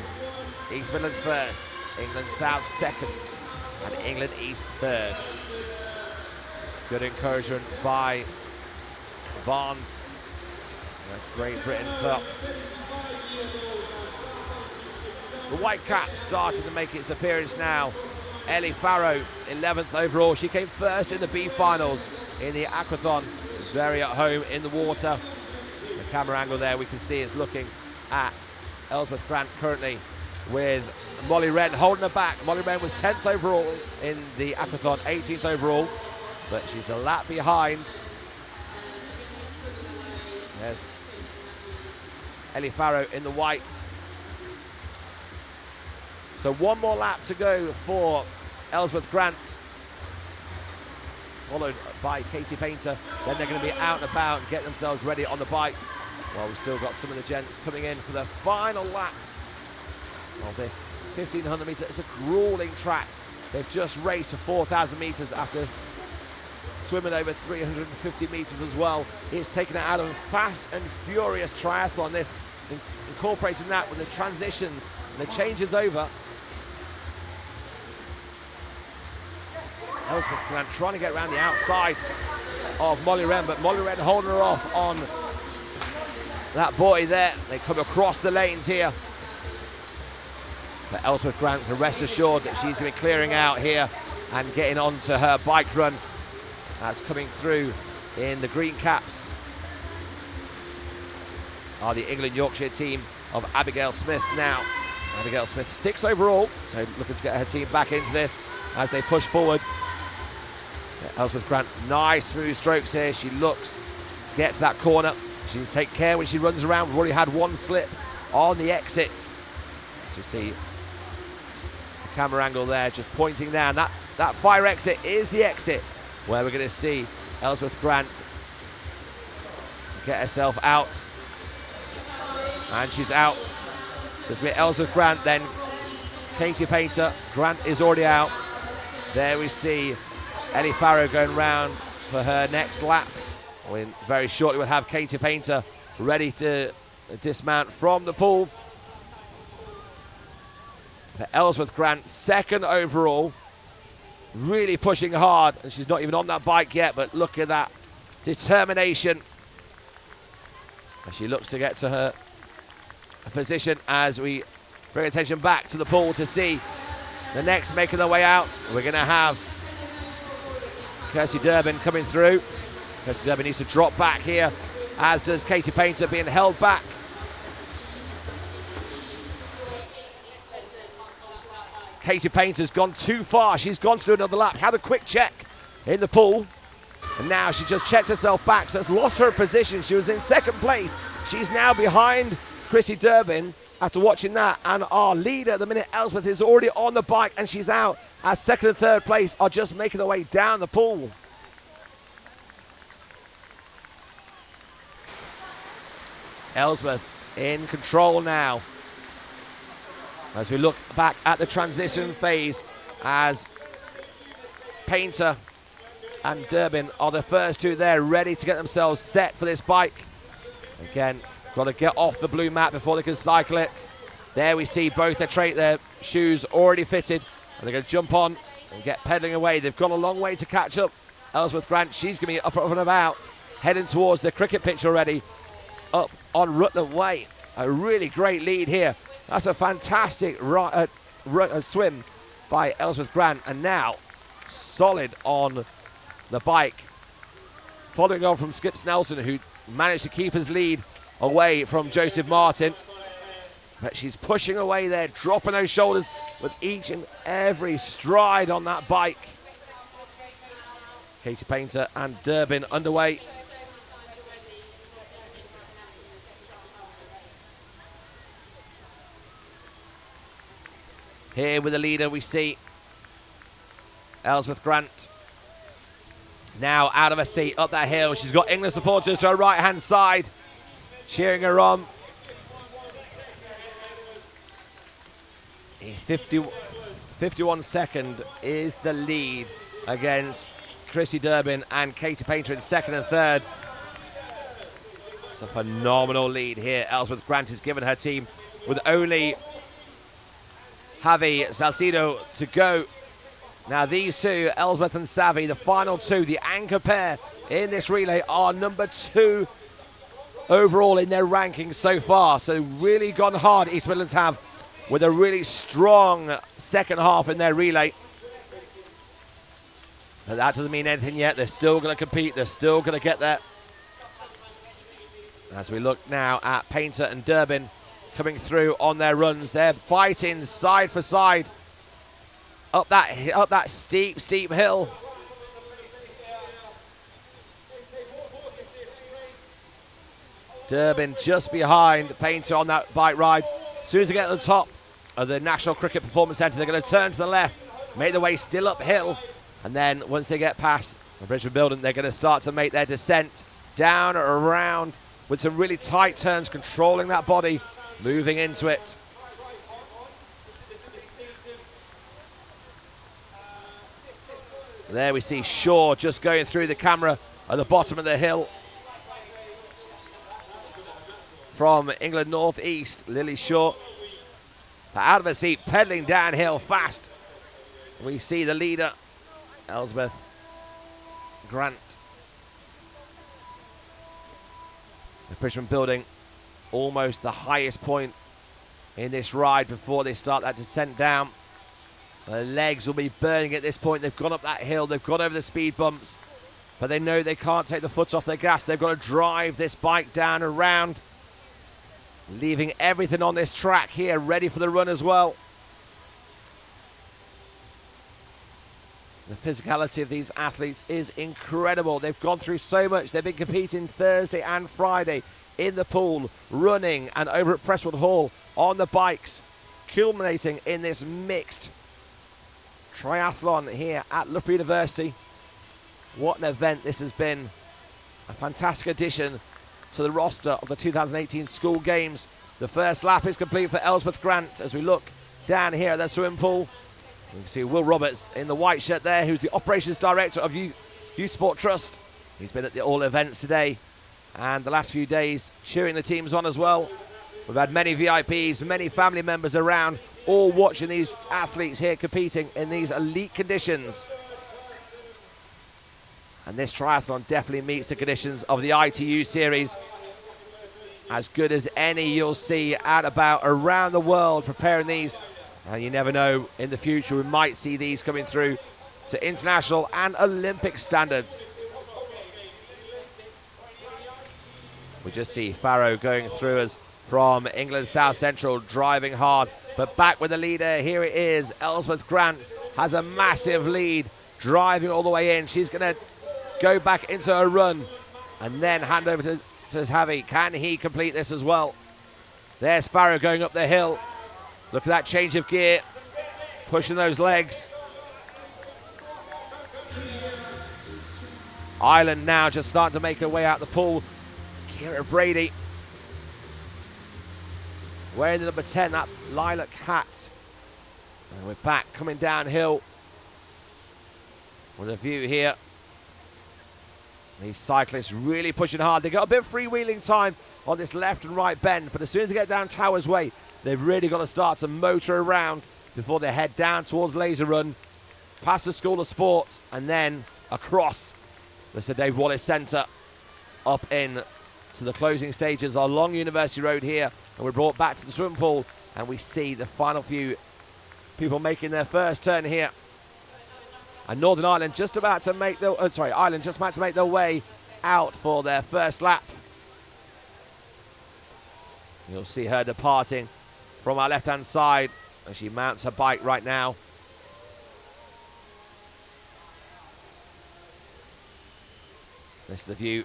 East Midlands first, England South second, and England East third. Good encouragement by Barnes. Great Britain Cup. The white cap starting to make its appearance now. Ellie Farrow, 11th overall. She came first in the B finals in the aquathon. Very at home in the water. The camera angle there, we can see it's looking at Elspeth Grant currently with Molly Wren holding her back. Molly Wren was 10th overall in the aquathon, 18th overall, but she's a lap behind. There's Ellie Farrow in the white. So one more lap to go for Elspeth Grant, followed by Katie Painter. Then they're going to be out and about and get themselves ready on the bike. Well, we've still got some of the gents coming in for the final laps of this 1500 metre. It's a grueling track They've just raced for 4,000 metres after swimming over 350 metres as well. It's taken it out of a fast and furious triathlon. This incorporating that with the transitions and the changes over. Ellsworth Grant trying to get around the outside of Molly Wren, but Molly Wren holding her off on that buoy there. They come across the lanes here. But Ellsworth Grant can rest assured that she's going to be clearing out here and getting onto her bike run. That's coming through in the green caps are the England Yorkshire team of Abigail Smith now. Abigail Smith 6 overall, so looking to get her team back into this as they push forward. Ellsworth Grant, nice smooth strokes here. She looks to get to that corner. She needs to take care when she runs around. We've already had one slip on the exit. As you see the camera angle there just pointing down. That fire exit is the exit where we're going to see Ellsworth Grant get herself out. And she's out. Just with Ellsworth Grant, then Katie Painter. Grant is already out. There we see Ellie Farrow going round for her next lap. Very shortly we'll have Katie Painter ready to dismount from the pool. But Ellsworth Grant, 2nd overall, really pushing hard, and she's not even on that bike yet, but look at that determination as she looks to get to her position as we bring attention back to the pool to see the next making their way out. We're going to have Kirsty Durbin coming through. Kirsty Durbin needs to drop back here, as does Katie Painter being held back. Katie Painter's gone too far. She's gone to do another lap. Had a quick check in the pool. And now she just checked herself back, so has lost her position. She was in 2nd place. She's now behind Chrissy Durbin after watching that. And our leader at the minute, Ellsworth, is already on the bike and she's out, as 2nd and 3rd place are just making their way down the pool. Ellsworth in control now. As we look back at the transition phase, as Painter and Durbin are the first two there, ready to get themselves set for this bike. Again, got to get off the blue mat before they can cycle it. There we see both their shoes already fitted, and they're going to jump on and get pedalling away. They've gone a long way to catch up. Ellsworth Grant, she's going to be up and about, heading towards the cricket pitch already, up on Rutland Way. A really great lead here. That's a fantastic swim by Ellsworth Grant, and now solid on the bike, following on from Skips Nelson, who managed to keep his lead away from Joseph Martin. But she's pushing away there, dropping those shoulders with each and every stride on that bike. Katie Painter and Durbin underway. Here with the leader we see Ellsworth Grant now out of her seat up that hill. She's got England supporters to her right hand side cheering her on. 51 is the lead against Chrissy Durbin and Katie Painter in 2nd and 3rd. It's a phenomenal lead here. Ellsworth Grant has given her team with only Javi Salcido to go. Now these two, Ellsworth and Savvy, the final two, the anchor pair in this relay, are number 2 overall in their rankings so far. So really gone hard, East Midlands have, with a really strong second half in their relay. But that doesn't mean anything yet. They're still going to compete. They're still going to get there. As we look now at Painter and Durbin coming through on their runs, they're fighting side for side up that steep hill. Durbin just behind Painter on that bike ride. As soon as they get to the top of the National Cricket Performance Centre, they're going to turn to the left, make their way still uphill, and then once they get past the Bridgman Building, they're going to start to make their descent down or around with some really tight turns, controlling that body, moving into it. There we see Shaw just going through the camera at the bottom of the hill. From England North East, Lily Shaw. Out of her seat, pedaling downhill fast. We see the leader, Elspeth Grant. The Bridgman Building, almost the highest point in this ride before they start that descent down. Their legs will be burning at this point. They've gone up that hill, they've gone over the speed bumps, but they know they can't take the foot off their gas. They've got to drive this bike down and around, leaving everything on this track here ready for the run as well. The physicality of these athletes is incredible. They've gone through so much. They've been competing Thursday and Friday in the pool, running, and over at Presswood Hall on the bikes, culminating in this mixed triathlon here at Loughborough University. What an event this has been. A fantastic addition to the roster of the 2018 School Games. The first lap is complete for Elspeth Grant as we look down here at the swimming pool. You can see Will Roberts in the white shirt there, who's the operations director of Youth Sport Trust. He's been at all events today and the last few days cheering the teams on as well. We've had many VIPs, many family members around, all watching these athletes here competing in these elite conditions. And this triathlon definitely meets the conditions of the ITU series. As good as any you'll see out about around the world preparing these. And you never know, in the future we might see these coming through to international and Olympic standards. We just see Farrow going through us from England South Central, driving hard, but back with the leader. Here it is. Elspeth Grant has a massive lead, driving all the way in. She's going to go back into her run and then hand over to Javi. Can he complete this as well? There's Farrow going up the hill. Look at that change of gear, pushing those legs. Ireland now just starting to make her way out the pool. Kira Brady wearing the number 10, that lilac hat. And we're back coming downhill with a view here. These cyclists really pushing hard. They got a bit of freewheeling time on this left and right bend, but as soon as they get down Towers Way, they've really got to start to motor around before they head down towards Laser Run, past the School of Sports, and then across the Sir Dave Wallace Centre up in to the closing stages along University Road here. And we're brought back to the swimming pool, and we see the final few people making their first turn here. And Northern Ireland just about to make their Ireland just about to make their way out for their first lap. You'll see her departing from our left-hand side as she mounts her bike right now. This is the view,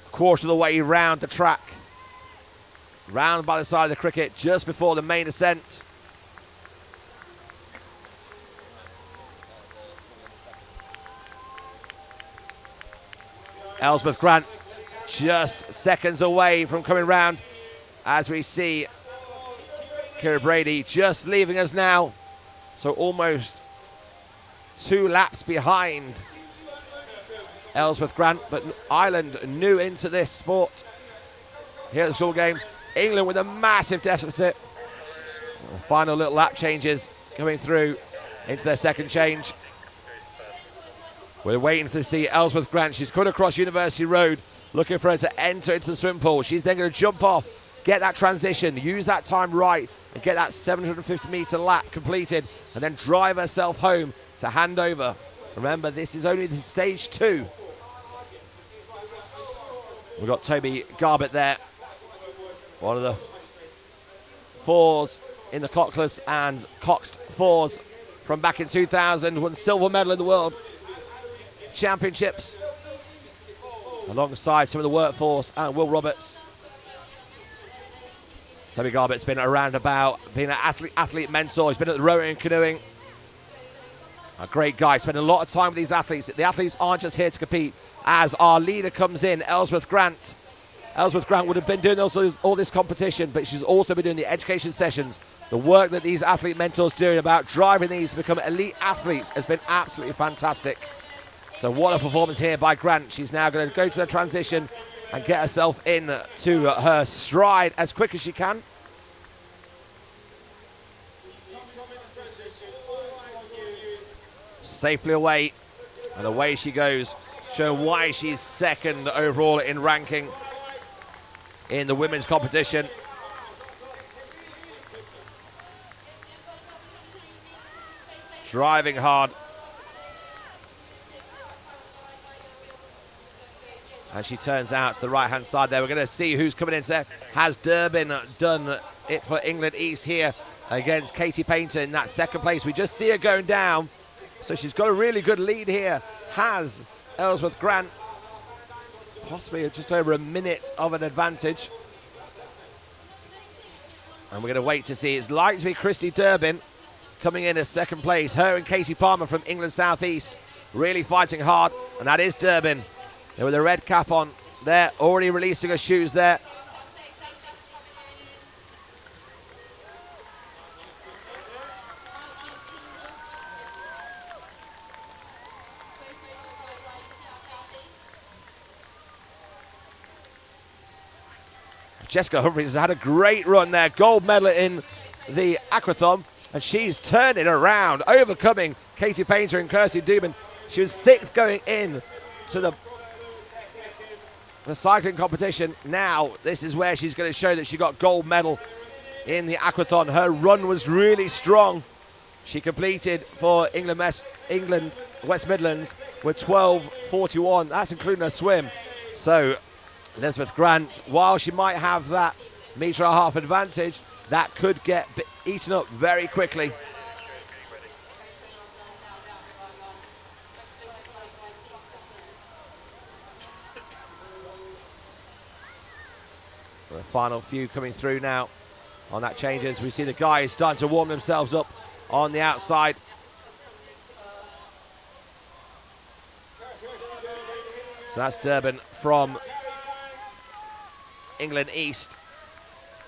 a quarter of the way round the track, round by the side of the cricket, just before the main ascent. Elspeth Grant just seconds away from coming round as we see Kira Brady just leaving us now. So almost 2 laps behind Elspeth Grant, but Ireland new into this sport here at the School Games. England with a massive deficit. The final little lap changes coming through into their second change. We're waiting to see Elspeth Grant. She's coming across University Road, looking for her to enter into the swim pool. She's then going to jump off, get that transition, use that time right, and get that 750-metre lap completed, and then drive herself home to hand over. Remember, this is only the stage 2. We've got Toby Garbett there, one of the 4s in the Cockless and Coxed 4s from back in 2000, won silver medal in the World Championships alongside some of the workforce and Will Roberts. Toby Garbett's been around about being an athlete mentor. He's been at the rowing and canoeing. A great guy, spent a lot of time with these athletes. The athletes aren't just here to compete. As our leader comes in, Elspeth Grant. Elspeth Grant would have been doing all this competition, but she's also been doing the education sessions. The work that these athlete mentors doing about driving these to become elite athletes has been absolutely fantastic. So what a performance here by Grant. She's now going to go to the transition and get herself in to her stride as quick as she can. Safely away, and away she goes, showing why she's second overall in ranking in the women's competition. Driving hard. And she turns out to the right-hand side there. We're going to see who's coming in there. Has Durbin done it for England East here against Katie Painter in that second place? We just see her going down. So she's got a really good lead here. Has Ellsworth Grant possibly just over a minute of an advantage. And we're going to wait to see. It's likely to be Christy Durbin coming in as second place. Her and Katie Palmer from England South East really fighting hard. And that is Durbin. With a red cap on there, already releasing her shoes there. Jessica Humphries has had a great run there, gold medal in the aquathon, and she's turned it around, overcoming Katie Painter and Kirsty Dubin. She was sixth going in to the cycling competition. Now this is where she's going to show that she got gold medal in the aquathon. Her run was really strong. She completed for England West Midlands with 12:41. That's including her swim. So Elizabeth Grant, while she might have that metre and a half advantage, that could get eaten up very quickly. The final few coming through now on that changes. We see the guys starting to warm themselves up on the outside. So that's Durbin from England East.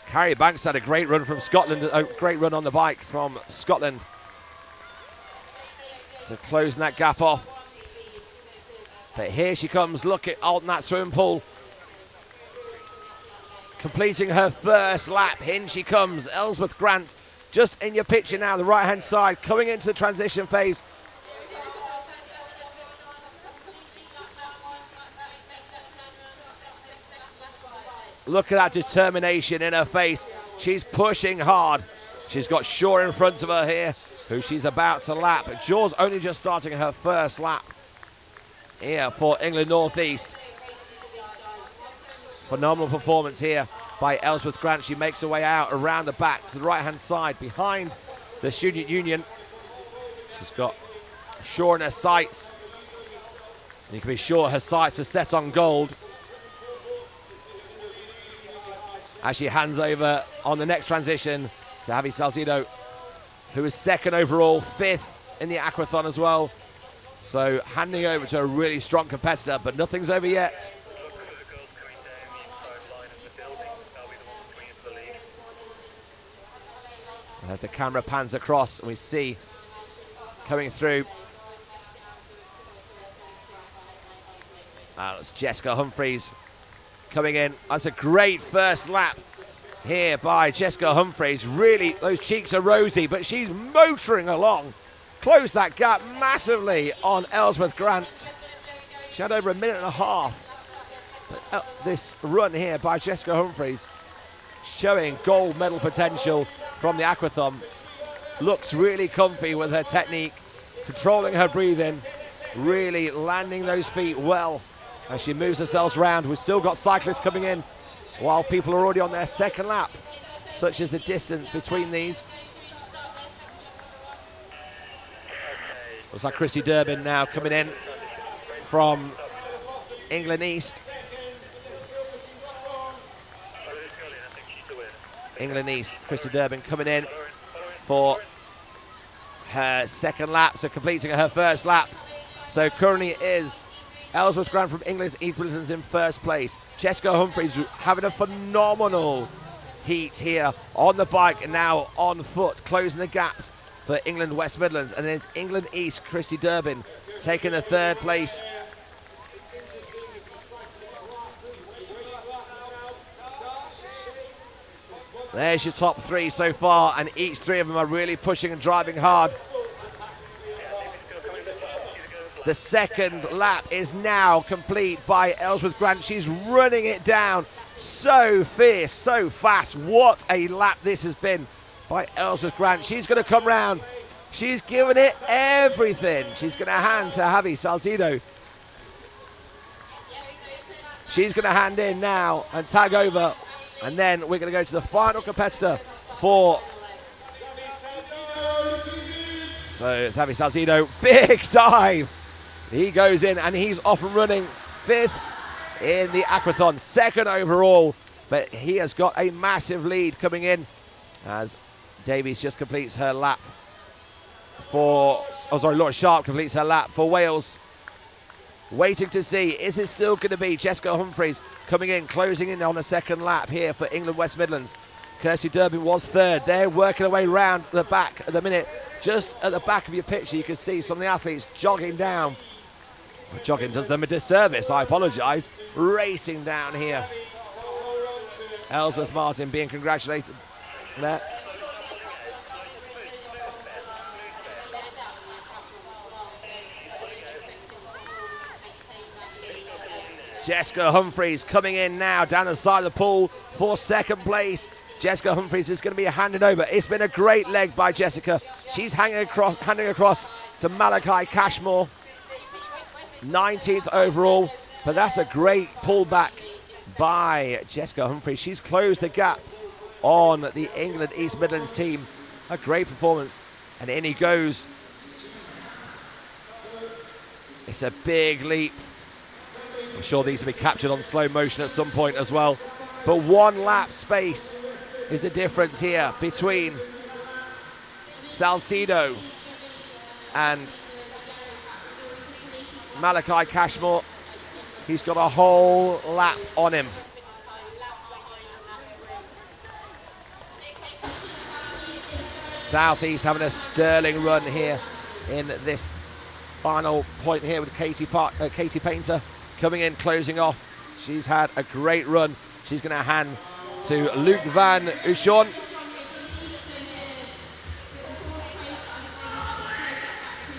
Carrie Banks had a great run from Scotland, a great run on the bike from Scotland to closing that gap off. But here she comes, look at on that swimming pool, completing her first lap. In she comes, Ellsworth Grant, just in your picture now, the right-hand side, coming into the transition phase. Look at that determination in her face. She's pushing hard. She's got Shaw in front of her here, who she's about to lap. Shaw's only just starting her first lap here for England North East. Phenomenal performance here by Ellsworth Grant. She makes her way out around the back to the right-hand side behind the Student Union. She's got Shaw in her sights. And you can be sure her sights are set on gold as she hands over on the next transition to Javi Salcido, who is second overall, fifth in the aquathon as well. So handing over to a really strong competitor, but nothing's over yet. And as the camera pans across, we see coming through, that's Jessica Humphries coming in. That's a great first lap here by Jessica Humphries. Really, those cheeks are rosy, but she's motoring along. Closed that gap massively on Ellsworth Grant. She had over a minute and a half. But this run here by Jessica Humphries showing gold medal potential from the aquathon. Looks really comfy with her technique, controlling her breathing, really landing those feet well as she moves herself around. We've still got cyclists coming in while people are already on their second lap, such as the distance between these. Looks like Christy Durbin now coming in from England East. England East, Christy Durbin coming in for her second lap, so completing her first lap. So currently it is Ellsworth Grant from England East Wilson's in first place. Jessica Humphries having a phenomenal heat here on the bike and now on foot, closing the gaps for England West Midlands. And then it's England East, Christy Durbin, taking the third place. There's your top three so far, and each three of them are really pushing and driving hard. The second lap is now complete by Ellsworth Grant. She's running it down so fierce, so fast. What a lap this has been by Ellsworth Grant. She's going to come round. She's given it everything. She's going to hand to Javi Salcido. She's going to hand in now and tag over. And then we're going to go to the final competitor for... So it's Javi Salcido. Big dive. He goes in and he's off and running. 5th in the aquathon, 2nd overall, but he has got a massive lead coming in as Davies just completes her lap for, Laura Sharp completes her lap for Wales. Waiting to see, is it still going to be Jessica Humphreys coming in, closing in on a second lap here for England West Midlands. Kirsty Durbin was 3rd. They're working their way round the back at the minute. Just at the back of your picture, you can see some of the athletes jogging down. Jogging does them a disservice, I apologise. Racing down here. Ellsworth Martin being congratulated there. Jessica Humphreys coming in now down the side of the pool for 2nd place. Jessica Humphreys is going to be handed over. It's been a great leg by Jessica. She's handing across to Malachi Cashmore. 19th overall, but that's a great pullback by Jessica Humphreys. She's closed the gap on the England East Midlands team. A great performance, and in he goes. It's a big leap. I'm sure these will be captured on slow motion at some point as well, but 1 lap space is the difference here between Salcido and Malachi Cashmore. He's got a whole lap on him. Southeast having a sterling run here in this final point here with Katie Painter coming in, closing off. She's had a great run. She's going to hand to Luke Van Ushon.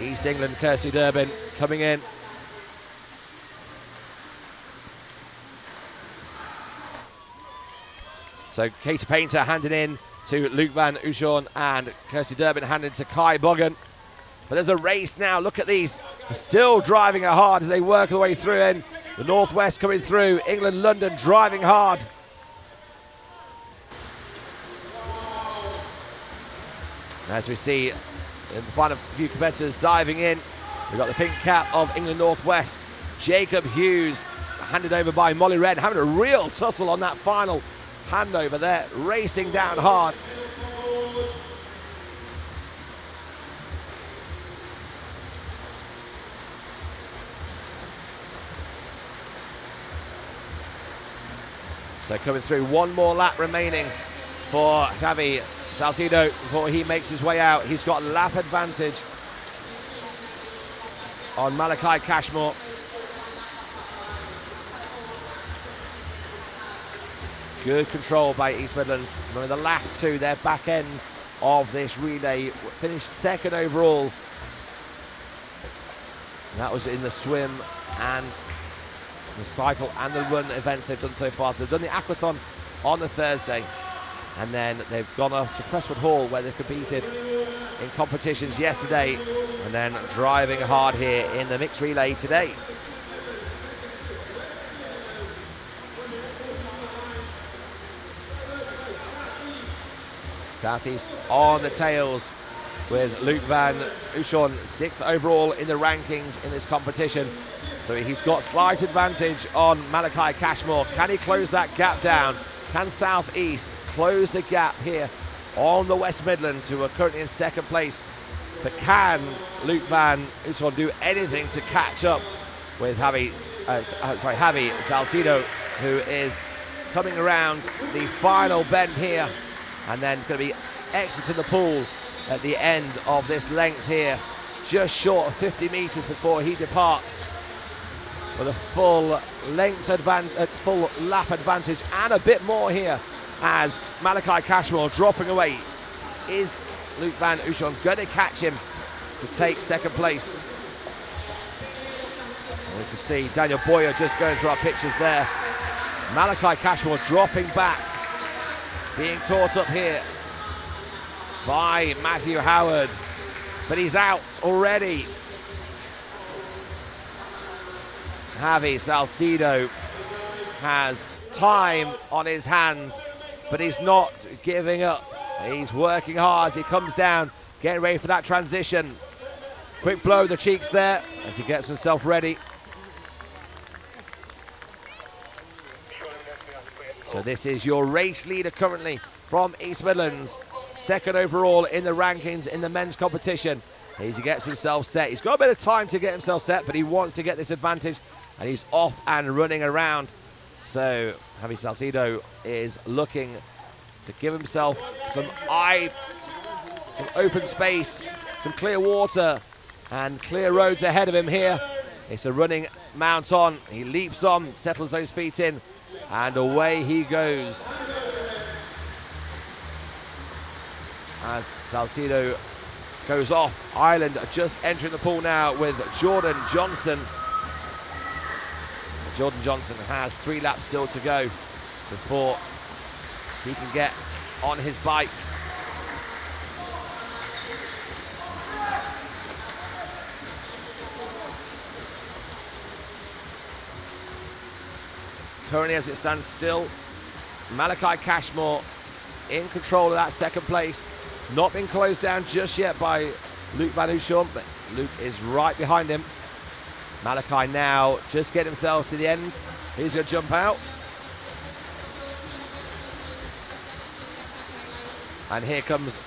East England, Kirsty Durbin coming in. So Katie Painter handing in to Luke Van Ushon and Kirsty Durbin handing to Kai Bogan. But there's a race now. Look at these. They're still driving it hard as they work their way through in. The Northwest coming through. England, London driving hard. As we see in the final few competitors diving in, we've got the pink cap of England Northwest. Jacob Hughes handed over by Molly Red, having a real tussle on that final handover there, racing down hard. So coming through, 1 more lap remaining for Javi Salcido before he makes his way out. He's got lap advantage on Malachi Cashmore. Good control by East Midlands. Remember the last 2, their back end of this relay, finished 2nd overall. And that was in the swim and the cycle and the run events they've done so far. So they've done the aquathon on the Thursday, and then they've gone up to Presswood Hall where they've competed in competitions yesterday, and then driving hard here in the mixed relay today. Southeast on the tails with Luke Van Ushon, 6th overall in the rankings in this competition. So he's got slight advantage on Malachi Cashmore. Can he close that gap down? Can Southeast close the gap here on the West Midlands, who are currently in 2nd place? But can Luke Van Ushon do anything to catch up with Javi Salcido, who is coming around the final bend here, and then going to be exiting the pool at the end of this length here. just short of 50 meters before he departs with a full full lap advantage and a bit more here as Malachi Cashmore dropping away. Is Luke Van Ushon going to catch him to take second place? And we can see Daniel Boyer just going through our pictures there. Malachi Cashmore dropping back, being caught up here by Matthew Howard, but he's out already. Javi Salcido has time on his hands, but he's not giving up. He's working hard as he comes down, getting ready for that transition. Quick blow the cheeks there as he gets himself ready. So this is your race leader currently from East Midlands, second overall in the rankings in the men's competition. As he gets himself set. He's got a bit of time to get himself set, but he wants to get this advantage, and he's off and running around. So Javi Salcido is looking to give himself some open space, some clear water, and clear roads ahead of him here. It's a running mount on. He leaps on, settles those feet in, and away he goes. As Salcido goes off, Ireland just entering the pool now with Jordan Johnson. Jordan Johnson has 3 laps still to go before he can get on his bike. Currently, as it stands still, Malachi Cashmore in control of that second place. Not been closed down just yet by Luke Van Ushon, but Luke is right behind him. Malachi now just getting himself to the end. He's going to jump out. And here comes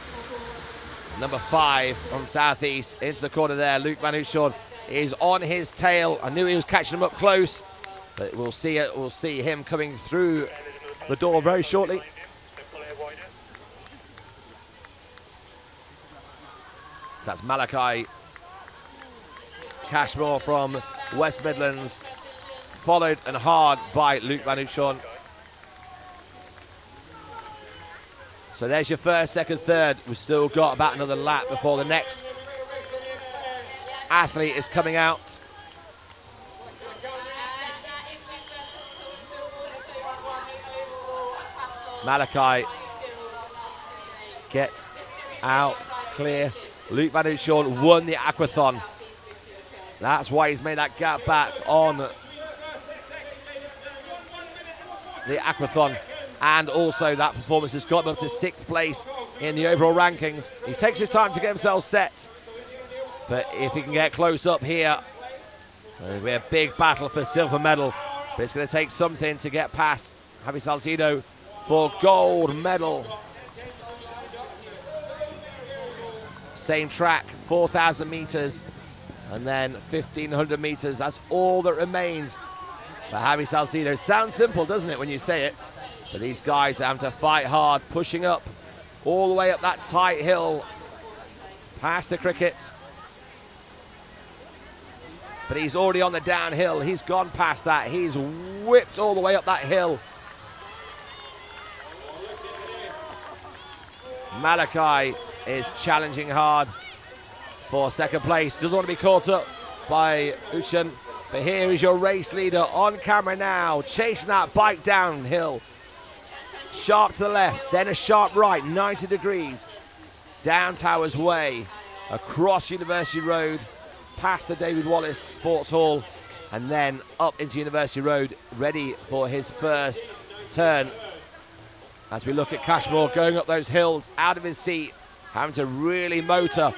number 5 from Southeast into the corner there. Luke Van Ushon is on his tail. I knew he was catching him up close, but we'll see it. We'll see him coming through the door very shortly. So that's Malachi Cashmore from West Midlands, followed and hard by Luke Van Ushon. So there's your first, second, third. We've still got about another lap before the next athlete is coming out. Malachi gets out clear. Luke Van Ushon won the aquathon. That's why he's made that gap back on the aquathon. And also that performance has got him up to 6th place in the overall rankings. He takes his time to get himself set. But if he can get close up here, it'll be a big battle for silver medal. But it's going to take something to get past Javi Salcido for gold medal. Same track, 4,000 meters, and then 1,500 meters. That's all that remains for Javi Salcido. Sounds simple, doesn't it, when you say it? But these guys are having to fight hard, pushing up all the way up that tight hill, past the cricket. But he's already on the downhill. He's gone past that. He's whipped all the way up that hill. Malachi is challenging hard for second place. Doesn't want to be caught up by Ushon. But here is your race leader on camera now, chasing that bike downhill. Sharp to the left, then a sharp right, 90 degrees. Down Towers Way, across University Road, past the David Wallace Sports Hall, and then up into University Road, ready for his first turn. As we look at Cashmore going up those hills, out of his seat, having to really motor.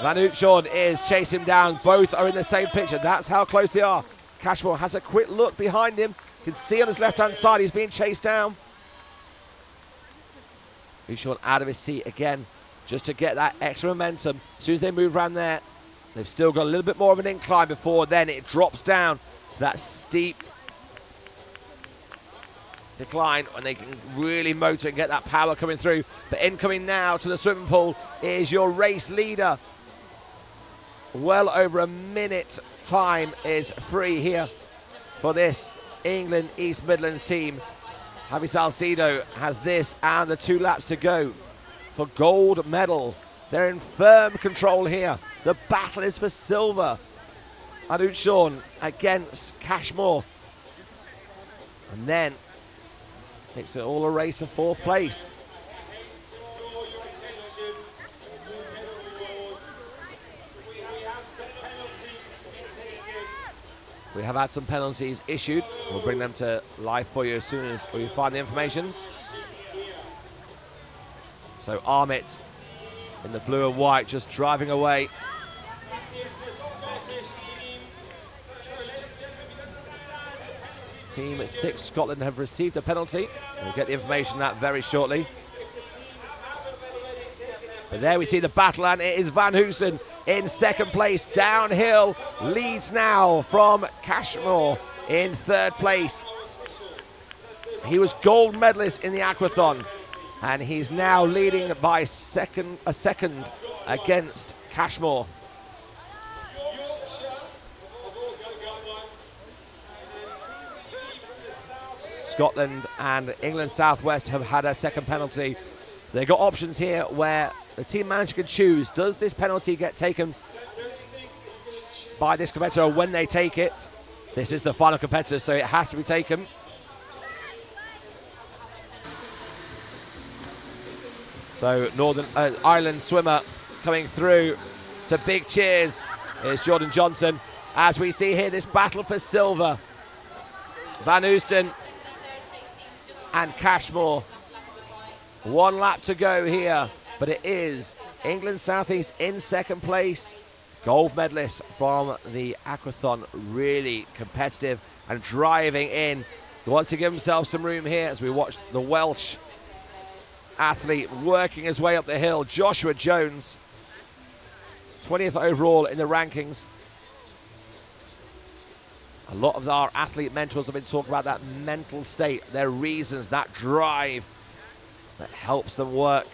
Van Ushon is chasing him down. Both are in the same picture. That's how close they are. Cashmore has a quick look behind him. You can see on his left-hand side he's being chased down. Ushon out of his seat again, just to get that extra momentum. As soon as they move around there, they've still got a little bit more of an incline before then it drops down to that steep decline when they can really motor and get that power coming through. But incoming now to the swimming pool is your race leader, well over a minute time is free here for this England East Midlands team. Javi Salcedo has this and the 2 laps to go for gold medal. They're in firm control here. The battle is for silver. Adut Sean against Cashmore. And then it's all a race of 4th place. We have had some penalties issued. We'll bring them to life for you as soon as we find the information. So Armit in the blue and white just driving away. Team 6 Scotland have received a penalty. We'll get the information on that very shortly. But there we see the battle, and it is Van Hoosen in 2nd place. Downhill leads now from Cashmore in 3rd place. He was gold medalist in the aquathon, and he's now leading by a second against Cashmore. Scotland and England Southwest have had a 2nd penalty. So they've got options here where the team manager can choose. Does this penalty get taken by this competitor when they take it? This is the final competitor, so it has to be taken. So Northern Ireland swimmer coming through to big cheers is Jordan Johnson. As we see here, this battle for silver. Van Oosten and Cashmore. 1 lap to go here, but it is England Southeast in 2nd place. Gold medalist from the aquathon, really competitive and driving in. He wants to give himself some room here as we watch the Welsh athlete working his way up the hill. Joshua Jones, 20th overall in the rankings. A lot of our athlete mentors have been talking about that mental state, their reasons, that drive that helps them work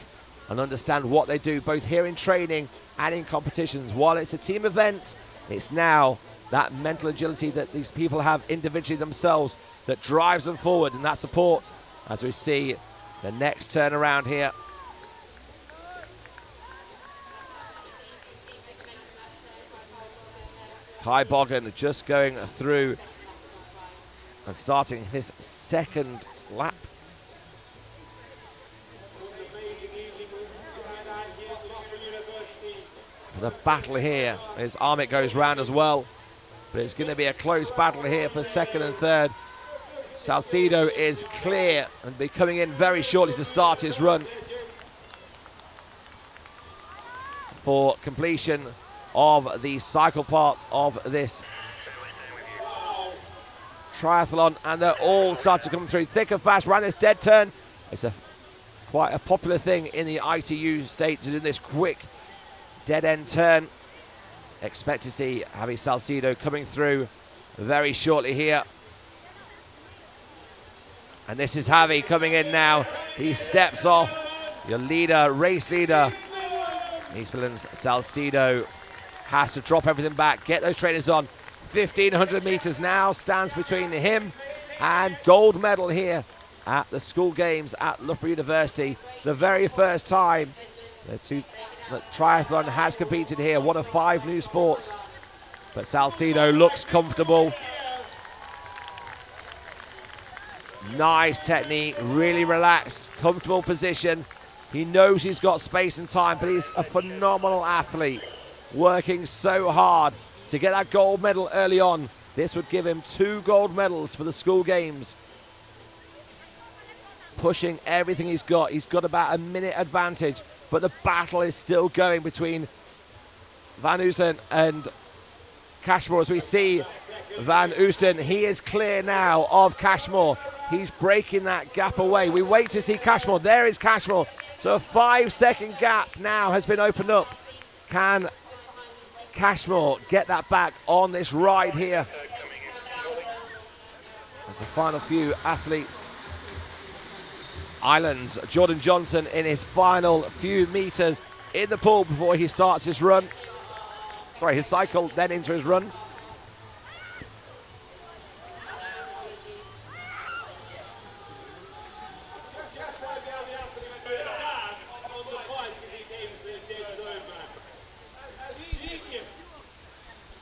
and understand what they do, both here in training and in competitions. While it's a team event, it's now that mental agility that these people have individually themselves that drives them forward, and that support as we see the next turnaround here. Kai Bogan just going through and starting his 2nd lap. The battle here as Armit goes round as well, but it's going to be a close battle here for 2nd and 3rd. Salcedo is clear and be coming in very shortly to start his run for completion of the cycle part of this triathlon, and they're all starting to come through thick and fast around this dead turn. It's quite a popular thing in the ITU state to do this quick dead end turn. Expect to see Javi Salcedo coming through very shortly here. And this is Javi coming in now. He steps off. Your leader, race leader, East Midlands Salcedo, has to drop everything back, get those trainers on. 1,500 meters now stands between him and gold medal here at the school games at Loughborough University. The very first time the triathlon has competed here, one of 5 new sports. But Salcedo looks comfortable. Nice technique, really relaxed, comfortable position. He knows he's got space and time, but he's a phenomenal athlete, working so hard to get that gold medal early on. This would give him 2 gold medals for the school games. Pushing everything he's got. He's got about a minute advantage, but the battle is still going between Van Oosten and Cashmore. As we see Van Oosten, he is clear now of Cashmore. He's breaking that gap away. We wait to see Cashmore. There is Cashmore. So a 5-second gap now has been opened up. Can Cashmore get that back on this ride here? As the final few athletes. Ireland's Jordan Johnson in his final few meters in the pool before he starts his run. sorry, his cycle, then into his run.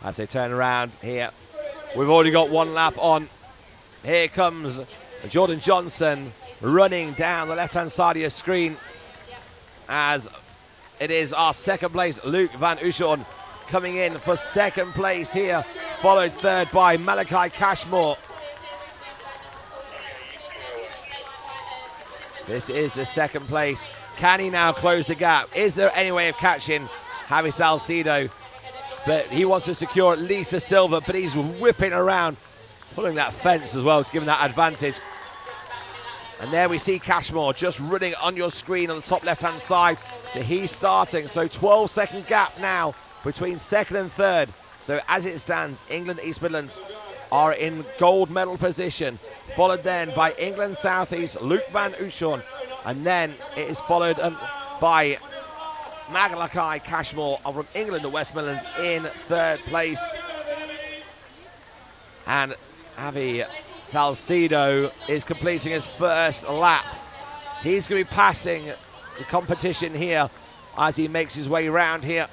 As they turn around here, we've already got one lap on. Here comes Jordan Johnson running down the left-hand side of your screen, as it is our second place, Luke Van Ushorn, coming in for second place here, followed third by Malachi Cashmore. This is the second place. Can he now close the gap? Is there any way of catching Javi Salcido? But he wants to secure at least a silver, but he's whipping around, pulling that fence as well to give him that advantage. And there we see Cashmore just running on your screen on the top left-hand side. So he's starting. So 12-second gap now between second and third. So as it stands, England East Midlands are in gold medal position, followed then by England South East, Luke Van Ushorn. And then it is followed by Malachi Cashmore from England and West Midlands in third place. And Javi Salcido is completing his first lap. He's going to be passing the competition here as he makes his way around here.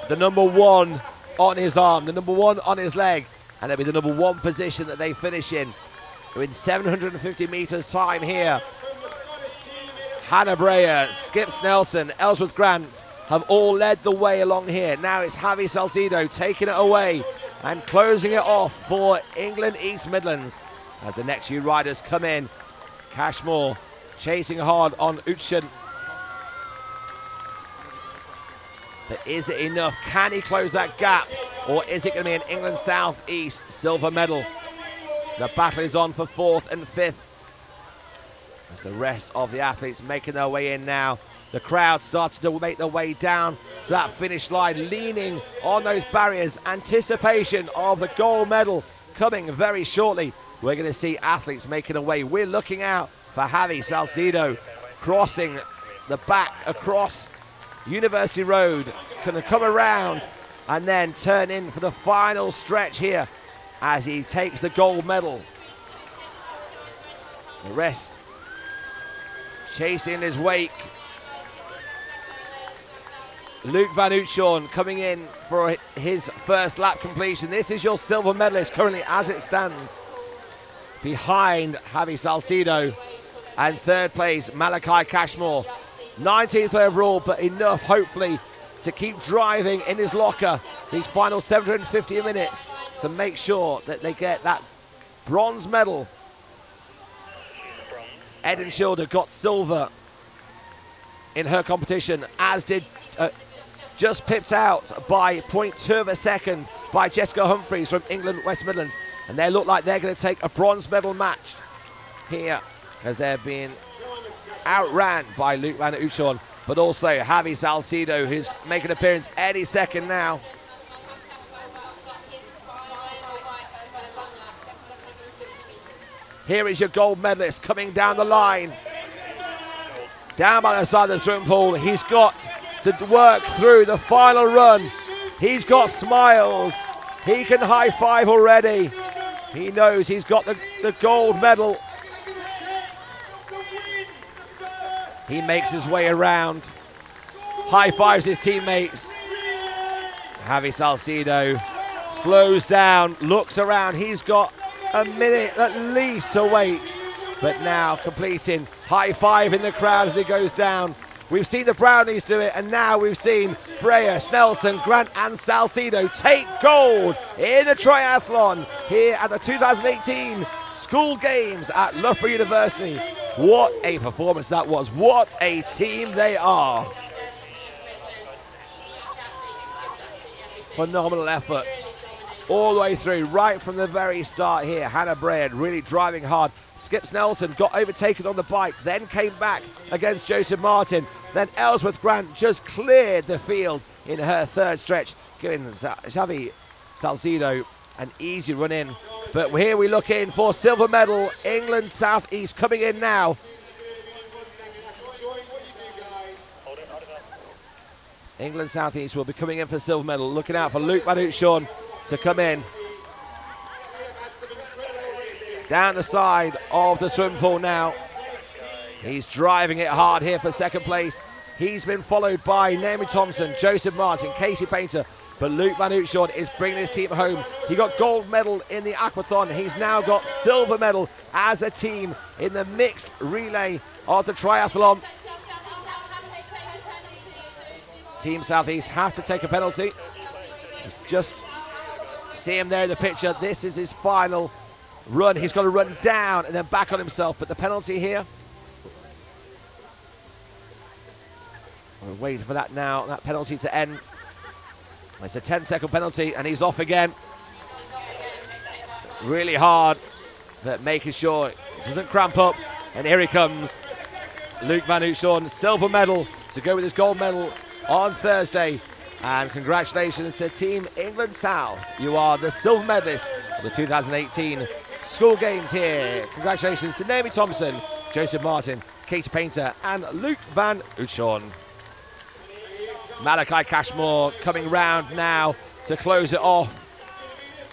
The number one on his arm, the number one on his leg, and it'll be the number one position that they finish in 750 meters time here. Hannah Breyer, Skip Snelson, Ellsworth Grant have all led the way along here. Now it's Javi Salcido taking it away and closing it off for England East Midlands as the next few riders come in. Cashmore chasing hard on Utshin. But is it enough? Can he close that gap? Or is it going to be an England South East silver medal? The battle is on for fourth and fifth, as the rest of the athletes making their way in now. The crowd starts to make their way down to that finish line, leaning on those barriers. Anticipation of the gold medal coming very shortly. We're going to see athletes making their way. We're looking out for Javi Salcido crossing the back across University Road. Going to come around and then turn in for the final stretch here as he takes the gold medal. The rest chasing in his wake. Luke Van Ushorn coming in for his first lap completion. This is your silver medalist currently as it stands, behind Javi Salcido, and third place Malachi Cashmore. 19th overall, but enough hopefully to keep driving in his locker these final 750 minutes to make sure that they get that bronze medal. Eden Schilder got silver in her competition, as did just pipped out by 0.2 of a second by Jessica Humphreys from England West Midlands, and they look like they're going to take a bronze medal match here as they're being outran by Luke Van Ushorn, but also Javi Salcido, who's making an appearance any second now. Here is your gold medalist coming down the line. Down by the side of the swimming pool, he's got to work through the final run. He's got smiles. He can high five already. He knows he's got the gold medal. He makes his way around, high fives his teammates. Javi Salcido slows down, looks around. He's got a minute at least to wait, but now completing high five in the crowd as he goes down. We've seen the Brownies do it, and now we've seen Breyer, Snelson, Grant and Salcido take gold in the triathlon here at the 2018 School Games at Loughborough University. What a performance that was. What a team they are. Phenomenal effort all the way through, right from the very start here. Hannah Breyer really driving hard. Skip Snelson got overtaken on the bike, then came back against Joseph Martin. Then Ellsworth Grant just cleared the field in her third stretch, giving Javi Salcido an easy run in. But here we look in for silver medal, England South East coming in now. England Southeast will be coming in for the silver medal. Looking out for Luke Van Utshawn to come in. Down the side of the swim pool now. He's driving it hard here for second place. He's been followed by Naomi Thompson, Joseph Martin, Casey Painter, but Luke Van Utshawn is bringing his team home. He got gold medal in the aquathon. He's now got silver medal as a team in the mixed relay of the triathlon. Team Southeast have to take a penalty. Just see him there in the picture. This is his final run. He's got to run down and then back on himself, but the penalty here. We're waiting for that now, that penalty to end. It's a 10-second penalty and he's off again. Really hard, but making sure it doesn't cramp up. And here he comes, Luke Van Utshawn, silver medal to go with his gold medal on Thursday. And congratulations to Team England South. You are the silver medalists of the 2018 school games here. Congratulations to Naomi Thompson, Joseph Martin, Katie Painter and Luke Van Utshawn. Malachi Cashmore coming round now to close it off.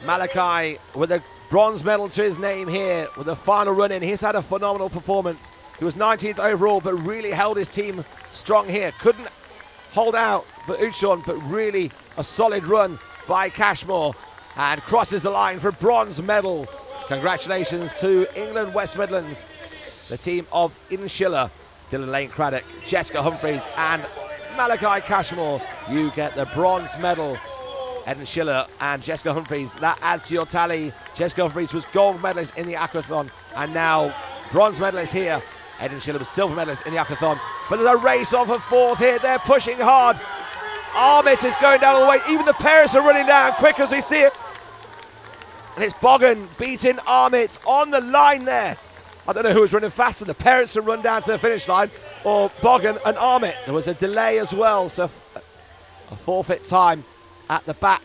Malachi with a bronze medal to his name here with the final run in. He's had a phenomenal performance. He was 19th overall, but really held his team strong here. Couldn't hold out for Utshawn, but really a solid run by Cashmore and crosses the line for bronze medal. Congratulations to England West Midlands, the team of Eden Schiller, Dylan Lane Craddock, Jessica Humphreys and Malachi Cashmore. You get the bronze medal. Eden Schiller and Jessica Humphreys, that adds to your tally. Jessica Humphreys was gold medalist in the aquathon and now bronze medalist here. Eden Schiller was silver medalist in the aquathon. But there's a race on for fourth here. They're pushing hard. Armit is going down all the way. Even the parents are running down quick as we see it. And it's Bogan beating Armit on the line there. I don't know who was running faster, the parents to run down to the finish line or Bogan and Armit. There was a delay as well, so a forfeit time at the back.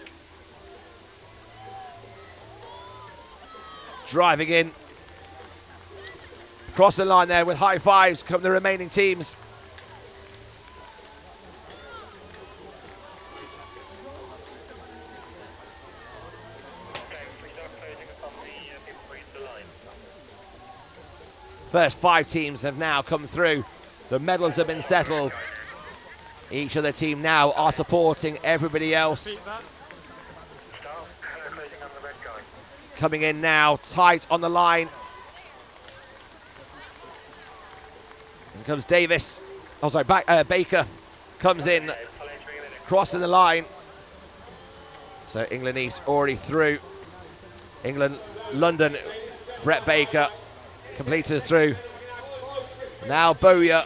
Driving in. Across the line there with high fives come the remaining teams. First 5 teams have now come through. The medals have been settled. Each of the team now are supporting everybody else. Coming in now, tight on the line. Here comes Davis. Oh, sorry, Baker comes in, crossing the line. So England East already through. England, London, Brett Baker completed through. Now Bowyer.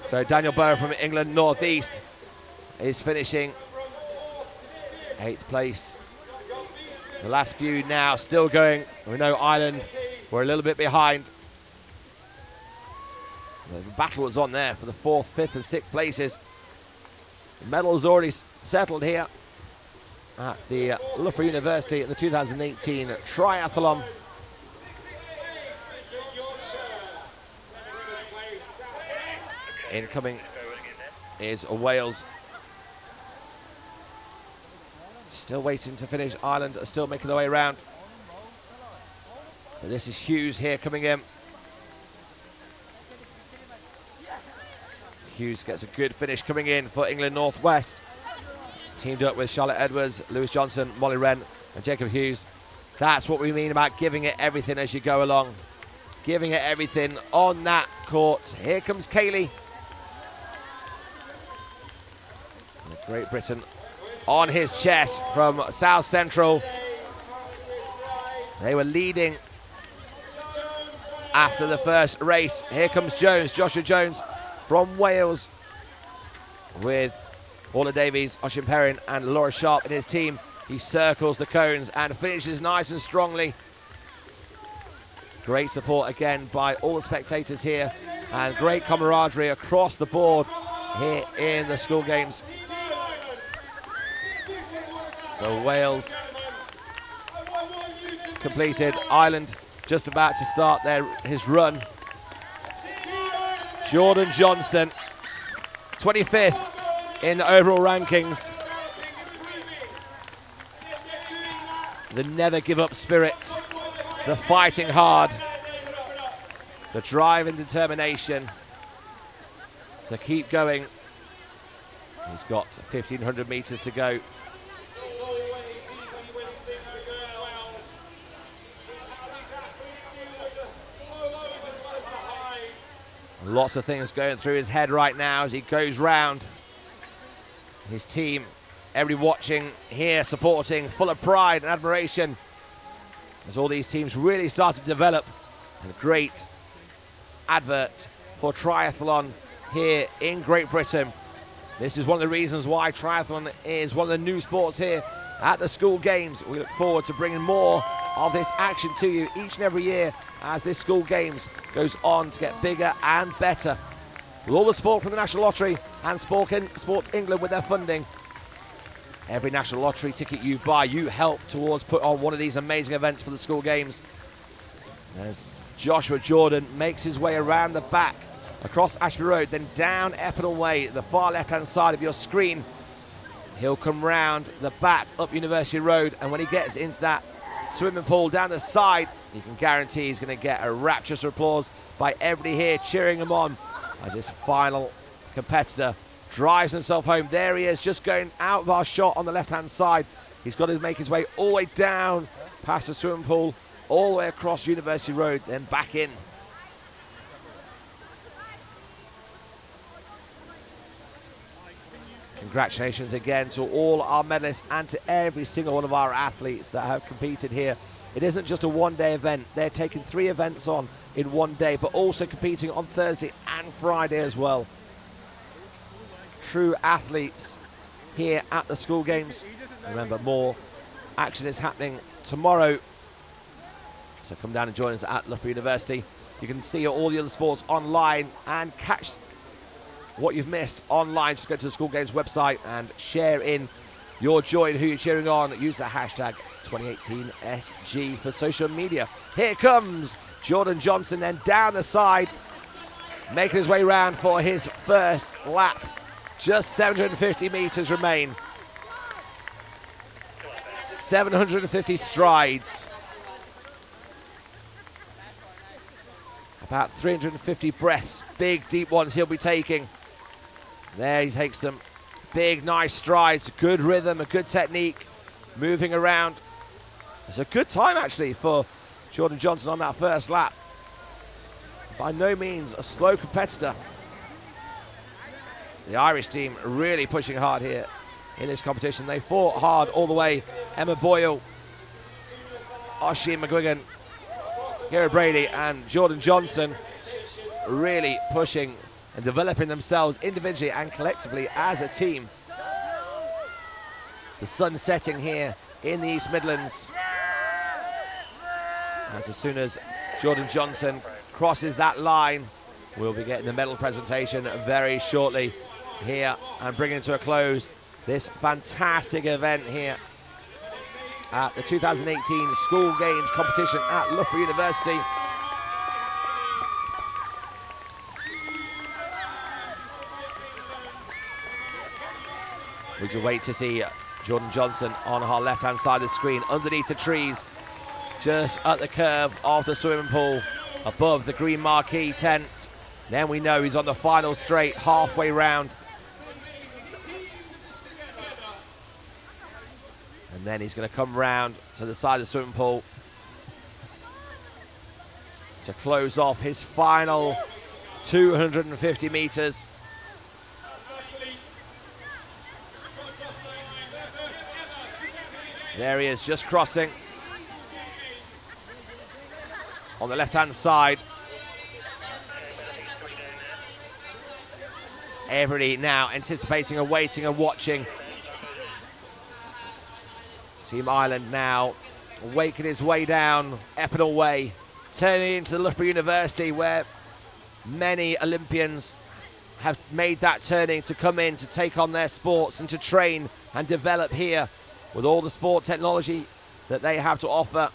So Daniel Bowyer from England North East is finishing 8th place. The last few now still going. We know Ireland were a little bit behind. The battle was on there for the 4th, 5th and 6th places. The medals already settled here at the Loughborough University in the 2018 Triathlon. Incoming is Wales. Still waiting to finish. Ireland are still making their way around. But this is Hughes here coming in. Hughes gets a good finish coming in for England Northwest. Teamed up with Charlotte Edwards, Lewis Johnson, Molly Wren and Jacob Hughes. That's what we mean about giving it everything as you go along. Giving it everything on that court. Here comes Kaylee. Great Britain on his chest from South Central. They were leading after the first race. Here comes Jones, Joshua Jones from Wales with Paula Davies, Oisin Perrin and Laura Sharp in his team. He circles the cones and finishes nice and strongly. Great support again by all the spectators here and great camaraderie across the board here in the school games. So Wales completed. Ireland just about to start his run. Jordan Johnson, 25th in the overall rankings. The never give up spirit, the fighting hard, the drive and determination to keep going. He's got 1,500 meters to go. Lots of things going through his head right now as he goes round. His team, everybody watching here, supporting, full of pride and admiration as all these teams really start to develop. And a great advert for triathlon here in Great Britain. This is one of the reasons why triathlon is one of the new sports here at the school games. We look forward to bringing more of this action to you each and every year as this school games goes on to get bigger and better. With all the support from the National Lottery and Sports England with their funding, every National Lottery ticket you buy, you help towards put on one of these amazing events for the school games. As Joshua Jordan makes his way around the back, across Ashby Road, then down Eppenham Way, the far left-hand side of your screen. He'll come round the back, up University Road, and when he gets into that swimming pool down the side, you can guarantee he's going to get a rapturous applause by everybody here cheering him on as his final competitor drives himself home. There he is, just going out of our shot on the left-hand side. He's got to make his way all the way down past the swimming pool, all the way across University Road, then back in. Congratulations again to all our medalists and to every single one of our athletes that have competed here. It isn't just a one-day event. They're taking 3 events on in one day, but also competing on Thursday and Friday as well. True athletes here at the school games. Remember, more action is happening tomorrow, so come down and join us at Loughborough University. You can see all the other sports online and catch what you've missed online. Just go to the school games website and share in your joy and who you're cheering on. Use the hashtag 2018SG for social media. Here comes Jordan Johnson, then down the side, making his way round for his first lap. Just 750 meters remain. 750 strides. About 350 breaths, big deep ones he'll be taking. There he takes some big nice strides, good rhythm, a good technique, moving around. It's a good time actually for Jordan Johnson on that first lap. By no means a slow competitor. The Irish team really pushing hard here in this competition. They fought hard all the way. Emma Boyle, Oisin McGuigan, Gareth Brady and Jordan Johnson really pushing and developing themselves individually and collectively as a team. The sun setting here in the East Midlands. As soon as Jordan Johnson crosses that line, we'll be getting the medal presentation very shortly here and bringing to a close this fantastic event here at the 2018 School Games competition at Loughborough University. We just wait to see Jordan Johnson on our left-hand side of the screen, underneath the trees, just at the curve of the swimming pool, above the green marquee tent. Then we know he's on the final straight, halfway round. And then he's going to come round to the side of the swimming pool to close off his final 250 meters. There he is, just crossing on the left-hand side. Everybody now anticipating and waiting and watching. Team Ireland now waking his way down Eppenham Way, turning into Loughborough University, where many Olympians have made that turning to come in to take on their sports and to train and develop here with all the sport technology that they have to offer.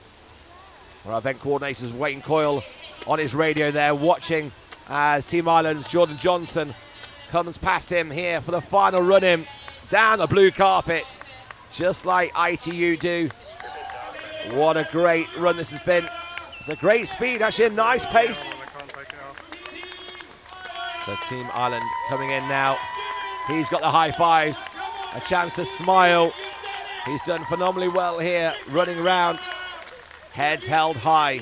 Our event coordinators, Wayne Coyle, on his radio there, watching as Team Ireland's Jordan Johnson comes past him here for the final run-in down the blue carpet, just like ITU do. What a great run this has been. It's a great speed, actually a nice pace. So Team Ireland coming in now. He's got the high fives, a chance to smile. He's done phenomenally well here, running around, heads held high.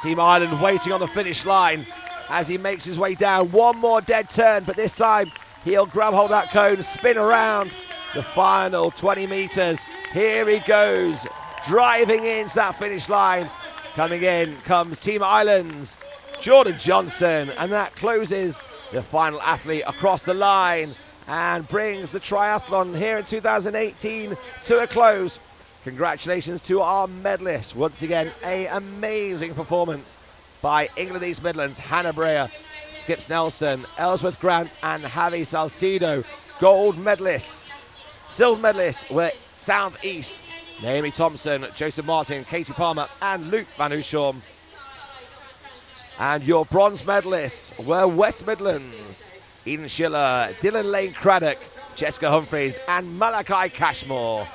Team Ireland waiting on the finish line as he makes his way down. One more dead turn, but this time he'll grab hold of that cone, spin around the final 20 meters. Here he goes, driving into that finish line. Coming in comes Team Ireland's Jordan Johnson, and that closes the final athlete across the line and brings the triathlon here in 2018 to a close. Congratulations to our medalists. Once again, an amazing performance by England East Midlands, Hannah Breyer, Skips Nelson, Ellsworth Grant and Javi Salcido. Gold medalists. Silver medalists were South East, Naomi Thompson, Joseph Martin, Katie Palmer and Luke Van Oosholm. And your bronze medalists were West Midlands, Eden Schiller, Dylan Lane Craddock, Jessica Humphreys and Malachi Cashmore.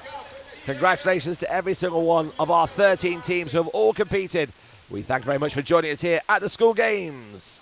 Congratulations to every single one of our 13 teams who have all competed. We thank you very much for joining us here at the School Games.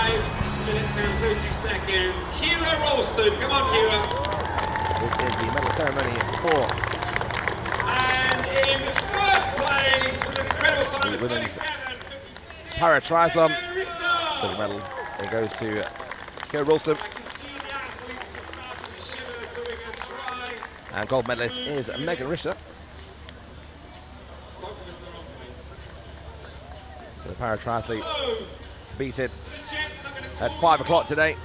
minutes and 32 seconds. Kira Ralston, come on, Kira. This is the medal ceremony for And in first place with an incredible time the of women's 37.56. Paratriathlon. Silver medal. It goes to Kira Ralston. I can see the athletes are starting to shiver, so we're going to try. And gold medalist is Megan Richter. So the para-triathletes competed at 5 o'clock today.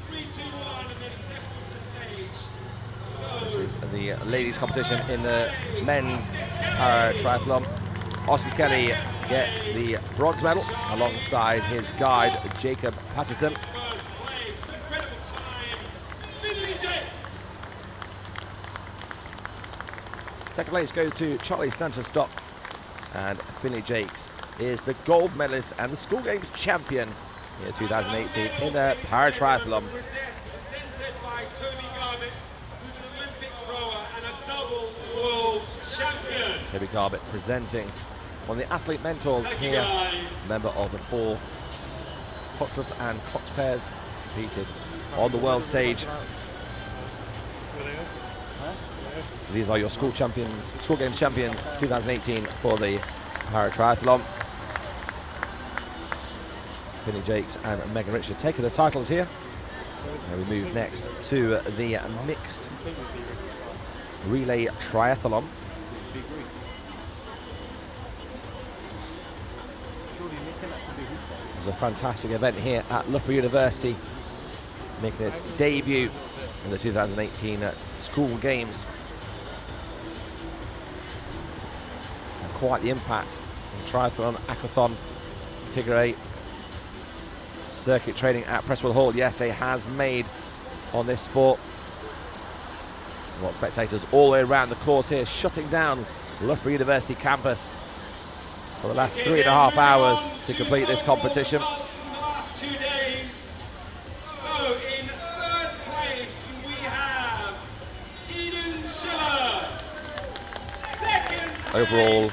3, 2, 1, and then step off the stage. This is the ladies' competition in the men's para-triathlon. Oscar Kelly gets the bronze medal alongside his guide Jacob Patterson. First place, incredible time, Finley Jakes. Second place goes to Charlie Stanton-Stock, and Finley Jakes is the gold medalist and the school games champion in 2018 in the para-triathlon. Presented by Toby Garbutt, who's an Olympic rower and a double world champion. Toby Garbutt presenting one of the athlete mentors Thank you, here, guys. member of the 4 Cockless and Cox pairs, competed on the world stage. So these are your school champions, school games champions 2018 for the para-triathlon. Finley Jakes and Megan Richter taking the titles here. And we move next to the mixed relay triathlon. It's a fantastic event here at Loughborough University, making its debut in the 2018 school games. And quite the impact in triathlon, aquathon, figure 8, circuit training at Presswood Hall yesterday has made on this sport. A lot of spectators all the way around the course here, shutting down Loughborough University campus for the last 3.5 hours to complete this competition. In the last 2 days. So in third place we have Eden Schiller. Second place, Overall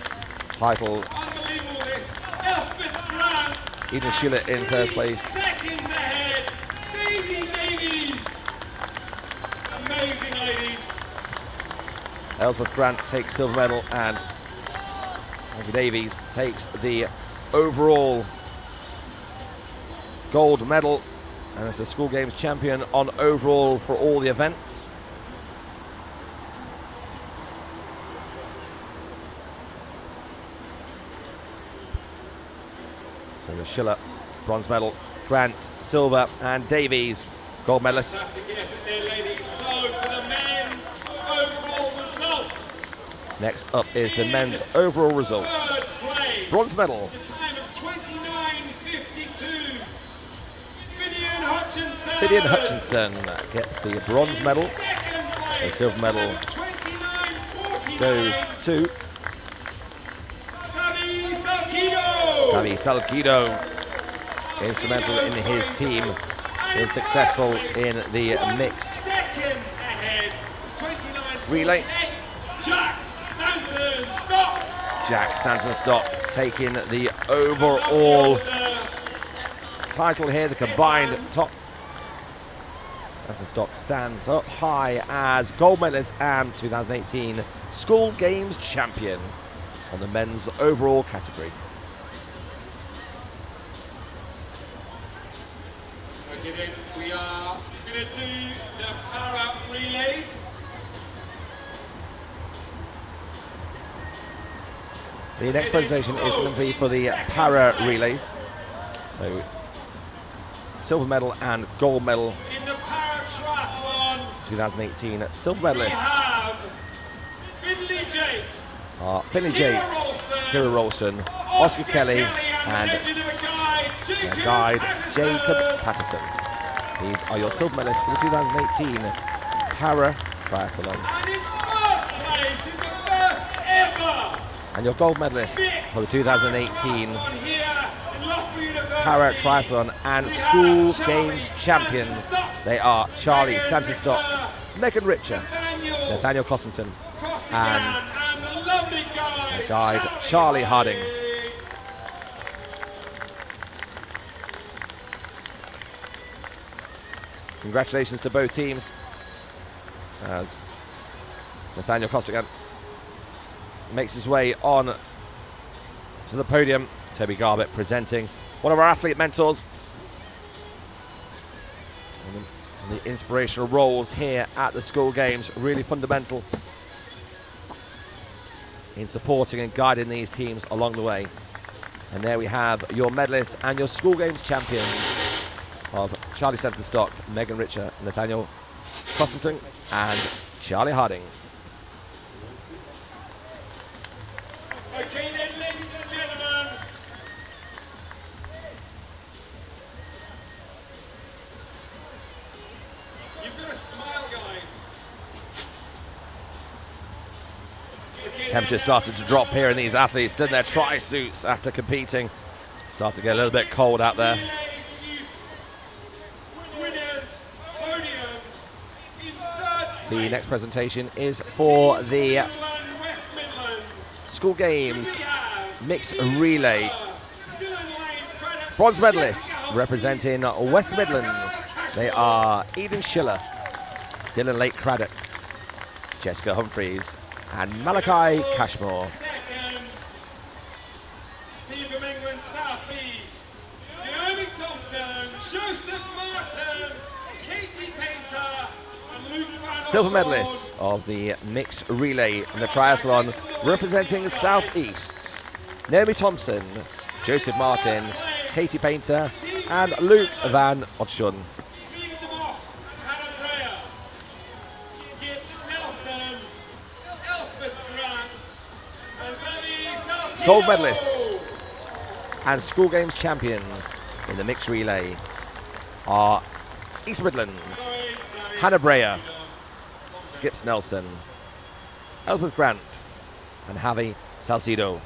title, unbelievable this, Elspeth Grant. Eden Schiller in first place. Seconds ahead, Daisy Davies. Amazing, ladies. Elspeth Grant takes silver medal and Maggie Davies takes the overall gold medal and is the school games champion on overall for all the events. So the Schiller bronze medal, Grant silver, and Davies gold medalist. Fantastic effort there, ladies. So for the men's overall results. Next up is the men's overall results. Third place. Bronze medal, The time of 29:52. Vivian Hutchinson. Vivian Hutchinson gets the bronze medal. Second place. The silver medal Time of 29:49. goes to Savi Salkido. Xavi Salcido, instrumental in his team, being successful in the mixed Second ahead. 29. relay. Jack Stanton. Stop. Jack Stanton-Stock taking the overall title here, the combined top. Stanton-Stock stands up high as gold medalist and 2018 school games champion on the men's overall category. Okay, then we are going to do the para relays. The next presentation is going to be for the para relays. So silver medal and gold medal In the Paratriathlon, 2018 silver we medalists have Finley Jakes, are Finley Jakes, Kira Ralston, Oscar Kelly, and legend of a guide, their guide Jacob Patterson. These are your silver medalists for the 2018 para triathlon. And in first place, in the first ever And your gold medalists for the 2018 on here in Loughborough University. para triathlon and school games champions. They are Charlie Stanton-Stock, Megan Richter, Nathaniel Cossington, and the lovely guide Charlie Harding. Congratulations to both teams. As Nathaniel Costigan makes his way on to the podium. Toby Garbutt presenting one of our athlete mentors. And the inspirational roles here at the school games, really fundamental in supporting and guiding these teams along the way. And there we have your medalists and your school games champions of Charlie Centerstock, Megan Richer, Nathaniel Cossington and Charlie Harding. Okay then, ladies and gentlemen. You've got to smile, guys. Temperature started to drop here in these athletes, did their tri-suits after competing. Started to get a little bit cold out there. The next presentation is for the school games mixed relay. Bronze medalists representing West Midlands. They are Eden Schiller, Dylan Lake Craddock, Jessica Humphreys, and Malachi Cashmore. Team from England South East, Naomi Thompson, Joseph Martin, Katie Painter, and Luke Van Silver medalists of the mixed relay in the triathlon representing South East. Naomi Thompson, Joseph Martin, Katie Painter, and Luke Van Otschun. Gold medalists and school games champions in the mixed relay are East Midlands, Hannah Breyer, Skips Nelson, Elspeth Grant, and Javi Salcido.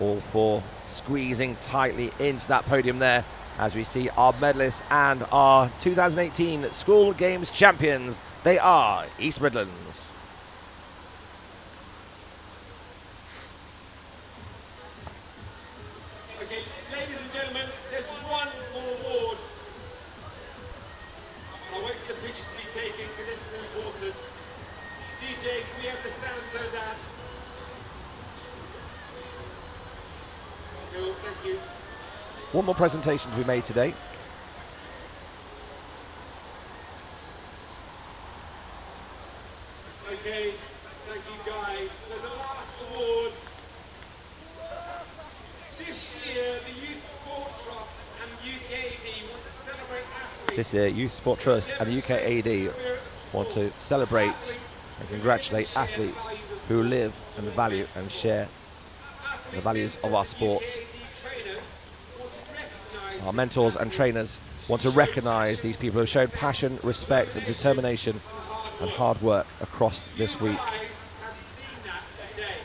All four squeezing tightly into that podium there as we see our medalists and our 2018 school games champions. They are East Midlands. Okay, ladies and gentlemen, there's one more award. I'll wait for the pictures to be taken because this is important. DJ, can we have the sound turned down? Cool, thank you. One more presentation to be made today. Okay, thank you guys. So the last award. This year, the Youth Sport Trust and UKAD want to celebrate athletes. This year, Youth Sport Trust and the UKAD want to celebrate and congratulate athletes who live and value and share the values of our sport. Our mentors and trainers want to recognise these people who have shown passion, respect and determination and hard work across this week.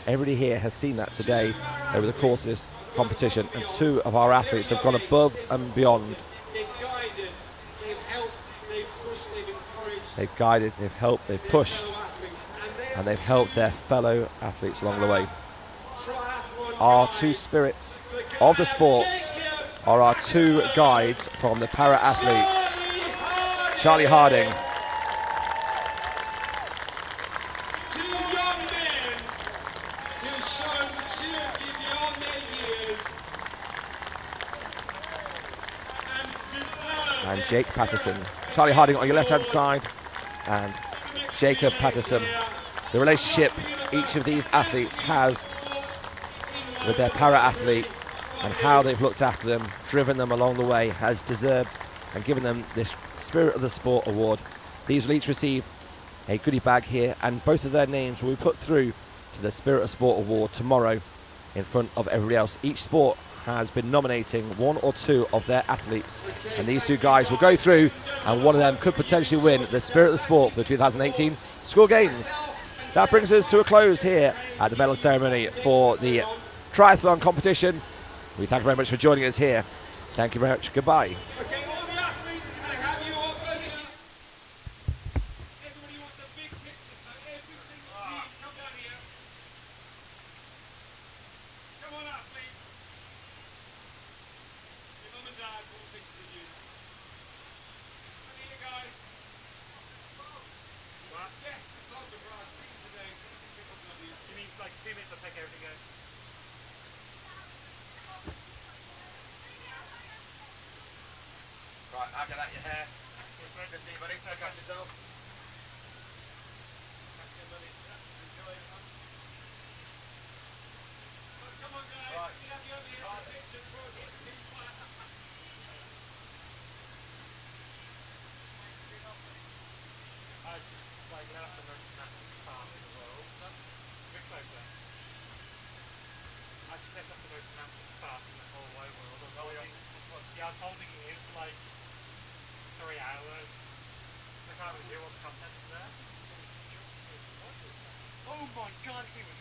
Everybody here has seen that today over the course of this competition, and two of our athletes have gone above and beyond. They've guided, they've helped, they've pushed, they've encouraged. They've guided, they've helped, they've pushed, and they've helped their fellow athletes along the way. Our two spirits of the sports are our two guides from the para athletes. Charlie Harding, Two young men who've shown maturity beyond their years and deserve and Jake Patterson. Charlie Harding on your left-hand side, and Jacob Patterson. The relationship each of these athletes has with their para-athlete and how they've looked after them, driven them along the way, has deserved and given them this Spirit of the Sport award. These will each receive a goodie bag here, and both of their names will be put through to the Spirit of Sport award tomorrow in front of everybody else. Each sport has been nominating one or two of their athletes, and these two guys will go through, and one of them could potentially win the Spirit of the Sport for the 2018 School Games. That brings us to a close here at the medal ceremony for the triathlon competition. We thank you very much for joining us here. Thank you very much. Goodbye. Okay, all the athletes, can I have you up over here? Everybody wants a big picture, so every single team, come down here. Come on, athletes. Your mum and dad want pictures of you. 2 minutes, I'll take everything out. Right, I'll get out your hair. Good to see you, buddy. Look after yourself. Enjoy, everyone. Come on, guys. Right. We have you over here for pictures, bro. I just like let off the most massive fart in the world. A bit closer. I just let off the most massive fart in the whole wide world. I was holding it in for like 3 hours. I can't even hear what the content is there. Oh my god, he was